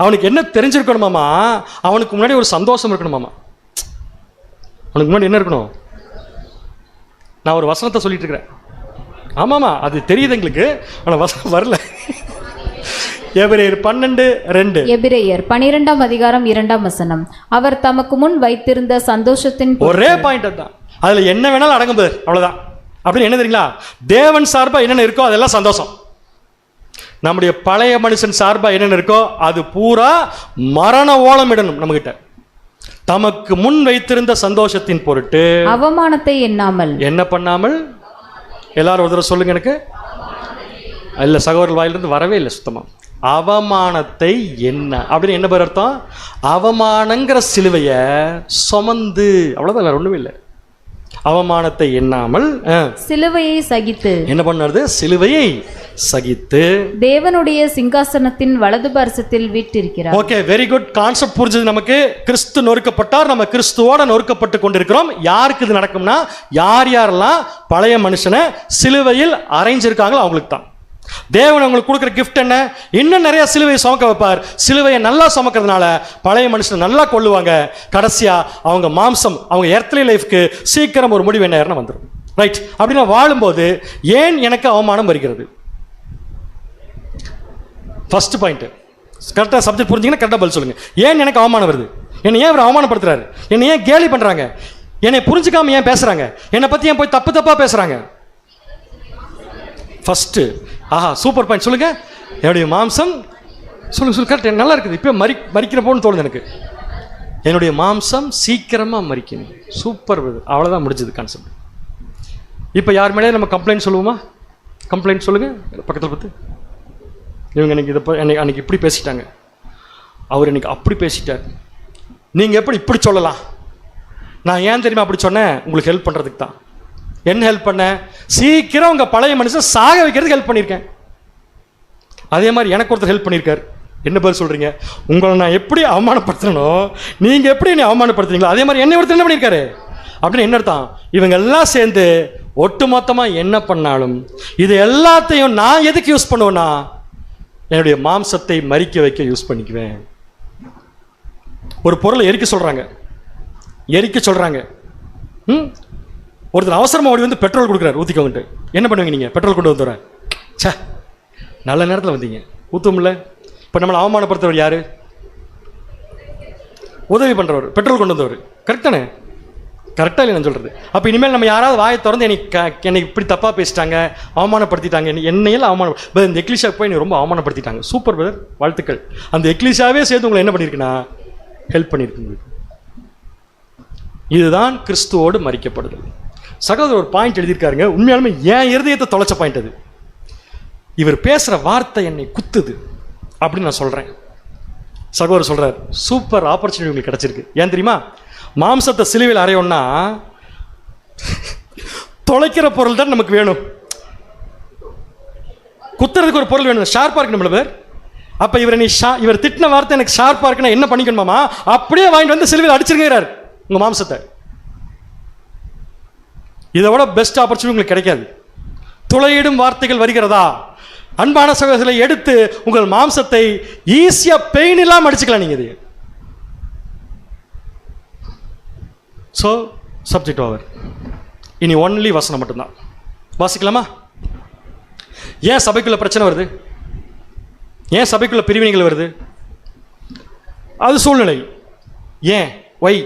அவனுக்கு என்ன தெரிஞ்சிருக்கணுமாமா? அவனுக்கு முன்னாடி ஒரு சந்தோஷம் இருக்கணுமாமா. அவனுக்கு முன்னாடி என்ன இருக்கணும்? நான் ஒரு வசனத்தை சொல்லிட்டு இருக்கிறேன். ஆமாம்மா, அது தெரியுது எங்களுக்கு, ஆனால் வசனம் வரல. எபிரேயர் 12:2. எபிரேயர் 12:2. அவர் தமக்கு முன் வைத்திருந்த சந்தோஷத்தின் ஒரே பாயிண்ட் தான். அதுல என்ன வேணாலும் அடங்கும் பேர், அவ்வளவுதான். அப்படின்னு என்ன தெரியுங்களா? தேவன் சார்பா என்னென்ன இருக்கோ அதெல்லாம் சந்தோஷம். நம்முடைய பழைய மனுஷன் சார்பா என்னென்ன இருக்கோ அது பூரா மரண ஓலம் இடணும். நம்ம கிட்ட தமக்கு முன் வைத்திருந்த சந்தோஷத்தின் பொருட்டு அவமானத்தை எண்ணாமல். என்ன பண்ணாமல்? எல்லாரும் ஒரு தடவை சொல்லுங்க. எனக்கு இல்ல, சகோதரர் வாயிலிருந்து வரவே இல்லை சுத்தமா. அவமானத்தை என்ன அப்படின்னு என்ன பேர் அர்த்தம்? அவமானங்கிற சிலுவைய சுமந்து, அவ்வளவுதான், வேற ஒண்ணுமே இல்லை. அவமானத்தை எண்ணாமல் சிலுவையை சகித்து. என்ன பண்ணாரு? சிலுவையை சகித்து தேவனுடைய சிங்காசனத்தின் வலது பார்சத்தில் வீற்றிருக்கிறார். ஓகே, வெரி குட் கான்செப்ட் புரிஞ்சது நமக்கு. கிறிஸ்து நொறுக்கப்பட்டார், நம்ம கிறிஸ்துவோட நொறுக்கப்பட்டு கொண்டிருக்கிறோம். யாருக்கு இது நடக்கும்னா, யார் யாரெல்லாம் பழைய மனுஷனை சிலுவையில் அரைஞ்சிருக்காங்களோ அவங்களுக்கு தான். தேவன் உங்களுக்கு கொடுக்குற கிஃப்ட் என்ன? இன்னும் நிறைய சிலுவையை சுமக்க வைப்பார். சிலுவையை நல்லா சுமக்கிறதுனால பழைய மனுஷனை நல்லா கொள்ளுவாங்க. கடைசியா அவங்க மாம்சம், அவங்க எர்த்லி லைஃப்க்கு சீக்கிரம் ஒரு முடிவு என்ன வந்துடும். ரைட்? அப்படின்னா வாழும்போது ஏன் எனக்கு அவமானம் வருகிறது? First point. கரெக்டாக சப்ஜெக்ட் புரிஞ்சிங்கன்னா கரெக்டாக பதில் சொல்லுங்க. ஏன் எனக்கு அவமானம் வருது? என்னை ஏன் இவர் அவமானப்படுத்துறாரு? என்னை ஏன் கேலி பண்றாங்க? என்னை புரிஞ்சுக்காம ஏன் பேசுறாங்க? என்னை பத்தி ஏன் போய் தப்பு தப்பா பேசுறாங்க? ஃபர்ஸ்ட், ஆஹா சூப்பர் பாயிண்ட் சொல்லுங்க. என்னுடைய மாம்சம், சொல்லுங்க கரெக்ட், நல்லா இருக்குது. இப்போ மறிக்கிறப்போன்னு தோணுது எனக்கு. என்னுடைய மாம்சம் சீக்கிரமா மறிக்கணும். சூப்பர், அவ்வளோதான், முடிஞ்சது கான்செப்ட். இப்போ யார் மேலே நம்ம கம்ப்ளைண்ட் சொல்லுவோமா? கம்ப்ளைண்ட் சொல்லுங்க பக்கத்தில் பார்த்து. இவங்க எனக்கு இதை அன்னைக்கு இப்படி பேசிட்டாங்க, அவர் எனக்கு அப்படி பேசிட்டார், நீங்கள் எப்படி இப்படி சொல்லலாம்? நான் ஏன் தெரியுமா அப்படி சொன்னேன்? உங்களுக்கு ஹெல்ப் பண்ணுறதுக்கு தான். என்ன ஹெல்ப் பண்ண? சீக்கிரம் உங்கள் பழைய மனுஷன் சாக வைக்கிறதுக்கு ஹெல்ப் பண்ணியிருக்கேன். அதே மாதிரி எனக்கு ஒருத்தர் ஹெல்ப் பண்ணியிருக்கார். என்ன பதில் சொல்கிறீங்க? உங்களை நான் எப்படி அவமானப்படுத்தணும், நீங்கள் எப்படி என்னை அவமானப்படுத்துறீங்களோ அதே மாதிரி என்னை ஒருத்தர் என்ன பண்ணியிருக்காரு அப்படின்னு என்ன அர்த்தம்? இவங்க எல்லாம் சேர்ந்து ஒட்டு மொத்தமாக என்ன பண்ணாலும் இது எல்லாத்தையும் நான் எதுக்கு யூஸ் பண்ணுவேன்னா, என்னுடைய மாம்சத்தை மறிக்க வைக்க யூஸ் பண்ணிக்குவேன். ஒரு பொருளை எரிக்க சொல்கிறாங்க. ஒருத்தர் அவசரமாக ஓடி வந்து பெட்ரோல் கொடுக்குறாரு, ஊற்றிக்கோங்கட்டு. என்ன பண்ணுவீங்க நீங்கள்? பெட்ரோல் கொண்டு வந்துடுறேன். சே, நல்ல நேரத்தில் வந்தீங்க, ஊற்றும்ல. இப்போ நம்மளை அவமானப்படுத்துறவர் யார்? உதவி பண்ணுறவர், பெட்ரோல் கொண்டு வந்தவர். கரெக்ட் தானே? கரெக்டாக இல்லை நான் சொல்கிறது? அப்போ இனிமேல் நம்ம யாராவது வாயை திறந்து என்னை இப்படி தப்பாக பேசிட்டாங்க, அவமானப்படுத்திட்டாங்க, என்னையெல்லாம் அவமானம், இந்த எக்லிஷாவுக்கு போய் என்னை ரொம்ப அவமானப்படுத்திட்டாங்க. சூப்பர் பிரதர், வாழ்த்துக்கள். அந்த எக்லிஷாவே சேர்த்து உங்களை என்ன பண்ணியிருக்குன்னா ஹெல்ப் பண்ணியிருக்கு. இதுதான் கிறிஸ்துவோடு மறிக்கப்படுதல். சகோதரர் ஒரு பாயிண்ட் எழுதியிருக்காருங்க, உண்மையாலுமே என் இருதயத்தை தொலைச்ச பாயிண்ட் அது. இவர் பேசுகிற வார்த்தை என்னை குத்துது அப்படின்னு நான் சொல்கிறேன். சகோதரர் சொல்கிறார், சூப்பர் ஆப்பர்ச்சுனிட்டி உங்களுக்கு கிடச்சிருக்கு. ஏன் தெரியுமா? மாம்சத்தை சிலுவையில் அறையோன்னா தொலைக்கிற பொருள் தான் நமக்கு வேணும், குத்துறதுக்கு ஒரு பொருள் வேணும், ஷார்ப்பாக இருக்கு நம்மள பேர். அப்போ இவர் திட்டின வார்த்தை எனக்கு ஷார்ப்பாக இருக்குன்னா என்ன பண்ணிக்கணுமாமா? அப்படியே வாங்கிட்டு வந்து சிலுவையில் அடிச்சிருக்கிறார் உங்கள் மாம்சத்தை. இதை விட பெஸ்ட் ஆப்பர்ச்சுனிட்டி உங்களுக்கு கிடைக்காது. துளையிடும் வார்த்தைகள் வருகிறதா? அன்பான சகோதரர்களை, எடுத்து உங்கள் மாம்சத்தை ஈஸியா பெயின் இல்லாமல் அடிச்சுக்கலாம் நீங்க. இது ஸோ சப்ஜெக்ட் ஓவர். இனி ஒன்லி வசனம் மட்டும்தான் வாசிக்கலாமா? ஏன் சபைக்குள்ள பிரச்சனை வருது? ஏன் சபைக்குள்ள பிரிவினைகள் வருது? அது சூழ்நிலை. ஏன்? ஒய்?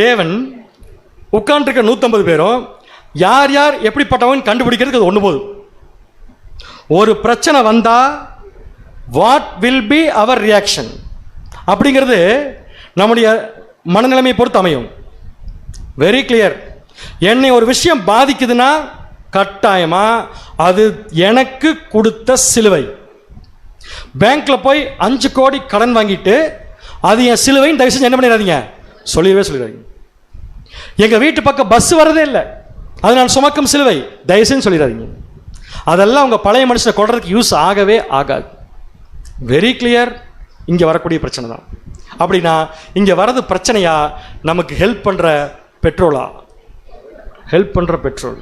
தேவன் உட்கார்ந்துருக்க 150 பேரும் யார் யார் எப்படிப்பட்டவன் கண்டுபிடிக்கிறதுக்கு அது ஒன்று போதும். ஒரு பிரச்சனை வந்தா what will be our reaction அப்படிங்கிறது நம்முடைய மனநிலைமையை பொறுத்து அமையும். Very clear. என்னை ஒரு விஷயம் பாதிக்குதுன்னா கட்டாயமா அது எனக்கு கொடுத்த சிலுவை. பேங்க்ல போய் 5 கோடி கடன் வாங்கிட்டு அது என் சிலுவைன்னு தயவு செஞ்சு என்ன பண்ணிடாதீங்க, சொல்லிடாதீங்க. எங்கள் வீட்டு பக்கம் பஸ் வரதே இல்லை, அது நான் சுமக்கும் சிலுவை. தயவுசெய்து சொல்லிடாதீங்க. அதெல்லாம் உங்கள் பழைய மனுஷனை கொள்றதுக்கு யூஸ் ஆகவே ஆகாது. Very clear. இங்கே வரக்கூடிய பிரச்சனை தான். அப்படின்னா இங்கே வர்றது பிரச்சனையா, நமக்கு ஹெல்ப் பண்ணுற பெட்ரோலா? ஹெல்ப் பண்ணுற பெட்ரோல்.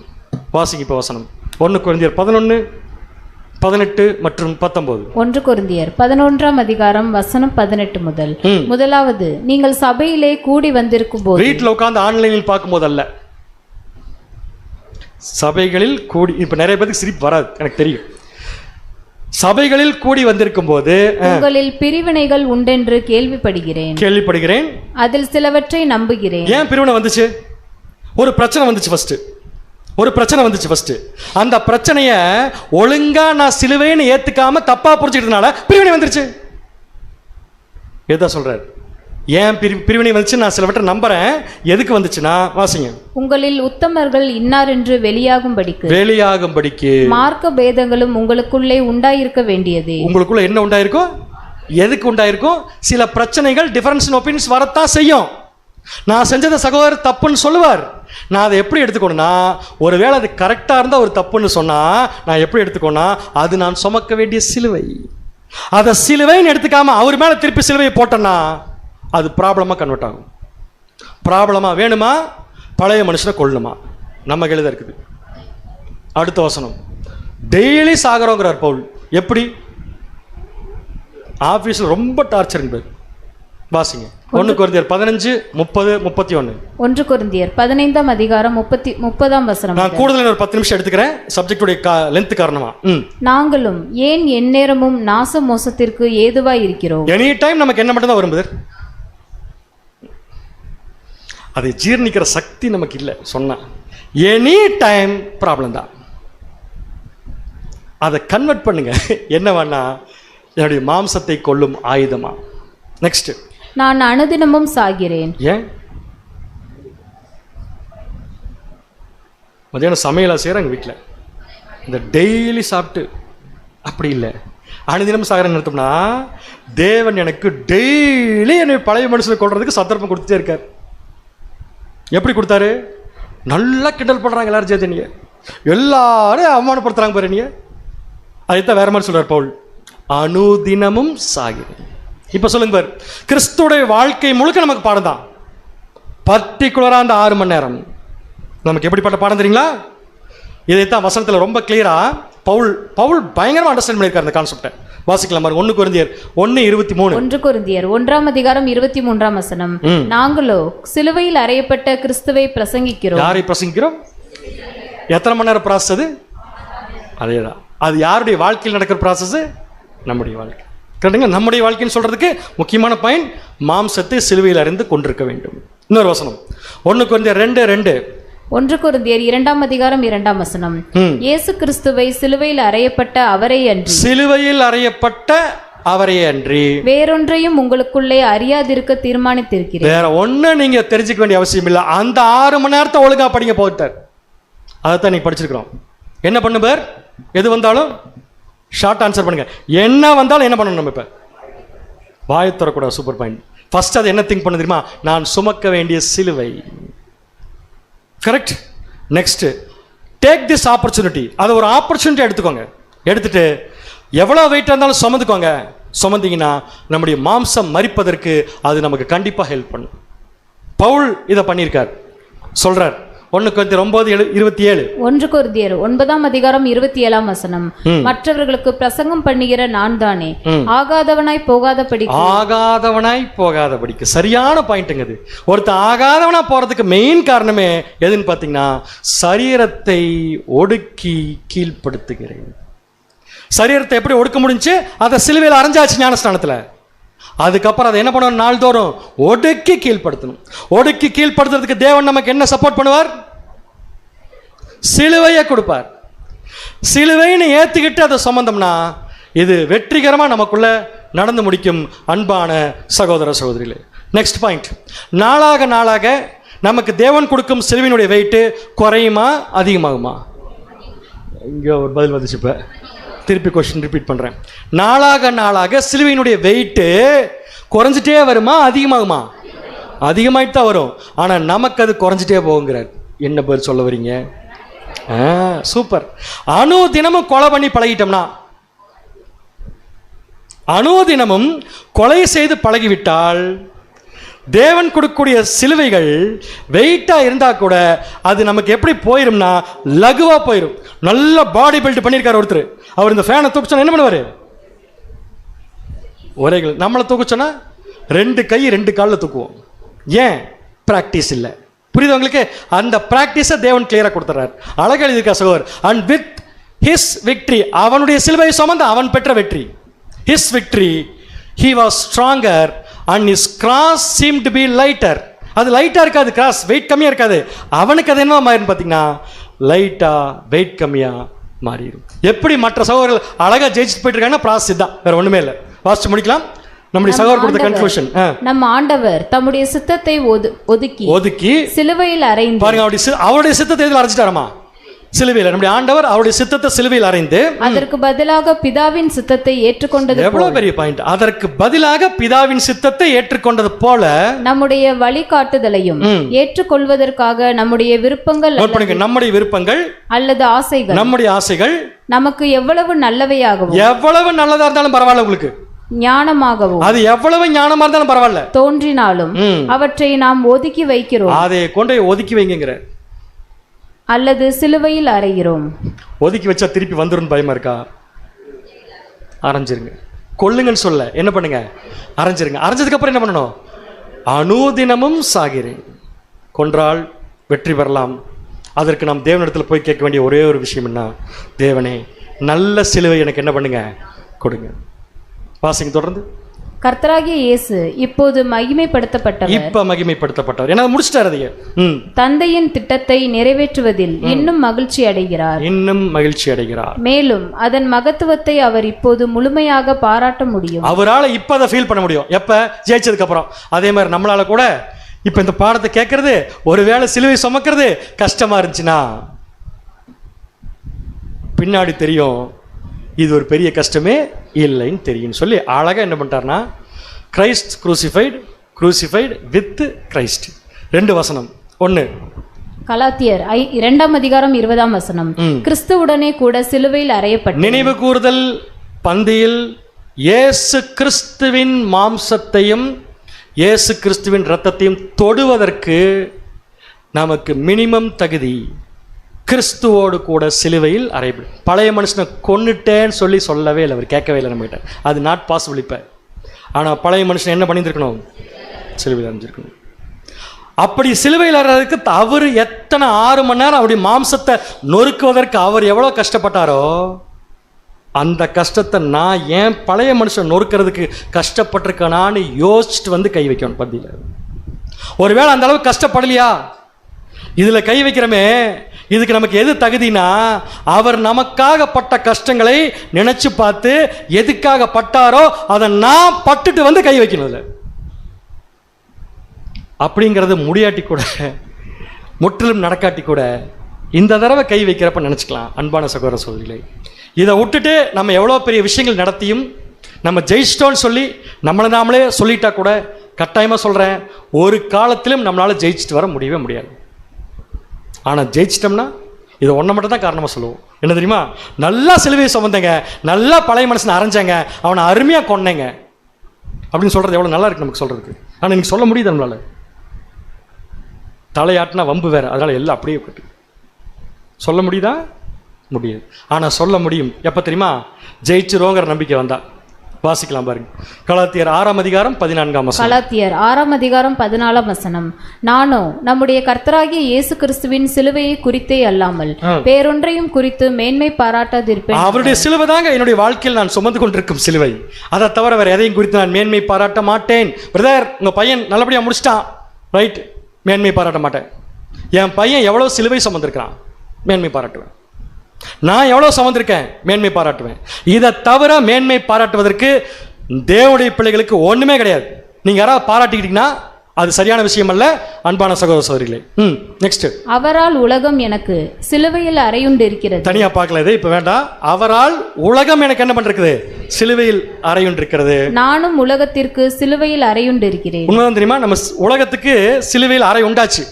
வாசிங்க இப்போ வசனம். 1 கொரிந்தியர் 11:18 மற்றும் 19. 1 கொரிந்தியர் 11ஆம் அதிகாரம் வசனம் 18 முதல். முதலாவது, நீங்கள் சபையிலே கூடி வந்திருக்கும் போது. வீட்டில் உட்காந்து ஆன்லைனில் பார்க்கும்போது அல்ல, சபைகளில் கூடி. இப்போ நிறைய பேருக்கு சிரிப்பு வராது, எனக்கு தெரியும். சபைகளில் கூடி வந்திருக்கும் போது உங்களில் பிரிவினைகள் உண்டென்று கேள்விப்படுகிறேன். அதில் சிலவற்றை நம்புகிறேன். ஏன் பிரிவினை வந்துச்சு? ஒரு பிரச்சனை வந்துச்சு ஃபர்ஸ்ட். அந்த பிரச்சனைய ஒழுங்கா நான் சிலுவைன்னு ஏத்துக்காம தப்பா புரிஞ்சுக்கிட்டதுனால பிரிவினை வந்துருச்சு. எதா சொல்றாரு? ஏன் பிரிவினை வந்துச்சு? நான் சிலவற்றை நம்புறேன். எதுக்கு வந்துச்சுன்னா, வாசிங்க. உங்களில் உத்தமர்கள் இன்னார் என்று வெளியாகும்படிக்கு மார்க்க பேதங்களும் உங்களுக்குள்ளே உண்டாயிருக்க வேண்டியது. உங்களுக்குள்ள என்ன உண்டாயிருக்கும்? எதுக்கு உண்டாயிருக்கும்? சில பிரச்சனைகள், டிஃபரன்ஸ் ஒப்பீனியன்ஸ் வரத்தான் செய்யும். நான் செஞ்சதை சகோதரர் தப்புன்னு சொல்லுவார். நான் அதை எப்படி எடுத்துக்கணும்னா, ஒருவேளை அது கரெக்டாக இருந்தால் ஒரு தப்புன்னு சொன்னால் நான் எப்படி எடுத்துக்கோனா, அது நான் சுமக்க வேண்டிய சிலுவை. அதை சிலுவைன்னு எடுத்துக்காம அவர் மேலே திருப்பி சிலுவையை போட்டேன்னா அது ப்ராப்ளமாக கன்வெர்ட் ஆகும். ப்ராப்ளமாக வேணுமா? பழைய மனுஷனை கொள்ளணுமா? நம்ம எழுத இருக்குது. அடுத்த வசனம். டெய்லி சாகிறோங்கிறார் பவுல். எப்படி? ஆஃபீஸில் ரொம்ப டார்ச்சர் என்பது. வாசிங்க. 1 கொரிந்தியர் 15:30-31. 1 கொரிந்தியர் 15ஆம் அதிகாரம் 30ஆம் வசனம். நான் கூடுதல் ஒரு 10 நிமிஷம் எடுத்துக்கிறேன், சப்ஜெக்டுடைய லென்த் காரணமா. நாங்களும் ஏன் எந்நேரமும் நாச மோசத்திற்கு ஏதுவாய் இருக்கிறோம். எனி டைம் நமக்கு என்ன மட்டும் தான் வரும். அதை ஜீர்ணிக்கிற சக்தி நமக்கு இல்லை. சொன்னா எனி டைம் ப்ராப்ளம் தான். அதை கன்வெர்ட் பண்ணுங்க. என்ன வேணா, என்னுடைய மாம்சத்தை கொல்லும் ஆயுதமா. நெக்ஸ்ட். நான் அனுதினமும் சாகிறேன். ஏன்? மதியானம் சமையலா செய்யறாங்க வீட்டில், இந்த டெய்லி சாப்பிட்டு அப்படி இல்லை. அனுதினம் சாகிறேன்னு நிறுத்தம்னா, தேவன் எனக்கு டெய்லி என்னை பழைய மனுஷனை கொள்றதுக்கு சந்தர்ப்பம் கொடுத்துட்டே இருக்கார். எப்படி கொடுத்தாரு? நல்லா கிண்டல் பண்றாங்க எல்லாரும் சேர்த்து, நீங்க எல்லாரும் அவமானப்படுத்துறாங்க பாரு. நீங்க அதைத்தான் வேற மாதிரி சொல்றார் பவுல். அனுதினமும் சாகிறேன். இப்ப சொல்லுங்க பாரு, கிறிஸ்துடைய வாழ்க்கை முழுக்க நமக்கு பாடம் தான். பர்டிகுலரா அந்த 6 மணி நேரம் நமக்கு எப்படிப்பட்ட பாடம் தெரியுங்களா? இதைத்தான் வசனத்தில் ரொம்ப கிளியரா பவுல் பயங்கரமா அண்டர்ஸ்டாண்ட் பண்ணியிருக்காரு இந்த கான்செப்டை. வாசிக்கலாம். 1 கொரிந்தியர் 1:23. 1 கொரிந்தியர் 1ஆம் அதிகாரம் 23ஆம் வசனம். நாங்களோ சிலுவையில் அறையப்பட்ட கிறிஸ்துவை பிரசங்கிக்கிறோம். யாரை பிரசங்கிக்கிறோம்? எத்தனை மணி நேரம் ப்ராசஸ் அது? அதேதான். அது யாருடைய வாழ்க்கையில் நடக்கிற ப்ராசஸ்? நம்முடைய வாழ்க்கை. கரெக்டுங்க. நம்முடைய வாழ்க்கைன்னு சொல்றதுக்கு முக்கியமான பாயிண்ட், மாம்சத்தை சிலுவையில் அறிந்து கொண்டிருக்க வேண்டும். இன்னொரு வசனம் 1 கொரிந்தியர் 2:2. 1 கொரிந்தியர் 2ஆம் அதிகாரம் 2ஆம் வசனம். இயேசு கிறிஸ்துவை சிலுவையில் அறையப்பட்ட அவரை அன்றி வேறொன்றையும் உங்களுக்குள்ளே அறியாதிருக்க தீர்மானித்திருக்கிறேன். வேற ஒண்ணு நீங்க தெரிஞ்சுக்க வேண்டிய அவசியம் இல்லை. அந்த 6 மணி நேரத்தை ஒழுங்கா படிங்க போட்டார். அதைத்தான் நீங்க படிச்சிருக்கிறோம். என்ன பண்ணு பேர்? எது வந்தாலும் ஷார்ட் ஆன்சர் பண்ணுங்க. என்ன வந்தாலும் என்ன பண்ணணும்? நம்ம இப்ப வாயை தரக்கூடாது. Super point. ஃபர்ஸ்ட் அது என்ன திங்க் பண்ண தெரியுமா? நான் சுமக்க வேண்டிய சிலுவை. Correct. Next, take this opportunity. அதை ஒரு ஆப்பர்ச்சுனிட்டி எடுத்துக்கோங்க. எடுத்துட்டு எவ்வளோ வெயிட்டாக இருந்தாலும் சுமந்துக்கோங்க. சுமந்தீங்கன்னா நம்முடைய மாம்சம் மரிப்பதற்கு அது நமக்கு கண்டிப்பாக ஹெல்ப் பண்ணும். பவுல் இதை பண்ணியிருக்கார். சொல்றார் 1 கொரிந்தியர் 9:27. 1 கொரிந்தியர் 9ஆம் அதிகாரம் 27ஆம் வசனம். மற்றவர்களுக்கு பிரசங்கம் பண்ணுகிற நான் தானே ஆகாதவனாய் போகாதபடிக்கு. சரியான பாயிண்ட்ங்க இது. ஒருத்தன் ஆகாதவனா போறதுக்கு மெயின் காரணமே எதுன்னு பாத்தீங்கன்னா, சரீரத்தை ஒடுக்கி கீழ்ப்படுத்துகிறேன். சரீரத்தை எப்படி ஒடுக்க முடிஞ்சு? அதை சிலுவையில் அரைஞ்சாச்சு ஞானஸ்தானத்துல. அதுக்கப்புறம் அதை என்ன பண்ணணும்? நாள்தோறும் ஒடுக்கி கீழ்ப்படுத்தணும். ஒடுக்கி கீழ்ப்படுத்துறதுக்கு தேவன் நமக்கு என்ன சப்போர்ட் பண்ணுவார்? சிலுவையை கொடுப்பார். சிலுவைன்னு ஏத்துக்கிட்டு அதை சம்பந்தம்னா இது வெற்றிகரமா நமக்குள்ள நடந்து முடிக்கும். அன்பான சகோதர சகோதரிகளே, நெக்ஸ்ட் பாயிண்ட். நாளாக நமக்கு தேவன் கொடுக்கும் சிலுவையினுடைய வெயிட்டு குறையுமா அதிகமாகுமா? இங்க ஒரு பதில் வந்துச்சு. இப்ப திருப்பி கொஸ்டின் ரிப்பீட் பண்றேன். நாளாக சிலுவையினுடைய வெயிட்டு குறைஞ்சிட்டே வருமா அதிகமாகுமா? அதிகமாயிட்டு தான் வரும். ஆனா நமக்கு அது குறைஞ்சிட்டே போகுங்கிறார். என்ன பேர் சொல்ல வரீங்க? சூப்பர். அனுதினமும் கொலை பண்ணி பழகிட்டோம்னா, அனுதினமும் கொலை செய்து பழகிவிட்டால், தேவன் கொடுக்கக்கூடிய சிலுவைகள் வெயிட்டா இருந்தா கூட அது நமக்கு எப்படி போயிரும்னா லகுவா போயிடும். நல்ல பாடி பில்ட் பண்ணியிருக்காரு ஒருத்தர். அவர் இந்த ஃபேனை தூக்கிச்சோன்னா என்ன பண்ணுவாரு? ஒரே நம்மளை தூக்கிச்சோன்னா 2 கை 2 காலில் தூக்குவோம். ஏன்? பிராக்டிஸ் இல்லை. புரியுது உங்களுக்கு? அந்த பிராக்டிஸை தேவன் கிளியரா கொடுத்துறாரு. அழகா எழுதியிருக்கா சகோதரர். அண்ட் வித் ஹிஸ் விக்டரி, அவனுடைய சிலுவை சுமந்து அவன் பெற்ற வெற்றி. His victory, he was stronger and his cross seemed to be lighter. அது லைட்டா இருக்காது, கிராஸ் வெயிட் கம்மியா இருக்காது. அவனுக்கு அது என்ன மாறிடும் பார்த்தீங்கன்னா, லைட்டா வெயிட் கம்மியா மாறிடும். எப்படி மற்ற சகோதரர்கள் அழகா ஜெயிச்சுட்டு போயிட்டு இருக்காங்கன்னா ப்ராசஸ் தான், வேற ஒண்ணுமே இல்லை. வாசிச்சு முடிக்கலாம். நம்முடைய சகோதரர் கொடுத்த கன்க்ளூஷன், நம்ம ஆண்டவர் தம்முடைய சித்தத்தை ஒதுக்கி சிலுவையில் அறைந்து, பாருங்க, அவருடைய சித்தத்தை எதில் அரைஞ்சிட்டாரமா? சிலுவையில். நம்முடைய ஆண்டவர் அவருடைய சித்தத்தை சிலுவையில் அறைந்து அதற்கு பதிலாக பிதாவின் சித்தத்தை ஏற்றுக்கொண்டது. எவ்வளவு பெரிய பாயிண்ட்! அதற்கு பதிலாக பிதாவின் சித்தத்தை ஏற்றுக்கொண்டது போல நம்முடைய வழிகாட்டுதலையும் ஏற்றுக்கொள்வதற்காக நம்முடைய விருப்பங்கள் அல்லது ஆசைகள், நம்முடைய ஆசைகள் நமக்கு எவ்வளவு நல்லவையாகவும், எவ்வளவு நல்லதா இருந்தாலும் பரவாயில்ல, உங்களுக்கு ஞானமாகவும், அது எவ்வளவு ஞானமா இருந்தாலும் பரவாயில்ல தோன்றினாலும் அவற்றை நாம் ஒதுக்கி வைக்கிறோம். அதை கொண்டு ஒதுக்கி வைங்கிற, அல்லது சிலுவையில் அறைகிறோம். ஒதுக்கி வச்சா திருப்பி வந்துரும் பயமா இருக்கா? அரைஞ்சிருங்க. கொல்லுங்கன்னு சொல்ல, என்ன பண்ணுங்க? அரைஞ்சிருங்க. அரைஞ்சதுக்கு அப்புறம் என்ன பண்ணணும்? அனுதினமும் சாகிறேன். கொன்றால் வெற்றி பெறலாம். அதற்கு நாம் தேவனிடத்தில் போய் கேட்க வேண்டிய ஒரே ஒரு விஷயம் என்ன? தேவனே, நல்ல சிலுவை எனக்கு என்ன பண்ணுங்க? கொடுங்க. வாசிங்க தொடர்ந்து. கர்த்தராகிய இயேசு இப்போது மகிமைப்படுத்தப்பட்டவர். ஏன்னா முடிச்சிட்டார். அதையே தந்தையின் திட்டத்தை நிறைவேற்றுவதில் இன்னும் மகிழ்ச்சி அடைகிறார். மேலும் அதன் மகத்துவத்தை அவர் இப்போது முழுமையாக பாராட்ட முடியும். அவரால் இப்ப அதை ஃபீல் பண்ண முடியும். எப்ப? ஜெயிச்சதுக்கு அப்புறம். அதே மாதிரி நம்மளால கூட இப்ப இந்த பாடத்தை கேட்கறது, ஒருவேளை சிலுவை சுமக்கிறது கஷ்டமா இருந்துச்சுன்னா பின்னாடி தெரியும் இது ஒரு பெரிய கஷ்டமே இல்லைன்னு தெரியும் சொல்லி அழகா என்ன பண்ணிட்டார்னா, கிரைஸ்ட் crucified with Christ. 2 வசனம். 1 கலாத்தியர் 2:20 கிறிஸ்துவுடனே கூட சிலுவையில் அறையப்பட்டு, நினைவு கூறுதல் பந்தியில் இயேசு கிறிஸ்துவின் மாம்சத்தையும் இயேசு கிறிஸ்துவின் இரத்தத்தையும் தொடுவதற்கு நமக்கு மினிமம் தகுதி கிறிஸ்துவோடு கூட சிலுவையில் அறையப்படும். பழைய மனுஷனை கொன்னுட்டேன்னு சொல்லவே இல்லை, அவர் கேட்கவே இல்லை நம்மகிட்ட. அது நாட் பாசிபிள் இப்போ. ஆனால் பழைய மனுஷன் என்ன பண்ணியிருக்கணும்? சிலுவையில் அறைஞ்சிருக்கணும். அப்படி சிலுவையில் அறைறதுக்கு அவர் எத்தனை 6 மணி நேரம் அவருடைய மாம்சத்தை நொறுக்குவதற்கு அவர் எவ்வளோ கஷ்டப்பட்டாரோ, அந்த கஷ்டத்தை நான் ஏன் பழைய மனுஷன் நொறுக்கிறதுக்கு கஷ்டப்பட்டிருக்கேனான்னு யோசிச்சுட்டு வந்து கை வைக்கணும் பந்தியில். ஒருவேளை அந்த அளவுக்கு கஷ்டப்படலையா? இதில் கை வைக்கிறோமே, இதுக்கு நமக்கு எது தகுதினா, அவர் நமக்காக பட்ட கஷ்டங்களை நினைச்சு பார்த்து எதுக்காக பட்டாரோ அதை நான் பட்டுட்டு வந்து கை வைக்கணும். அப்படிங்கிறது முடியாட்டி கூட, முற்றிலும் நடக்காட்டி கூட இந்த தடவை கை வைக்கிறப்ப நினச்சிக்கலாம். அன்பான சகோதர சகோதரிகளே, இதை விட்டுட்டு நம்ம எவ்வளோ பெரிய விஷயங்கள் நடத்தியும் நம்ம ஜெயிச்சிட்டோன்னு சொல்லி நம்மளை நாமளே சொல்லிட்டா கூட, கட்டாயமாக சொல்கிறேன், ஒரு காலத்திலும் நம்மளால் ஜெயிச்சுட்டு வர முடியவே முடியாது. ஆனால் ஜெயிச்சிட்டோம்னா இதை ஒன்றை மட்டும் தான் காரணமாக சொல்லுவோம். என்ன தெரியுமா? நல்லா சிலுவையை சுமந்தேங்க, நல்லா பழைய மனுஷனை அரைஞ்சாங்க, அவனை அருமையாக கொன்னேங்க அப்படின்னு சொல்கிறது எவ்வளோ நல்லா இருக்கு நமக்கு சொல்கிறதுக்கு. ஆனால் இன்னைக்கு சொல்ல முடியுது நம்மளால். தலையாட்டினா வம்பு வேறு, அதனால் எல்லாம் அப்படியே போட்டு சொல்ல முடியுதா? முடியாது. ஆனால் சொல்ல முடியும். எப்போ தெரியுமா? ஜெயிச்சிருவோங்கிற நம்பிக்கை வந்தா. வாசிக்கலாம் பாருங்க. கலாத்தியர் 6:14. கலாத்தியர் 6:14. நானோ நம்முடைய கர்த்தராகிய இயேசு கிறிஸ்துவின் சிலுவையை குறித்தே அல்லாமல் வேறொன்றையும் குறித்து மேன்மை பாராட்டாதிருப்பேன். அவருடைய சிலுவை தாங்க என்னுடைய வாழ்க்கையில் நான் சுமந்து கொண்டிருக்கும் சிலுவை. அதை தவிர வேற எதையும் குறித்து நான் மேன்மை பாராட்ட மாட்டேன். பிரதர், உங்க பையன் நல்லபடியா முடிச்சிட்டான், ரைட், மேன்மை பாராட்ட மாட்டேன். என் பையன் எவ்வளவு சிலுவை சுமந்திருக்கிறான், மேன்மை பாராட்டுவேன். நான் எவ்வளோ சுமந்திருக்கேன், மேன்மை பாராட்டுவேன். இதை தவிர மேன்மை பாராட்டுவதற்கு தேவனுடைய பிள்ளைகளுக்கு ஒன்றுமே கிடையாது. நீங்கள் யாராவது பாராட்டிக்கிட்டீங்கன்னா அது சரியான விஷயம் அல்ல. அன்பான சகோதர சகோதரிகளே, நெக்ஸ்ட். அவரால் உலகம் எனக்கு சிலுவையில் அறையுண்டு இருக்கிறது. தனியாக பார்க்கல, இது இப்போ வேண்டாம். அவரால் உலகம் எனக்கு என்ன பண்ணிருக்குது? சிலுவையில் அறையுண்டிருக்கிறது. நானும் உலகத்திற்கு சிலுவையில் அறையுண்டிருக்கிறேன். உண்மைதான் தெரியுமா? நம்ம உலகத்துக்கு சிலுவையில் அறை உண்டாச்சு.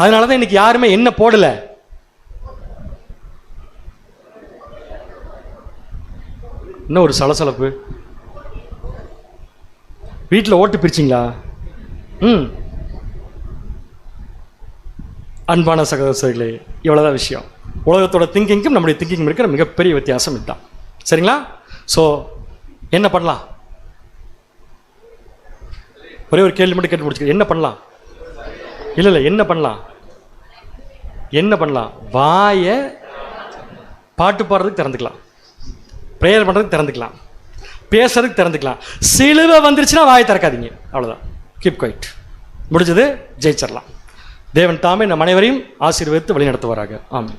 அதனாலதான் இன்னைக்கு யாருமே என்ன போடல. இன்னும் ஒரு சலசலப்பு. வீட்டில் ஓட்டு பிரிச்சிங்களா? அன்பான சகோதரர்களே, இவ்வளோதான் விஷயம். உலகத்தோட திங்கிங்கும் நம்முடைய திங்கிங்கும் இருக்கிற மிகப்பெரிய வித்தியாசம் இதுதான். சரிங்களா? ஸோ என்ன பண்ணலாம்? ஒரே ஒரு கேள்வி மட்டும் கேட்டு முடிச்சுக்க. என்ன பண்ணலாம்? இல்லை என்ன பண்ணலாம்? என்ன பண்ணலாம்? வாயை பாட்டு பாடுறதுக்கு திறந்துக்கலாம், ப்ரேயர் பண்ணுறதுக்கு திறந்துக்கலாம், பேசுறதுக்கு திறந்துக்கலாம். சிலுவை வந்துருச்சுன்னா வாயை திறக்காதீங்க. அவ்வளோதான். Keep quiet. முடிஞ்சது, ஜெயிச்சிடலாம். தேவன் தாமே நம் அனைவரையும் ஆசீர்வதித்து வழி நடத்துவாராக. ஆமென்.